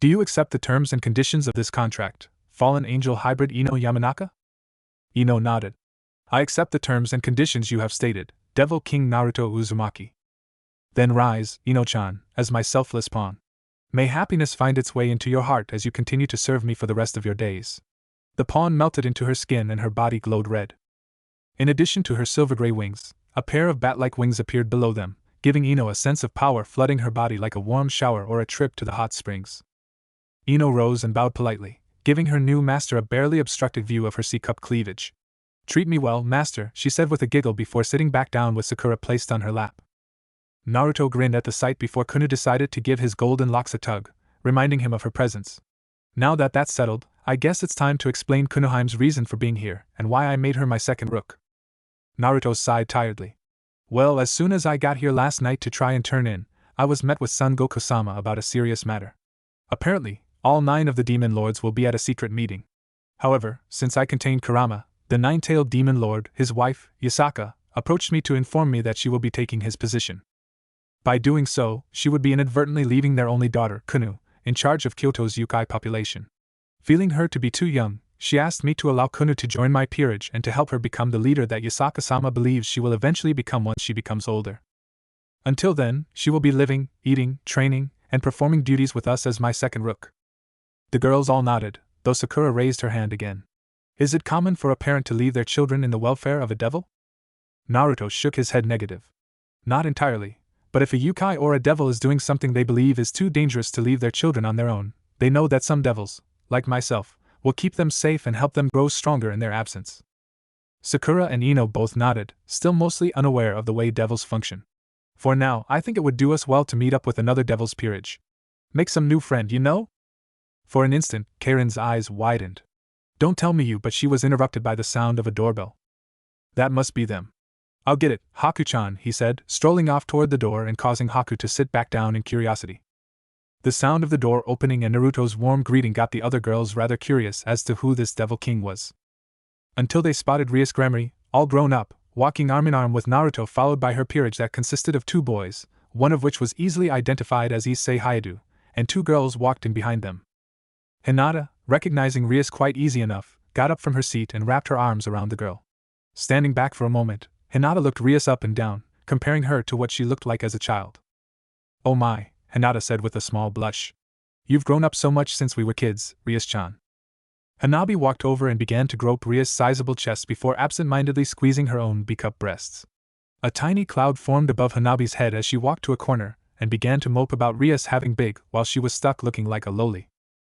Do you accept the terms and conditions of this contract, fallen angel hybrid Ino Yamanaka? Ino nodded. I accept the terms and conditions you have stated, Devil King Naruto Uzumaki. Then rise, Ino-chan, as my selfless pawn. May happiness find its way into your heart as you continue to serve me for the rest of your days. The pawn melted into her skin and her body glowed red. In addition to her silver-gray wings, a pair of bat-like wings appeared below them, giving Ino a sense of power flooding her body like a warm shower or a trip to the hot springs. Ino rose and bowed politely, giving her new master a barely obstructed view of her C-cup cleavage. Treat me well, master, she said with a giggle before sitting back down with Sakura placed on her lap. Naruto grinned at the sight before Kunou decided to give his golden locks a tug, reminding him of her presence. Now that that's settled, I guess it's time to explain Kunoheim's reason for being here and why I made her my second rook. Naruto sighed tiredly. Well, as soon as I got here last night to try and turn in, I was met with Son Goku-sama about a serious matter. Apparently, all 9 of the demon lords will be at a secret meeting. However, since I contained Kurama, the 9-tailed demon lord, his wife, Yasaka, approached me to inform me that she will be taking his position. By doing so, she would be inadvertently leaving their only daughter, Kunou, in charge of Kyoto's yokai population. Feeling her to be too young, she asked me to allow Kunou to join my peerage and to help her become the leader that Yasaka-sama believes she will eventually become once she becomes older. Until then, she will be living, eating, training, and performing duties with us as my second rook. The girls all nodded, though Sakura raised her hand again. Is it common for a parent to leave their children in the welfare of a devil? Naruto shook his head negative. Not entirely, but if a yokai or a devil is doing something they believe is too dangerous to leave their children on their own, they know that some devils, like myself, will keep them safe and help them grow stronger in their absence. Sakura and Ino both nodded, still mostly unaware of the way devils function. For now, I think it would do us well to meet up with another devil's peerage. Make some new friend, you know? For an instant, Karen's eyes widened. Don't tell me but she was interrupted by the sound of a doorbell. That must be them. I'll get it, Haku-chan, he said, strolling off toward the door and causing Haku to sit back down in curiosity. The sound of the door opening and Naruto's warm greeting got the other girls rather curious as to who this Devil King was. Until they spotted Rias Gremory, all grown up, walking arm in arm with Naruto, followed by her peerage that consisted of 2 boys, one of which was easily identified as Issei Hayadu, and 2 girls walked in behind them. Hinata, recognizing Rias quite easy enough, got up from her seat and wrapped her arms around the girl. Standing back for a moment, Hinata looked Rias up and down, comparing her to what she looked like as a child. "Oh my," Hinata said with a small blush. "You've grown up so much since we were kids, Rias-chan." Hanabi walked over and began to grope Rias' sizable chest before absent-mindedly squeezing her own beak-up breasts. A tiny cloud formed above Hanabi's head as she walked to a corner and began to mope about Rias having big while she was stuck looking like a loli.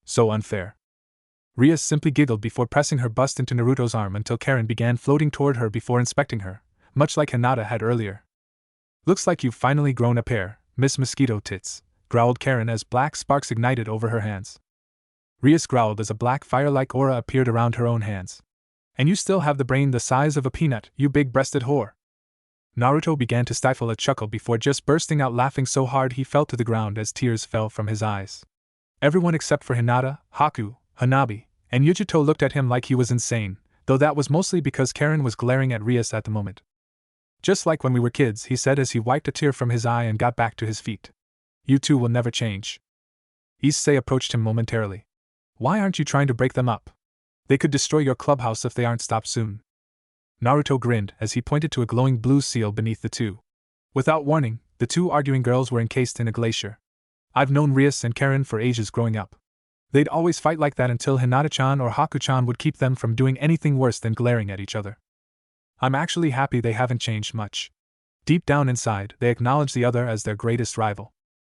So unfair. Rias simply giggled before pressing her bust into Naruto's arm until Karen began floating toward her before inspecting her, much like Hinata had earlier. "Looks like you've finally grown a pair, Miss Mosquito Tits," growled Karen as black sparks ignited over her hands. Rias growled as a black fire-like aura appeared around her own hands. "And you still have the brain the size of a peanut, you big-breasted whore." Naruto began to stifle a chuckle before just bursting out laughing so hard he fell to the ground as tears fell from his eyes. Everyone except for Hinata, Haku, Hanabi, and Yugito looked at him like he was insane, though that was mostly because Karen was glaring at Rias at the moment. "Just like when we were kids," he said as he wiped a tear from his eye and got back to his feet. "You two will never change." Issei approached him momentarily. "Why aren't you trying to break them up? They could destroy your clubhouse if they aren't stopped soon." Naruto grinned as he pointed to a glowing blue seal beneath the 2. Without warning, the 2 arguing girls were encased in a glacier. "I've known Rias and Karen for ages growing up. They'd always fight like that until Hinata-chan or Haku-chan would keep them from doing anything worse than glaring at each other. I'm actually happy they haven't changed much." Deep down inside, they acknowledged the other as their greatest rival.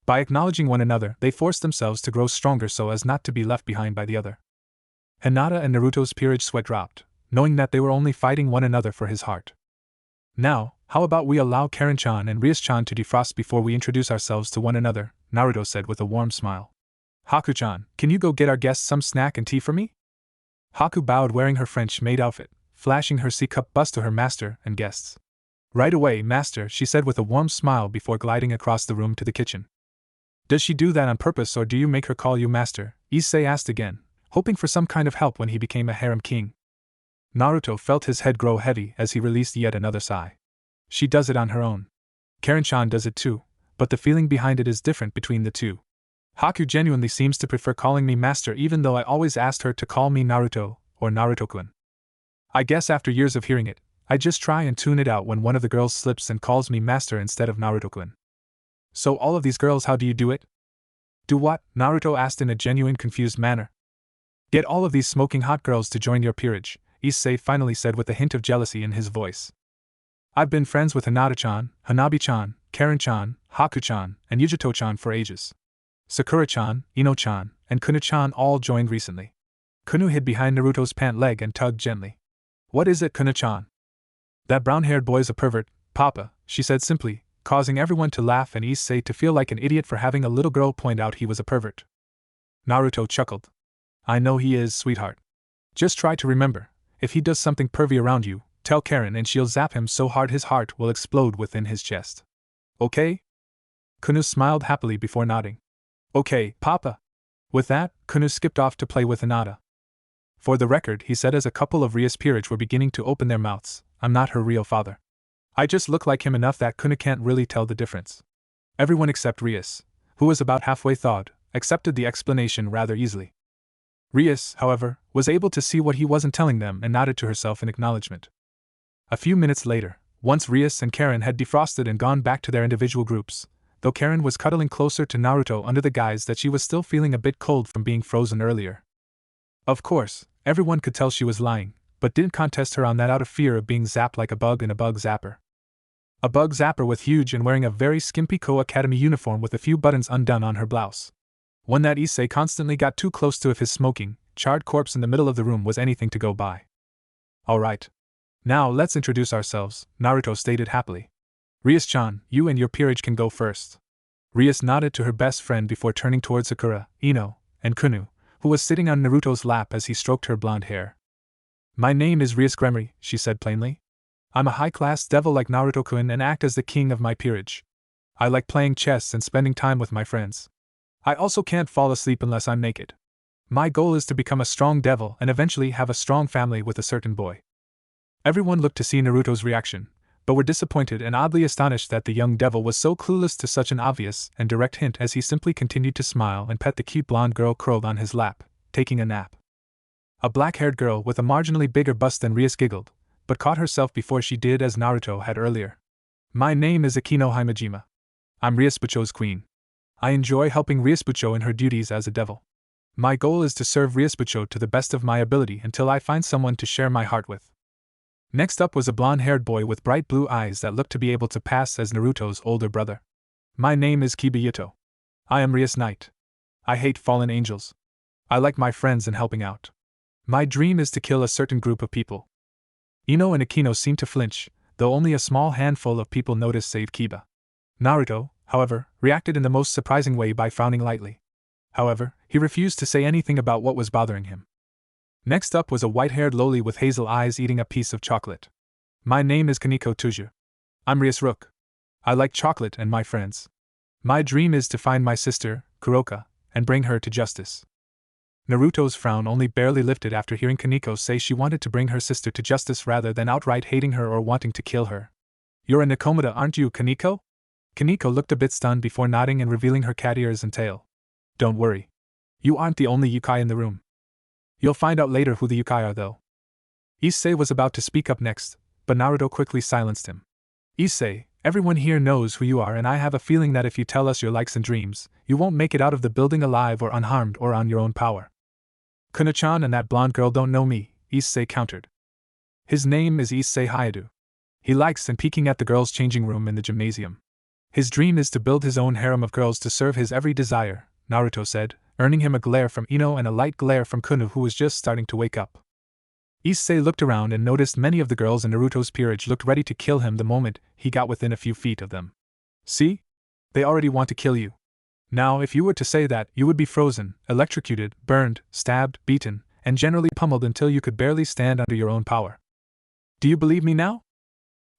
By acknowledging one another, they forced themselves to grow stronger so as not to be left behind by the other. Hinata and Naruto's peerage sweat dropped, knowing that they were only fighting one another for his heart. "Now, how about we allow Karen-chan and Rias-chan to defrost before we introduce ourselves to one another," Naruto said with a warm smile. "Haku-chan, can you go get our guests some snack and tea for me?" Haku bowed, wearing her French-maid outfit, flashing her C-cup bust to her master and guests. "Right away, master," she said with a warm smile before gliding across the room to the kitchen. "Does she do that on purpose or do you make her call you master?" Issei asked again, hoping for some kind of help when he became a harem king. Naruto felt his head grow heavy as he released yet another sigh. "She does it on her own. Karen-chan does it too, but the feeling behind it is different between the 2. Haku genuinely seems to prefer calling me master even though I always asked her to call me Naruto or Naruto-kun. I guess after years of hearing it, I just try and tune it out when one of the girls slips and calls me master instead of Naruto-kun." "So all of these girls, how do you do it?" "Do what?" Naruto asked in a genuine confused manner. "Get all of these smoking hot girls to join your peerage," Issei finally said with a hint of jealousy in his voice. "I've been friends with Hinata-chan, Hanabi-chan, Karen-chan, Haku-chan, and Yugito-chan for ages. Sakura-chan, Ino-chan, and Kunou-chan all joined recently." Kunou hid behind Naruto's pant leg and tugged gently. "What is it, Kunou-chan?" "That brown-haired boy's a pervert, Papa," she said simply, causing everyone to laugh and Issei to feel like an idiot for having a little girl point out he was a pervert. Naruto chuckled. "I know he is, sweetheart. Just try to remember, if he does something pervy around you, tell Karen and she'll zap him so hard his heart will explode within his chest. Okay?" Kunou smiled happily before nodding. "Okay, Papa." With that, Kunou skipped off to play with Hinata. "For the record," he said as a couple of Rias peerage were beginning to open their mouths, "I'm not her real father. I just look like him enough that Kunou can't really tell the difference." Everyone except Rias, who was about halfway thawed, accepted the explanation rather easily. Rias, however, was able to see what he wasn't telling them and nodded to herself in acknowledgement. A few minutes later, once Rias and Karen had defrosted and gone back to their individual groups, though Karen was cuddling closer to Naruto under the guise that she was still feeling a bit cold from being frozen earlier. Of course, everyone could tell she was lying, but didn't contest her on that out of fear of being zapped like a bug in a bug zapper. A bug zapper with huge and wearing a very skimpy Kuo Academy uniform with a few buttons undone on her blouse. One that Issei constantly got too close to if his smoking, charred corpse in the middle of the room was anything to go by. "Alright. Now let's introduce ourselves," Naruto stated happily. "Rias-chan, you and your peerage can go first." Rias nodded to her best friend before turning towards Sakura, Ino, and Kunou, who was sitting on Naruto's lap as he stroked her blonde hair. "My name is Rias Gremory," she said plainly. "I'm a high-class devil like Naruto-kun and act as the king of my peerage. I like playing chess and spending time with my friends. I also can't fall asleep unless I'm naked. My goal is to become a strong devil and eventually have a strong family with a certain boy." Everyone looked to see Naruto's reaction, but were disappointed and oddly astonished that the young devil was so clueless to such an obvious and direct hint as he simply continued to smile and pet the cute blonde girl curled on his lap, taking a nap. A black-haired girl with a marginally bigger bust than Rias giggled, but caught herself before she did as Naruto had earlier. My name is Akino Himejima. I'm Rias Bucho's queen. I enjoy helping Rias Bucho in her duties as a devil. My goal is to serve Rias Bucho to the best of my ability until I find someone to share my heart with. Next up was a blonde-haired boy with bright blue eyes that looked to be able to pass as Naruto's older brother. My name is Kibiyuto. I am Rias Knight. I hate fallen angels. I like my friends and helping out. My dream is to kill a certain group of people. Ino and Akino seemed to flinch, though only a small handful of people noticed save Kiba. Naruto, however, reacted in the most surprising way by frowning lightly. However, he refused to say anything about what was bothering him. Next up was a white-haired loli with hazel eyes eating a piece of chocolate. My name is Kaneko Tuju. I'm Rias Rook. I like chocolate and my friends. My dream is to find my sister, Kuroka, and bring her to justice. Naruto's frown only barely lifted after hearing Kaneko say she wanted to bring her sister to justice rather than outright hating her or wanting to kill her. You're a Nakomata, aren't you, Kaneko? Kaneko looked a bit stunned before nodding and revealing her cat ears and tail. Don't worry. You aren't the only Yukai in the room. You'll find out later who the Yukai are, though. Issei was about to speak up next, but Naruto quickly silenced him. Issei, everyone here knows who you are, and I have a feeling that if you tell us your likes and dreams, you won't make it out of the building alive or unharmed or on your own power. Kuno-chan and that blonde girl don't know me, Issei countered. His name is Issei Hayadu. He likes and peeking at the girls' changing room in the gymnasium. His dream is to build his own harem of girls to serve his every desire, Naruto said, earning him a glare from Ino and a light glare from Kunou, who was just starting to wake up. Issei looked around and noticed many of the girls in Naruto's peerage looked ready to kill him the moment he got within a few feet of them. See? They already want to kill you. Now, if you were to say that, you would be frozen, electrocuted, burned, stabbed, beaten, and generally pummeled until you could barely stand under your own power. Do you believe me now?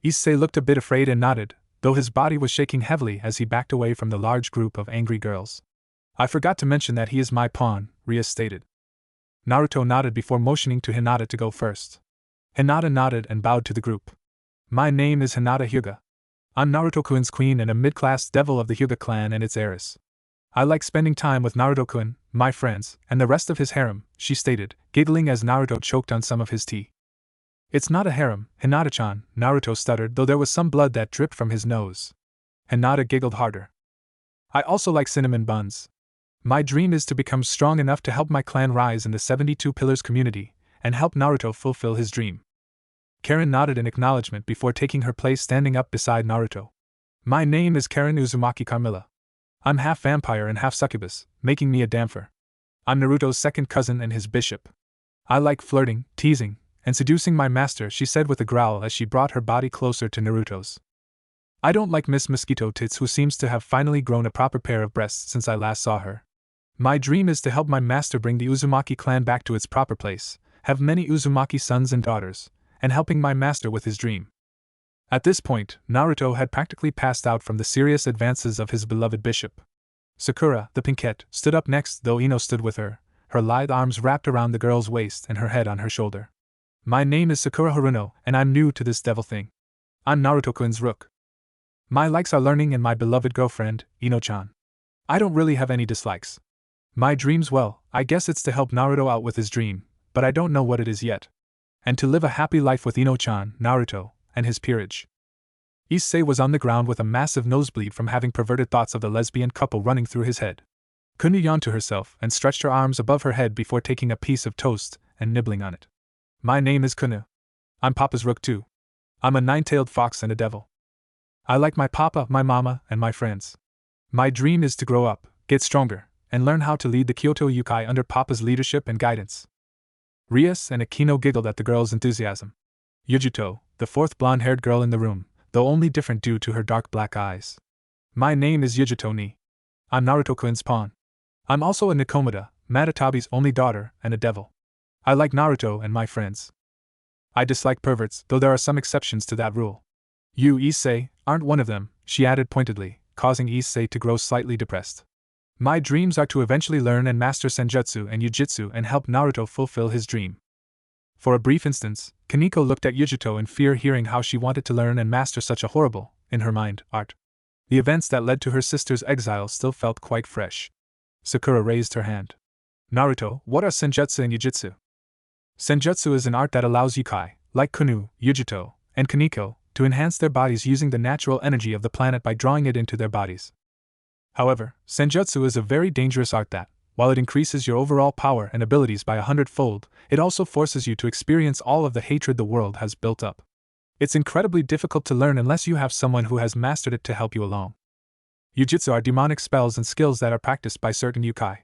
Issei looked a bit afraid and nodded, though his body was shaking heavily as he backed away from the large group of angry girls. I forgot to mention that he is my pawn, Rias stated. Naruto nodded before motioning to Hinata to go first. Hinata nodded and bowed to the group. My name is Hinata Hyuga. I'm Naruto-kun's queen and a mid-class devil of the Hyuga clan and its heiress. I like spending time with Naruto-kun, my friends, and the rest of his harem, she stated, giggling as Naruto choked on some of his tea. It's not a harem, Hinata-chan, Naruto stuttered, though there was some blood that dripped from his nose. Hinata giggled harder. I also like cinnamon buns. My dream is to become strong enough to help my clan rise in the 72 Pillars community, and help Naruto fulfill his dream. Karen nodded in acknowledgement before taking her place standing up beside Naruto. My name is Karen Uzumaki Carmilla. I'm half vampire and half succubus, making me a damper. I'm Naruto's second cousin and his bishop. I like flirting, teasing, and seducing my master, she said with a growl as she brought her body closer to Naruto's. I don't like Miss Mosquito Tits, who seems to have finally grown a proper pair of breasts since I last saw her. My dream is to help my master bring the Uzumaki clan back to its proper place, have many Uzumaki sons and daughters, and helping my master with his dream. At this point, Naruto had practically passed out from the serious advances of his beloved bishop. Sakura, the pinkette, stood up next, though Ino stood with her, her lithe arms wrapped around the girl's waist and her head on her shoulder. My name is Sakura Haruno, and I'm new to this devil thing. I'm Naruto-kun's Rook. My likes are learning and my beloved girlfriend, Ino-chan. I don't really have any dislikes. My dreams, well, I guess it's to help Naruto out with his dream, but I don't know what it is yet. And to live a happy life with Ino-chan, Naruto, and his peerage. Issei was on the ground with a massive nosebleed from having perverted thoughts of the lesbian couple running through his head. Kunou yawned to herself and stretched her arms above her head before taking a piece of toast and nibbling on it. My name is Kunou. I'm Papa's Rook too. I'm a nine-tailed fox and a devil. I like my papa, my mama, and my friends. My dream is to grow up, get stronger, and learn how to lead the Kyoto Yukai under Papa's leadership and guidance. Rias and Akino giggled at the girl's enthusiasm. Yugito, the fourth blonde-haired girl in the room, though only different due to her dark black eyes. My name is Yugito Ni. I'm Naruto-kun's pawn. I'm also a Nakomata, Matatabi's only daughter, and a devil. I like Naruto and my friends. I dislike perverts, though there are some exceptions to that rule. You, Issei, aren't one of them, she added pointedly, causing Issei to grow slightly depressed. My dreams are to eventually learn and master senjutsu and yujitsu and help Naruto fulfill his dream. For a brief instant, Kaneko looked at Yugito in fear, hearing how she wanted to learn and master such a horrible, in her mind, art. The events that led to her sister's exile still felt quite fresh. Sakura raised her hand. Naruto, what are senjutsu and yujitsu? Senjutsu is an art that allows yokai, like Kunou, Yugito, and Kaneko, to enhance their bodies using the natural energy of the planet by drawing it into their bodies. However, senjutsu is a very dangerous art that, while it increases your overall power and abilities by 100-fold, it also forces you to experience all of the hatred the world has built up. It's incredibly difficult to learn unless you have someone who has mastered it to help you along. Yujitsu are demonic spells and skills that are practiced by certain yokai.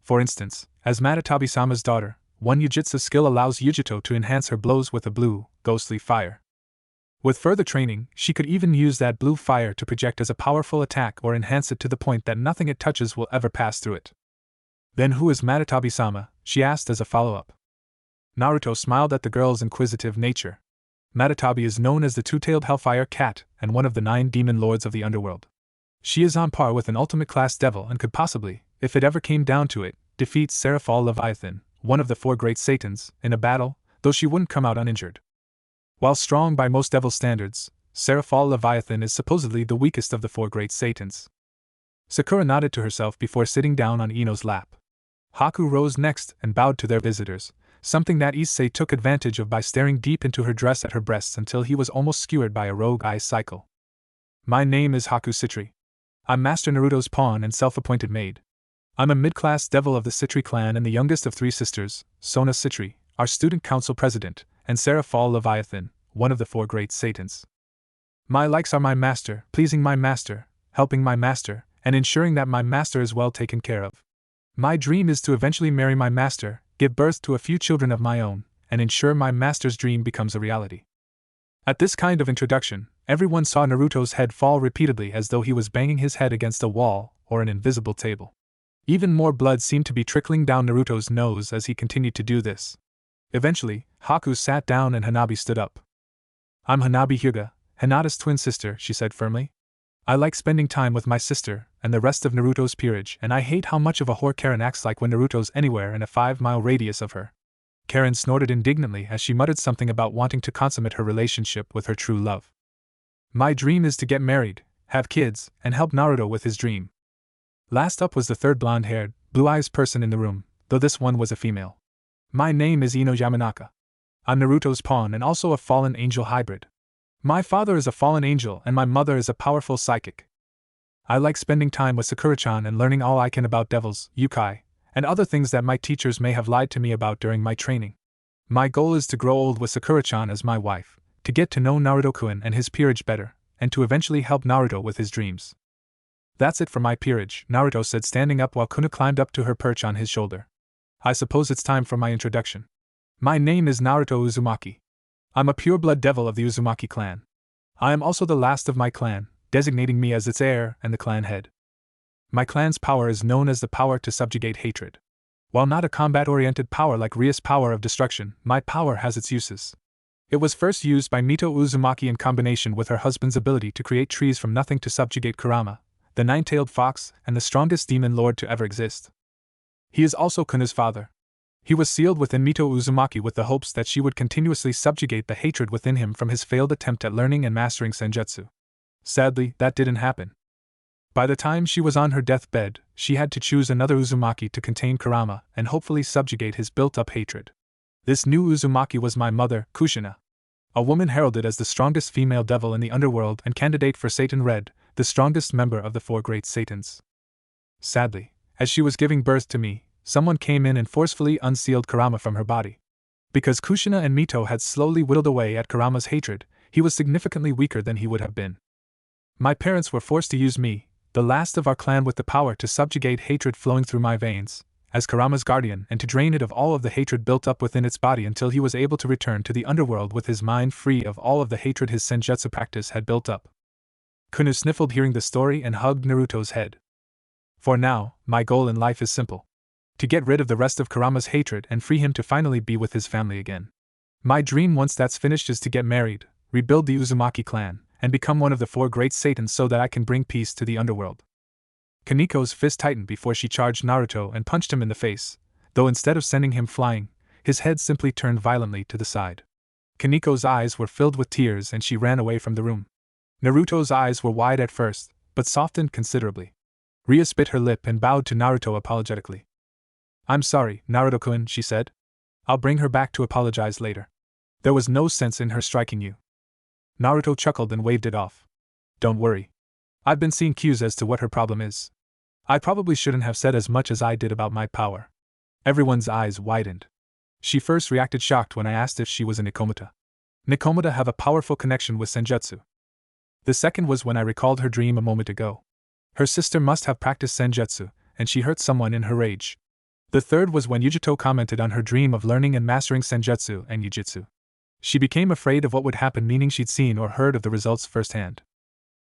For instance, as Matatabi-sama's daughter, one yujitsu skill allows Yugito to enhance her blows with a blue, ghostly fire. With further training, she could even use that blue fire to project as a powerful attack or enhance it to the point that nothing it touches will ever pass through it. Then who is Matatabi-sama? She asked as a follow-up. Naruto smiled at the girl's inquisitive nature. Matatabi is known as the two-tailed Hellfire Cat and one of the 9 demon lords of the underworld. She is on par with an ultimate-class devil and could possibly, if it ever came down to it, defeat Seraphal Leviathan, one of the 4 great Satans, in a battle, though she wouldn't come out uninjured. While strong by most devil standards, Seraphal Leviathan is supposedly the weakest of the 4 great Satans. Sakura nodded to herself before sitting down on Ino's lap. Haku rose next and bowed to their visitors, something that Issei took advantage of by staring deep into her dress at her breasts until he was almost skewered by a rogue eye cycle. My name is Haku Citri. I'm Master Naruto's pawn and self-appointed maid. I'm a mid-class devil of the Citri clan and the youngest of 3 sisters, Sonia Citri, our student council president, and Seraphal Leviathan, one of the 4 great Satans. My likes are my master, pleasing my master, helping my master, and ensuring that my master is well taken care of. My dream is to eventually marry my master, give birth to a few children of my own, and ensure my master's dream becomes a reality. At this kind of introduction, everyone saw Naruto's head fall repeatedly as though he was banging his head against a wall or an invisible table. Even more blood seemed to be trickling down Naruto's nose as he continued to do this. Eventually, Haku sat down and Hanabi stood up. I'm Hanabi Hyuga, Hinata's twin sister, she said firmly. I like spending time with my sister and the rest of Naruto's peerage, and I hate how much of a whore Karen acts like when Naruto's anywhere in a 5-mile radius of her. Karen snorted indignantly as she muttered something about wanting to consummate her relationship with her true love. My dream is to get married, have kids, and help Naruto with his dream. Last up was the 3rd blonde-haired, blue-eyed person in the room, though this one was a female. My name is Ino Yamanaka. I'm Naruto's pawn and also a fallen angel hybrid. My father is a fallen angel and my mother is a powerful psychic. I like spending time with Sakura-chan and learning all I can about devils, yokai, and other things that my teachers may have lied to me about during my training. My goal is to grow old with Sakura-chan as my wife, to get to know Naruto-kun and his peerage better, and to eventually help Naruto with his dreams. That's it for my peerage, Naruto said, standing up while Kunou climbed up to her perch on his shoulder. I suppose it's time for my introduction. My name is Naruto Uzumaki. I'm a pure-blood devil of the Uzumaki clan. I am also the last of my clan, designating me as its heir and the clan head. My clan's power is known as the power to subjugate hatred. While not a combat-oriented power like Rias' power of destruction, my power has its uses. It was first used by Mito Uzumaki in combination with her husband's ability to create trees from nothing to subjugate Kurama, the 9-tailed fox and the strongest demon lord to ever exist. He is also Kunou's father. He was sealed within Mito Uzumaki with the hopes that she would continuously subjugate the hatred within him from his failed attempt at learning and mastering senjutsu. Sadly, that didn't happen. By the time she was on her deathbed, she had to choose another Uzumaki to contain Kurama and hopefully subjugate his built-up hatred. This new Uzumaki was my mother, Kushina, a woman heralded as the strongest female devil in the underworld and candidate for Satan Red, the strongest member of the 4 great Satans. Sadly, as she was giving birth to me, someone came in and forcefully unsealed Kurama from her body. Because Kushina and Mito had slowly whittled away at Kurama's hatred, he was significantly weaker than he would have been. My parents were forced to use me, the last of our clan with the power to subjugate hatred flowing through my veins, as Kurama's guardian and to drain it of all of the hatred built up within its body until he was able to return to the underworld with his mind free of all of the hatred his senjutsu practice had built up. Kunou sniffled hearing the story and hugged Naruto's head. For now, my goal in life is simple. To get rid of the rest of Kurama's hatred and free him to finally be with his family again. My dream once that's finished is to get married, rebuild the Uzumaki clan, and become one of the 4 great Satans so that I can bring peace to the underworld. Kaneko's fist tightened before she charged Naruto and punched him in the face, though instead of sending him flying, his head simply turned violently to the side. Kaniko's eyes were filled with tears and she ran away from the room. Naruto's eyes were wide at first, but softened considerably. Rias bit her lip and bowed to Naruto apologetically. "I'm sorry, Naruto-kun," she said. "I'll bring her back to apologize later. There was no sense in her striking you." Naruto chuckled and waved it off. "Don't worry. I've been seeing cues as to what her problem is. I probably shouldn't have said as much as I did about my power." Everyone's eyes widened. She first reacted shocked when I asked if she was a Nikomata. Nikomata have a powerful connection with senjutsu. The second was when I recalled her dream a moment ago. Her sister must have practiced senjutsu, and she hurt someone in her rage. The third was when Yugito commented on her dream of learning and mastering senjutsu and yujitsu. She became afraid of what would happen, meaning she'd seen or heard of the results firsthand.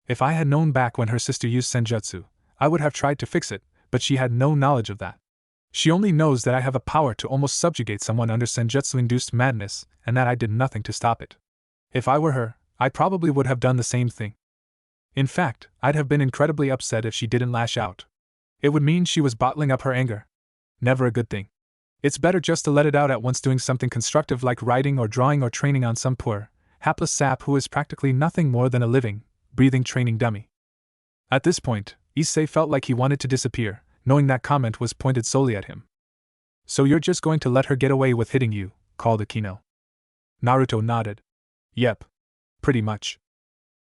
If I had known back when her sister used senjutsu, I would have tried to fix it, but she had no knowledge of that. She only knows that I have a power to almost subjugate someone under senjutsu-induced madness, and that I did nothing to stop it. If I were her, I probably would have done the same thing. In fact, I'd have been incredibly upset if she didn't lash out. It would mean she was bottling up her anger. Never a good thing. It's better just to let it out at once, doing something constructive like writing or drawing or training on some poor, hapless sap who is practically nothing more than a living, breathing training dummy. At this point, Issei felt like he wanted to disappear, knowing that comment was pointed solely at him. "So you're just going to let her get away with hitting you?" called Akino. Naruto nodded. "Yep. Pretty much."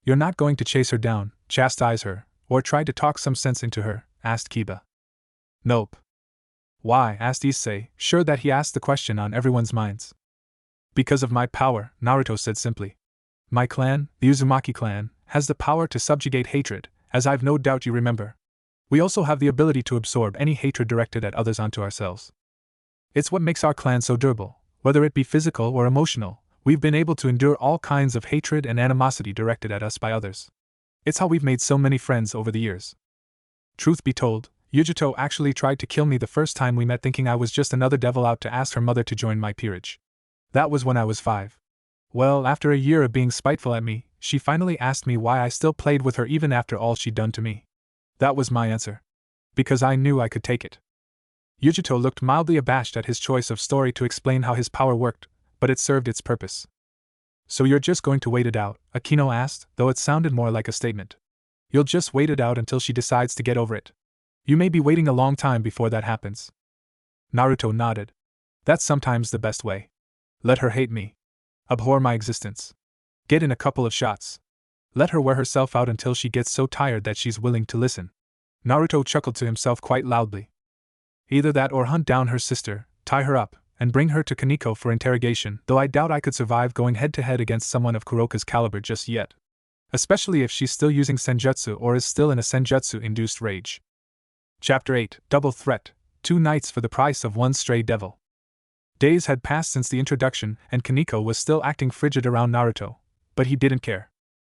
"You're not going to chase her down, chastise her, or try to talk some sense into her?" asked Kiba. "Nope." "Why?" asked Issei, sure that he asked the question on everyone's minds. "Because of my power," Naruto said simply. "My clan, the Uzumaki clan, has the power to subjugate hatred, as I've no doubt you remember. We also have the ability to absorb any hatred directed at others onto ourselves. It's what makes our clan so durable. Whether it be physical or emotional, we've been able to endure all kinds of hatred and animosity directed at us by others. It's how we've made so many friends over the years. Truth be told, Yugito actually tried to kill me the first time we met, thinking I was just another devil out to ask her mother to join my peerage. That was when I was 5. Well, after a year of being spiteful at me, she finally asked me why I still played with her even after all she'd done to me. That was my answer. Because I knew I could take it." Yugito looked mildly abashed at his choice of story to explain how his power worked, but it served its purpose. "So you're just going to wait it out?" Akino asked, though it sounded more like a statement. "You'll just wait it out until she decides to get over it? You may be waiting a long time before that happens." Naruto nodded. "That's sometimes the best way. Let her hate me. Abhor my existence. Get in a couple of shots. Let her wear herself out until she gets so tired that she's willing to listen." Naruto chuckled to himself quite loudly. "Either that or hunt down her sister, tie her up, and bring her to Kaniko for interrogation, though I doubt I could survive going head-to-head against someone of Kuroka's caliber just yet. Especially if she's still using senjutsu or is still in a senjutsu-induced rage." Chapter 8, Double Threat, 2 Nights for the Price of 1 Stray Devil. Days had passed since the introduction, and Kaniko was still acting frigid around Naruto, but he didn't care.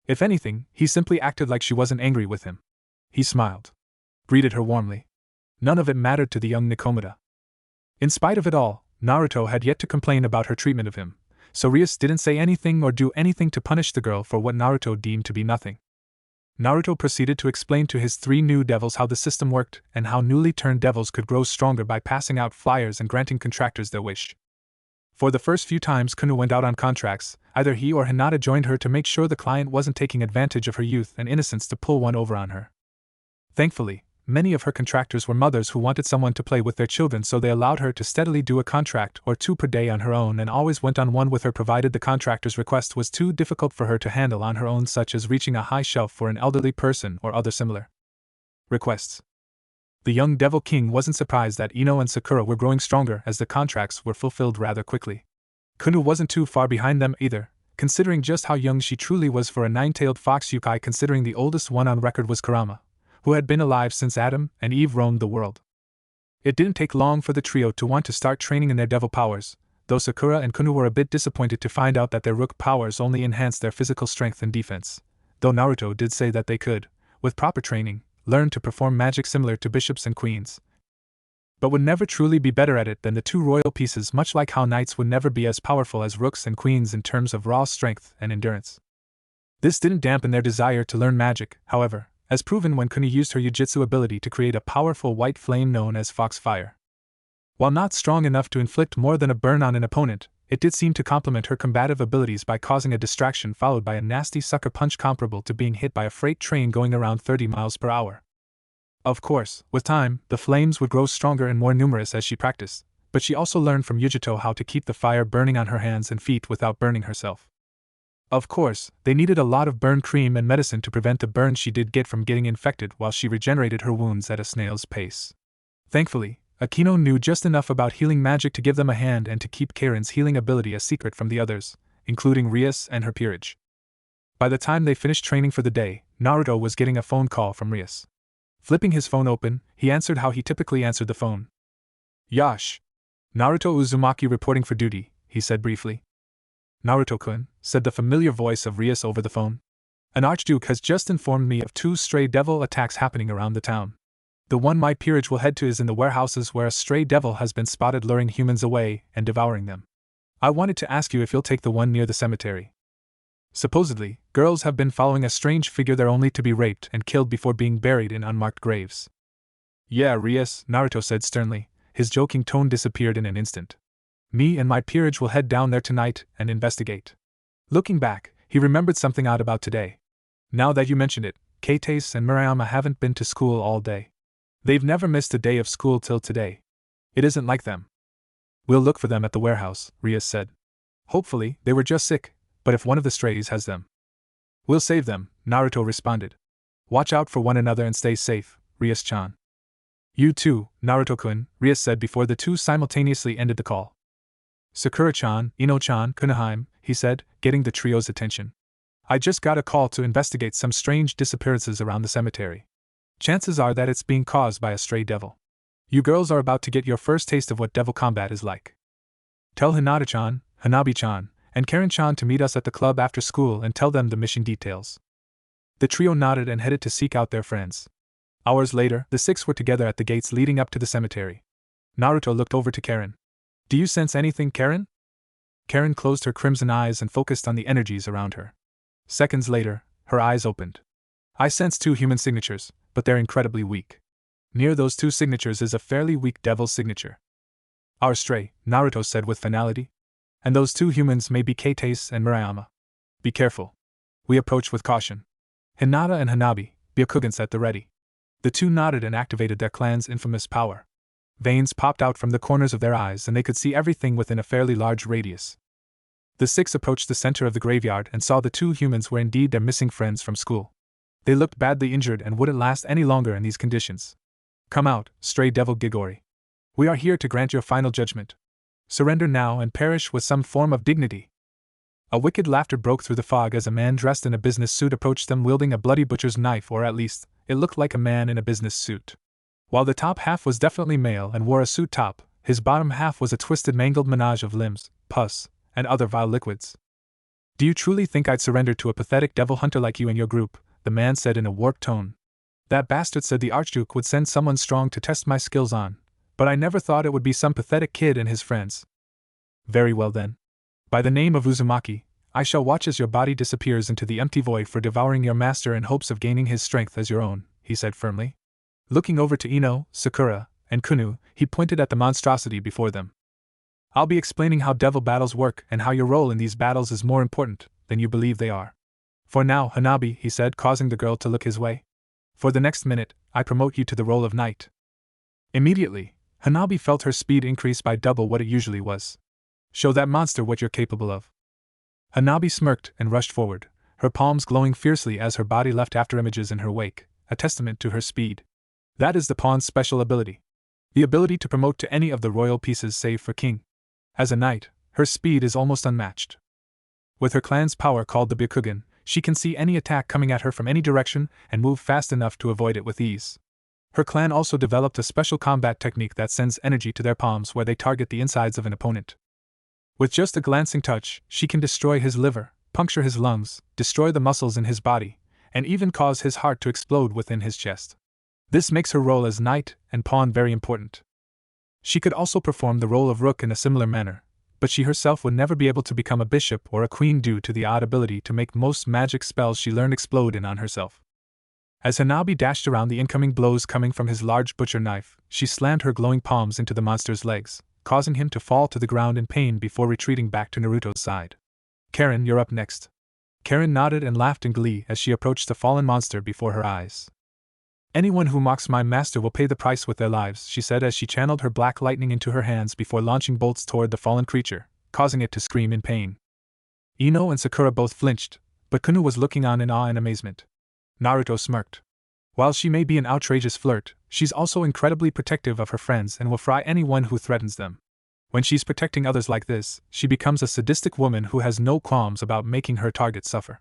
If anything, he simply acted like she wasn't angry with him. He smiled. Greeted her warmly. None of it mattered to the young Nikomata. In spite of it all, Naruto had yet to complain about her treatment of him, so Rias didn't say anything or do anything to punish the girl for what Naruto deemed to be nothing. Naruto proceeded to explain to his 3 new devils how the system worked and how newly turned devils could grow stronger by passing out flyers and granting contractors their wish. For the first few times Kunou went out on contracts, either he or Hinata joined her to make sure the client wasn't taking advantage of her youth and innocence to pull one over on her. Thankfully, many of her contractors were mothers who wanted someone to play with their children, so they allowed her to steadily do a contract or 2 per day on her own and always went on one with her provided the contractor's request was too difficult for her to handle on her own, such as reaching a high shelf for an elderly person or other similar requests. The young Devil King wasn't surprised that Ino and Sakura were growing stronger as the contracts were fulfilled rather quickly. Kunou wasn't too far behind them either, considering just how young she truly was for a 9-tailed fox yokai, considering the oldest one on record was Kurama, who had been alive since Adam and Eve roamed the world. It didn't take long for the trio to want to start training in their devil powers, though Sakura and Kunou were a bit disappointed to find out that their Rook powers only enhanced their physical strength and defense, though Naruto did say that they could, with proper training, learn to perform magic similar to bishops and queens, but would never truly be better at it than the 2 royal pieces, much like how knights would never be as powerful as rooks and queens in terms of raw strength and endurance. This didn't dampen their desire to learn magic, however, as proven when Kunou used her Yujitsu ability to create a powerful white flame known as Fox Fire. While not strong enough to inflict more than a burn on an opponent, it did seem to complement her combative abilities by causing a distraction followed by a nasty sucker punch comparable to being hit by a freight train going around 30 miles per hour. Of course, with time, the flames would grow stronger and more numerous as she practiced, but she also learned from Yugito how to keep the fire burning on her hands and feet without burning herself. Of course, they needed a lot of burn cream and medicine to prevent the burns she did get from getting infected while she regenerated her wounds at a snail's pace. Thankfully, Akino knew just enough about healing magic to give them a hand and to keep Karen's healing ability a secret from the others, including Rias and her Peerage. By the time they finished training for the day, Naruto was getting a phone call from Rias. Flipping his phone open, he answered how he typically answered the phone. "Yash. Naruto Uzumaki reporting for duty," he said briefly. "Naruto-kun," said the familiar voice of Rias over the phone. "An archduke has just informed me of 2 stray devil attacks happening around the town. The one my Peerage will head to is in the warehouses where a stray devil has been spotted luring humans away and devouring them. I wanted to ask you if you'll take the one near the cemetery. Supposedly, girls have been following a strange figure there only to be raped and killed before being buried in unmarked graves." "Yeah, Rias," Naruto said sternly. His joking tone disappeared in an instant. "Me and my Peerage will head down there tonight and investigate." Looking back, he remembered something odd about today. Now that you mentioned it, Kates and Murayama haven't been to school all day. They've never missed a day of school till today. It isn't like them. "We'll look for them at the warehouse," Rias said. "Hopefully, they were just sick, but if one of the strays has them, we'll save them," Naruto responded. "Watch out for one another and stay safe, Rias-chan." "You too, Naruto-kun," Rias said before the two simultaneously ended the call. "Sakura-chan, Ino-chan, Kunoheim," he said, getting the trio's attention. "I just got a call to investigate some strange disappearances around the cemetery. Chances are that it's being caused by a stray devil. You girls are about to get your first taste of what devil combat is like. Tell Hinata-chan, Hanabi-chan, and Karen-chan to meet us at the club after school and tell them the mission details." The trio nodded and headed to seek out their friends. Hours later, the 6 were together at the gates leading up to the cemetery. Naruto looked over to Karen. "Do you sense anything, Karen?" Karen closed her crimson eyes and focused on the energies around her. Seconds later, her eyes opened. "I sense 2 human signatures, but they're incredibly weak. Near those 2 signatures is a fairly weak devil signature." "Our stray," Naruto said with finality. "And those 2 humans may be Kates and Murayama. Be careful. We approach with caution. Hinata and Hanabi, Byakugans at the ready." The 2 nodded and activated their clan's infamous power. Veins popped out from the corners of their eyes and they could see everything within a fairly large radius. The 6 approached the center of the graveyard and saw the 2 humans were indeed their missing friends from school. They looked badly injured and wouldn't last any longer in these conditions. "Come out, stray devil Gremory. We are here to grant your final judgment. Surrender now and perish with some form of dignity." A wicked laughter broke through the fog as a man dressed in a business suit approached them wielding a bloody butcher's knife, or at least, it looked like a man in a business suit. While the top half was definitely male and wore a suit top, his bottom half was a twisted mangled menage of limbs, pus, and other vile liquids. "Do you truly think I'd surrender to a pathetic devil hunter like you and your group?" the man said in a warped tone. "That bastard said the Archduke would send someone strong to test my skills on, but I never thought it would be some pathetic kid and his friends." "Very well then. By the name of Uzumaki, I shall watch as your body disappears into the empty void for devouring your master in hopes of gaining his strength as your own," he said firmly. Looking over to Ino, Sakura, and Kunou, he pointed at the monstrosity before them. "I'll be explaining how devil battles work and how your role in these battles is more important than you believe they are. For now, Hanabi," he said, causing the girl to look his way. "For the next minute, I promote you to the role of knight." Immediately, Hanabi felt her speed increase by double what it usually was. "Show that monster what you're capable of." Hanabi smirked and rushed forward, her palms glowing fiercely as her body left afterimages in her wake, a testament to her speed. That is the pawn's special ability. The ability to promote to any of the royal pieces save for king. As a knight, her speed is almost unmatched. With her clan's power called the Byakugan, she can see any attack coming at her from any direction and move fast enough to avoid it with ease. Her clan also developed a special combat technique that sends energy to their palms where they target the insides of an opponent. With just a glancing touch, she can destroy his liver, puncture his lungs, destroy the muscles in his body, and even cause his heart to explode within his chest. This makes her role as knight and pawn very important. She could also perform the role of rook in a similar manner, but she herself would never be able to become a bishop or a queen due to the odd ability to make most magic spells she learned explode in on herself. As Hanabi dashed around the incoming blows coming from his large butcher knife, she slammed her glowing palms into the monster's legs, causing him to fall to the ground in pain before retreating back to Naruto's side. Karen, you're up next. Karen nodded and laughed in glee as she approached the fallen monster before her eyes. Anyone who mocks my master will pay the price with their lives, she said as she channeled her black lightning into her hands before launching bolts toward the fallen creature, causing it to scream in pain. Ino and Sakura both flinched, but Kunou was looking on in awe and amazement. Naruto smirked. While she may be an outrageous flirt, she's also incredibly protective of her friends and will fry anyone who threatens them. When she's protecting others like this, she becomes a sadistic woman who has no qualms about making her target suffer.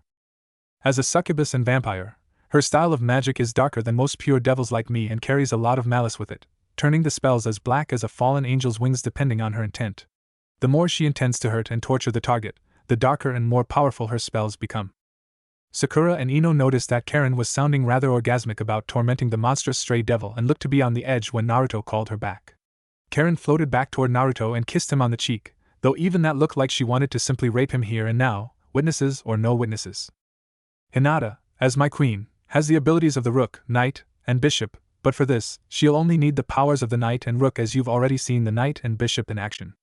As a succubus and vampire, her style of magic is darker than most pure devils like me and carries a lot of malice with it, turning the spells as black as a fallen angel's wings depending on her intent. The more she intends to hurt and torture the target, the darker and more powerful her spells become. Sakura and Ino noticed that Karen was sounding rather orgasmic about tormenting the monstrous stray devil and looked to be on the edge when Naruto called her back. Karen floated back toward Naruto and kissed him on the cheek, though even that looked like she wanted to simply rape him here and now, witnesses or no witnesses. Hinata, as my queen, has the abilities of the Rook, Knight, and Bishop, but for this, she'll only need the powers of the Knight and Rook as you've already seen the Knight and Bishop in action.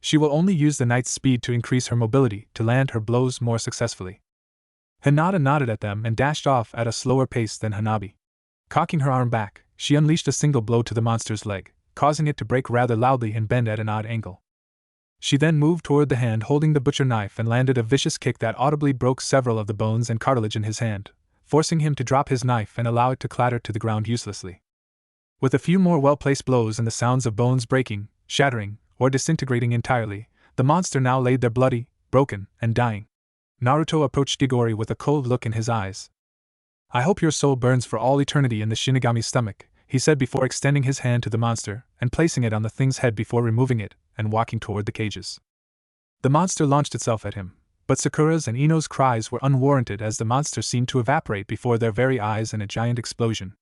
She will only use the Knight's speed to increase her mobility to land her blows more successfully. Hinata nodded at them and dashed off at a slower pace than Hanabi. Cocking her arm back, she unleashed a single blow to the monster's leg, causing it to break rather loudly and bend at an odd angle. She then moved toward the hand holding the butcher knife and landed a vicious kick that audibly broke several of the bones and cartilage in his hand, forcing him to drop his knife and allow it to clatter to the ground uselessly. With a few more well-placed blows and the sounds of bones breaking, shattering, or disintegrating entirely, the monster now laid there bloody, broken, and dying. Naruto approached Gremory with a cold look in his eyes. I hope your soul burns for all eternity in the Shinigami's stomach, he said before extending his hand to the monster and placing it on the thing's head before removing it and walking toward the cages. The monster launched itself at him, but Sakura's and Ino's cries were unwarranted as the monster seemed to evaporate before their very eyes in a giant explosion.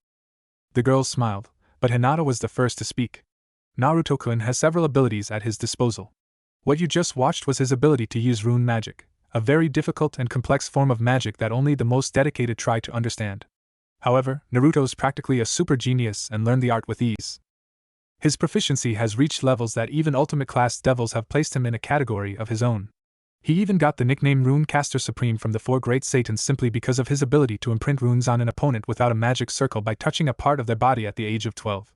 The girls smiled, but Hinata was the first to speak. Naruto-kun has several abilities at his disposal. What you just watched was his ability to use rune magic, a very difficult and complex form of magic that only the most dedicated try to understand. However, Naruto's practically a super genius and learned the art with ease. His proficiency has reached levels that even ultimate-class devils have placed him in a category of his own. He even got the nickname Rune Caster Supreme from the four great Satans simply because of his ability to imprint runes on an opponent without a magic circle by touching a part of their body at the age of 12.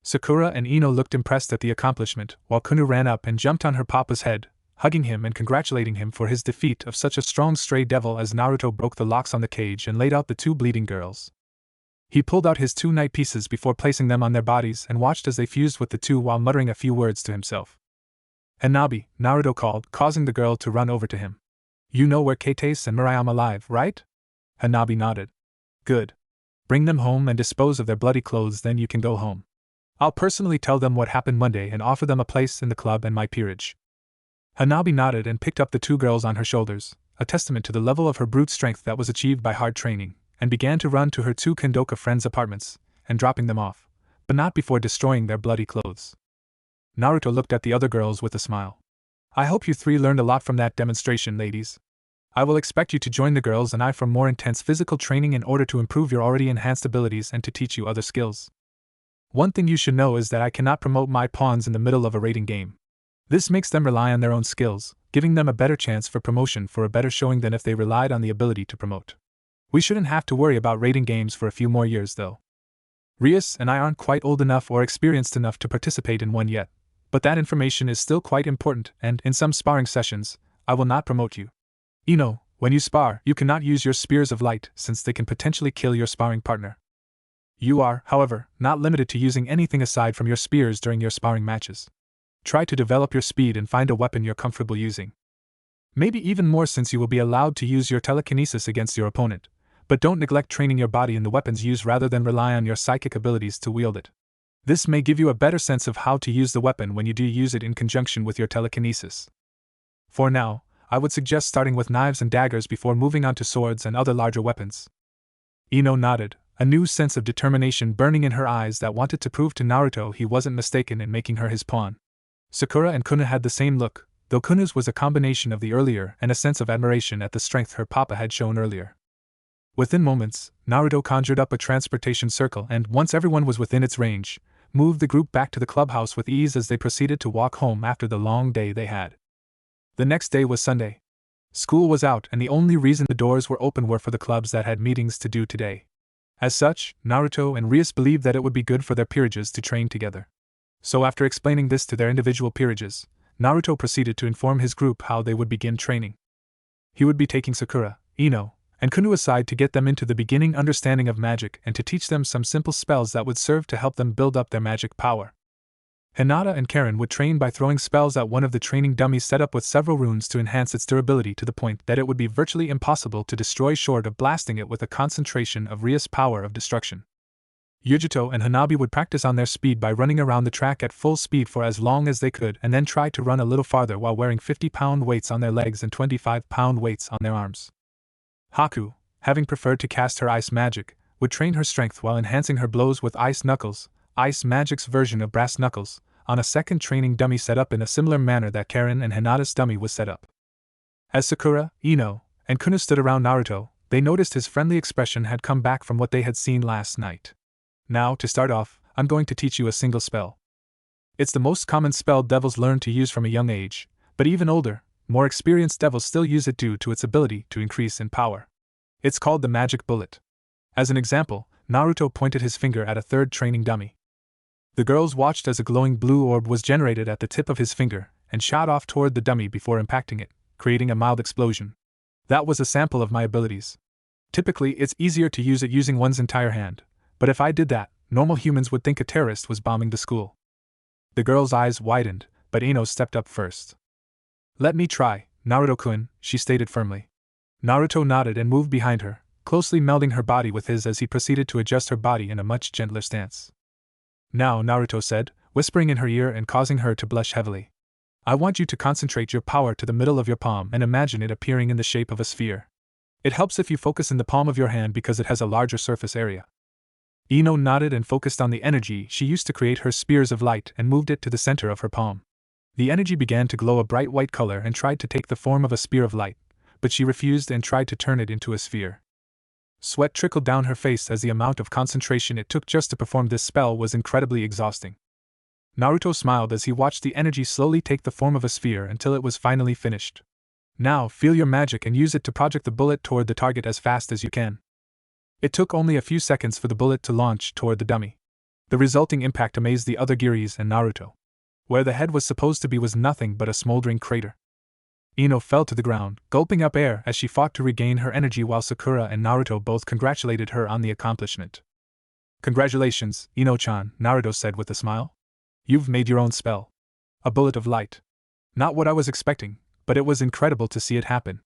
Sakura and Ino looked impressed at the accomplishment, while Kunou ran up and jumped on her papa's head, hugging him and congratulating him for his defeat of such a strong stray devil as Naruto broke the locks on the cage and laid out the two bleeding girls. He pulled out his two knight pieces before placing them on their bodies and watched as they fused with the two while muttering a few words to himself. Hanabi, Naruto called, causing the girl to run over to him. You know where Kates and Murayama live, right? Hanabi nodded. Good. Bring them home and dispose of their bloody clothes, then you can go home. I'll personally tell them what happened Monday and offer them a place in the club and my peerage. Hanabi nodded and picked up the two girls on her shoulders, a testament to the level of her brute strength that was achieved by hard training, and began to run to her two Kendoka friends' apartments, and dropping them off, but not before destroying their bloody clothes. Naruto looked at the other girls with a smile. I hope you three learned a lot from that demonstration, ladies. I will expect you to join the girls and I for more intense physical training in order to improve your already enhanced abilities and to teach you other skills. One thing you should know is that I cannot promote my pawns in the middle of a raiding game. This makes them rely on their own skills, giving them a better chance for promotion for a better showing than if they relied on the ability to promote. We shouldn't have to worry about raiding games for a few more years though. Rias and I aren't quite old enough or experienced enough to participate in one yet, but that information is still quite important and, in some sparring sessions, I will not promote you. Ino, when you spar, you cannot use your spears of light since they can potentially kill your sparring partner. You are, however, not limited to using anything aside from your spears during your sparring matches. Try to develop your speed and find a weapon you're comfortable using. Maybe even more since you will be allowed to use your telekinesis against your opponent, but don't neglect training your body in the weapons used rather than rely on your psychic abilities to wield it. This may give you a better sense of how to use the weapon when you do use it in conjunction with your telekinesis. For now, I would suggest starting with knives and daggers before moving on to swords and other larger weapons. Ino nodded, a new sense of determination burning in her eyes that wanted to prove to Naruto he wasn't mistaken in making her his pawn. Sakura and Kunou had the same look, though Kunou's was a combination of the earlier and a sense of admiration at the strength her papa had shown earlier. Within moments, Naruto conjured up a transportation circle and, once everyone was within its range, moved the group back to the clubhouse with ease as they proceeded to walk home after the long day they had. The next day was Sunday. School was out and the only reason the doors were open were for the clubs that had meetings to do today. As such, Naruto and Rias believed that it would be good for their peerages to train together. So after explaining this to their individual peerages, Naruto proceeded to inform his group how they would begin training. He would be taking Sakura, Ino, and Kunou aside to get them into the beginning understanding of magic and to teach them some simple spells that would serve to help them build up their magic power. Hinata and Karen would train by throwing spells at one of the training dummies set up with several runes to enhance its durability to the point that it would be virtually impossible to destroy short of blasting it with a concentration of Rias' power of destruction. Yugito and Hanabi would practice on their speed by running around the track at full speed for as long as they could and then try to run a little farther while wearing 50-pound weights on their legs and 25-pound weights on their arms. Haku, having preferred to cast her ice magic, would train her strength while enhancing her blows with ice knuckles, ice magic's version of brass knuckles, on a second training dummy set up in a similar manner that Karen and Hinata's dummy was set up. As Sakura, Ino, and Kunou stood around Naruto, they noticed his friendly expression had come back from what they had seen last night. Now, to start off, I'm going to teach you a single spell. It's the most common spell devils learn to use from a young age, but even older, more experienced devils still use it due to its ability to increase in power. It's called the Magic Bullet. As an example, Naruto pointed his finger at a third training dummy. The girls watched as a glowing blue orb was generated at the tip of his finger and shot off toward the dummy before impacting it, creating a mild explosion. That was a sample of my abilities. Typically, it's easier to use it using one's entire hand, but if I did that, normal humans would think a terrorist was bombing the school. The girl's eyes widened, but Ino stepped up first. Let me try, Naruto-kun, she stated firmly. Naruto nodded and moved behind her, closely melding her body with his as he proceeded to adjust her body in a much gentler stance. Now, Naruto said, whispering in her ear and causing her to blush heavily. I want you to concentrate your power to the middle of your palm and imagine it appearing in the shape of a sphere. It helps if you focus in the palm of your hand because it has a larger surface area. Ino nodded and focused on the energy she used to create her spears of light and moved it to the center of her palm. The energy began to glow a bright white color and tried to take the form of a spear of light, but she refused and tried to turn it into a sphere. Sweat trickled down her face as the amount of concentration it took just to perform this spell was incredibly exhausting. Naruto smiled as he watched the energy slowly take the form of a sphere until it was finally finished. Now, feel your magic and use it to project the bullet toward the target as fast as you can. It took only a few seconds for the bullet to launch toward the dummy. The resulting impact amazed the other Giris and Naruto. Where the head was supposed to be was nothing but a smoldering crater. Ino fell to the ground, gulping up air as she fought to regain her energy while Sakura and Naruto both congratulated her on the accomplishment. Congratulations, Ino-chan, Naruto said with a smile. You've made your own spell. A bullet of light. Not what I was expecting, but it was incredible to see it happen.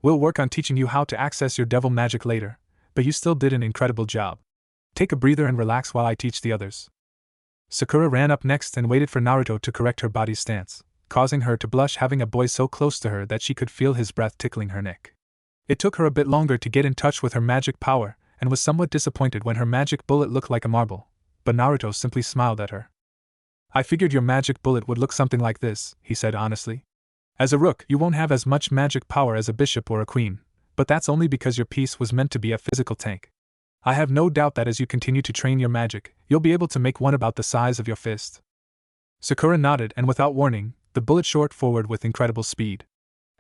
We'll work on teaching you how to access your devil magic later, but you still did an incredible job. Take a breather and relax while I teach the others. Sakura ran up next and waited for Naruto to correct her body's stance, causing her to blush having a boy so close to her that she could feel his breath tickling her neck. It took her a bit longer to get in touch with her magic power, and was somewhat disappointed when her magic bullet looked like a marble, but Naruto simply smiled at her. I figured your magic bullet would look something like this, he said honestly. As a rook, you won't have as much magic power as a bishop or a queen, but that's only because your piece was meant to be a physical tank. I have no doubt that as you continue to train your magic, you'll be able to make one about the size of your fist. Sakura nodded and without warning, the bullet shot forward with incredible speed.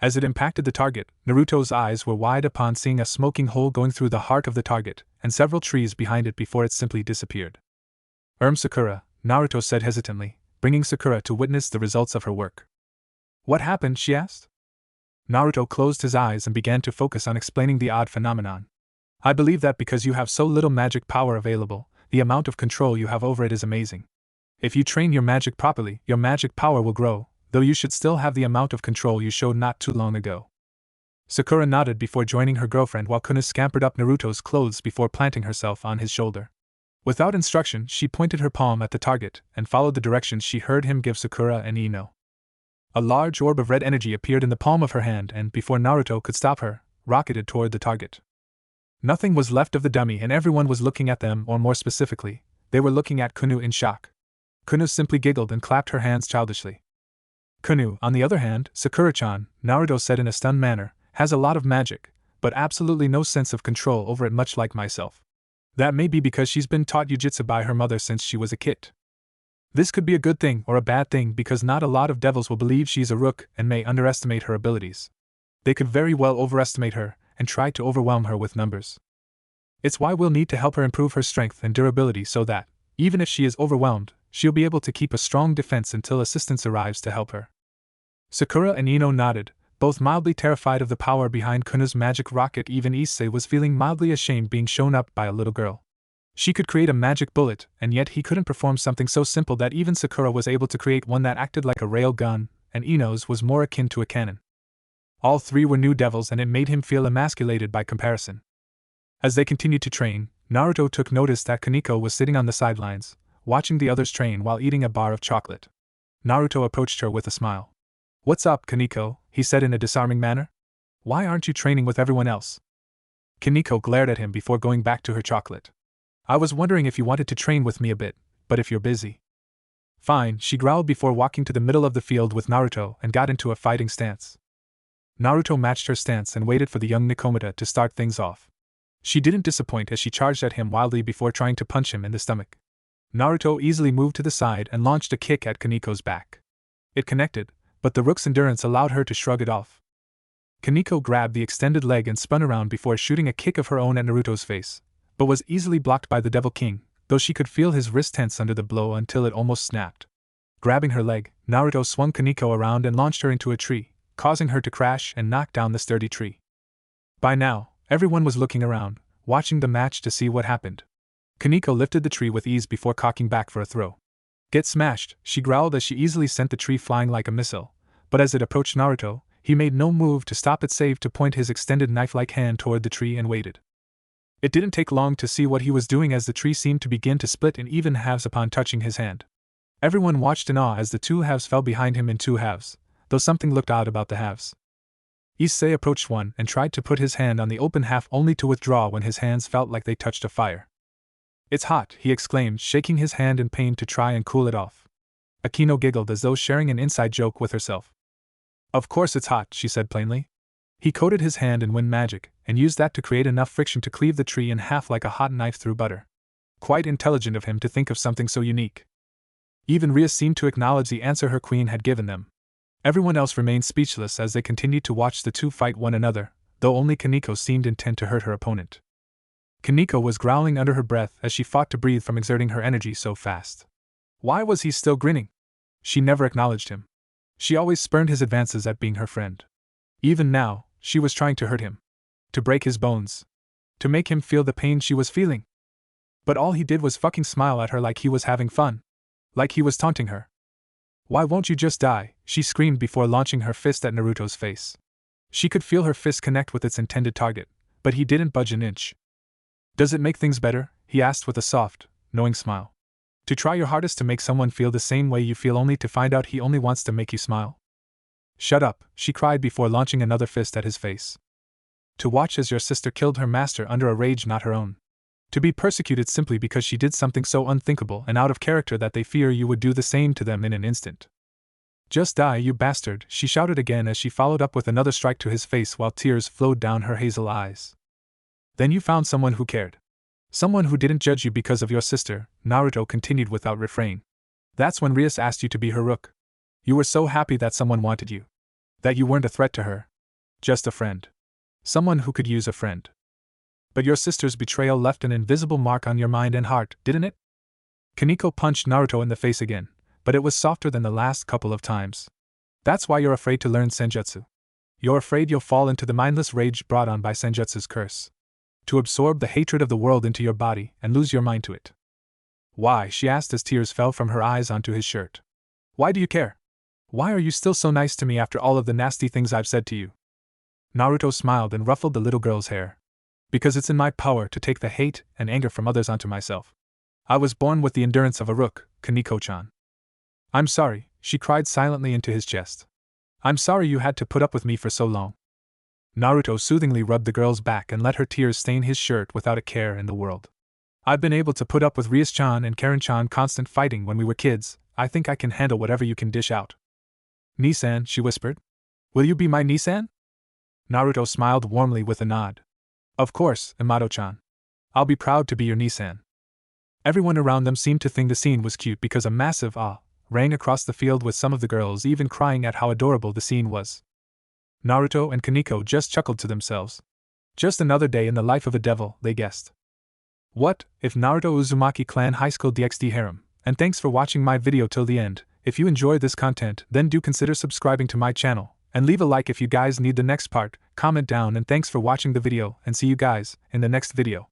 As it impacted the target, Naruto's eyes were wide upon seeing a smoking hole going through the heart of the target, and several trees behind it before it simply disappeared. Sakura, Naruto said hesitantly, bringing Sakura to witness the results of her work. What happened, she asked. Naruto closed his eyes and began to focus on explaining the odd phenomenon. I believe that because you have so little magic power available, the amount of control you have over it is amazing. If you train your magic properly, your magic power will grow, though you should still have the amount of control you showed not too long ago. Sakura nodded before joining her girlfriend while Kunou scampered up Naruto's clothes before planting herself on his shoulder. Without instruction, she pointed her palm at the target and followed the directions she heard him give Sakura and Ino. A large orb of red energy appeared in the palm of her hand and, before Naruto could stop her, rocketed toward the target. Nothing was left of the dummy and everyone was looking at them, or more specifically, they were looking at Kunou in shock. Kunou simply giggled and clapped her hands childishly. Kunou, on the other hand, Sakura-chan, Naruto said in a stunned manner, has a lot of magic, but absolutely no sense of control over it, much like myself. That may be because she's been taught Yugito by her mother since she was a kid. This could be a good thing or a bad thing because not a lot of devils will believe she's a Rook and may underestimate her abilities. They could very well overestimate her and try to overwhelm her with numbers. It's why we'll need to help her improve her strength and durability so that, even if she is overwhelmed, she'll be able to keep a strong defense until assistance arrives to help her. Sakura and Ino nodded, both mildly terrified of the power behind Kunou's magic rocket. Even Issei was feeling mildly ashamed being shown up by a little girl. She could create a magic bullet, and yet he couldn't perform something so simple that even Sakura was able to create one that acted like a rail gun, and Ino's was more akin to a cannon. All three were new devils and it made him feel emasculated by comparison. As they continued to train, Naruto took notice that Kaneko was sitting on the sidelines, watching the others train while eating a bar of chocolate. Naruto approached her with a smile. "What's up, Kaneko?" he said in a disarming manner. "Why aren't you training with everyone else?" Kaneko glared at him before going back to her chocolate. "I was wondering if you wanted to train with me a bit, but if you're busy." "Fine," she growled before walking to the middle of the field with Naruto and got into a fighting stance. Naruto matched her stance and waited for the young Nikomata to start things off. She didn't disappoint as she charged at him wildly before trying to punch him in the stomach. Naruto easily moved to the side and launched a kick at Kaneko's back. It connected, but the Rook's endurance allowed her to shrug it off. Kaneko grabbed the extended leg and spun around before shooting a kick of her own at Naruto's face, but was easily blocked by the Devil King, though she could feel his wrist tense under the blow until it almost snapped. Grabbing her leg, Naruto swung Kaneko around and launched her into a tree, causing her to crash and knock down the sturdy tree. By now, everyone was looking around, watching the match to see what happened. Kaneko lifted the tree with ease before cocking back for a throw. "Get smashed," she growled as she easily sent the tree flying like a missile, but as it approached Naruto, he made no move to stop it save to point his extended knife-like hand toward the tree and waited. It didn't take long to see what he was doing as the tree seemed to begin to split in even halves upon touching his hand. Everyone watched in awe as the two halves fell behind him in two halves, though something looked odd about the halves. Issei approached one and tried to put his hand on the open half only to withdraw when his hands felt like they touched a fire. "It's hot," he exclaimed, shaking his hand in pain to try and cool it off. Akino giggled as though sharing an inside joke with herself. "Of course it's hot," she said plainly. He coated his hand in wind magic, and used that to create enough friction to cleave the tree in half like a hot knife through butter. Quite intelligent of him to think of something so unique. Even Rias seemed to acknowledge the answer her queen had given them. Everyone else remained speechless as they continued to watch the two fight one another, though only Kaneko seemed intent to hurt her opponent. Kaneko was growling under her breath as she fought to breathe from exerting her energy so fast. Why was he still grinning? She never acknowledged him. She always spurned his advances at being her friend. Even now, she was trying to hurt him. To break his bones. To make him feel the pain she was feeling. But all he did was fucking smile at her like he was having fun. Like he was taunting her. "Why won't you just die?" she screamed before launching her fist at Naruto's face. She could feel her fist connect with its intended target, but he didn't budge an inch. "Does it make things better?" he asked with a soft, knowing smile. "To try your hardest to make someone feel the same way you feel only to find out he only wants to make you smile?" "Shut up," she cried before launching another fist at his face. "To watch as your sister killed her master under a rage not her own. To be persecuted simply because she did something so unthinkable and out of character that they fear you would do the same to them in an instant. Just die, you bastard," she shouted again as she followed up with another strike to his face while tears flowed down her hazel eyes. "Then you found someone who cared. Someone who didn't judge you because of your sister," Naruto continued without refrain. "That's when Rias asked you to be her Rook. You were so happy that someone wanted you. That you weren't a threat to her. Just a friend. Someone who could use a friend. But your sister's betrayal left an invisible mark on your mind and heart, didn't it?" Kaneko punched Naruto in the face again, but it was softer than the last couple of times. "That's why you're afraid to learn Senjutsu. You're afraid you'll fall into the mindless rage brought on by Senjutsu's curse. To absorb the hatred of the world into your body and lose your mind to it." "Why?" she asked as tears fell from her eyes onto his shirt. "Why do you care? Why are you still so nice to me after all of the nasty things I've said to you?" Naruto smiled and ruffled the little girl's hair. "Because it's in my power to take the hate and anger from others onto myself. I was born with the endurance of a Rook, Kaneko-chan." "I'm sorry," she cried silently into his chest. "I'm sorry you had to put up with me for so long." Naruto soothingly rubbed the girl's back and let her tears stain his shirt without a care in the world. "I've been able to put up with Rias-chan and Karen-chan constant fighting when we were kids. I think I can handle whatever you can dish out." "Nisan," she whispered. "Will you be my Nisan?" Naruto smiled warmly with a nod. Of course, Amato-chan. I'll be proud to be your Nisan. Everyone around them seemed to think the scene was cute because a massive "ah" rang across the field, with some of the girls even crying at how adorable the scene was. Naruto and Kaneko just chuckled to themselves. Just another day in the life of a devil, they guessed. What if Naruto Uzumaki clan High School DxD harem? And thanks for watching my video till the end. If you enjoyed this content, then do consider subscribing to my channel, and leave a like if you guys need the next part. Comment down, and thanks for watching the video, and see you guys in the next video.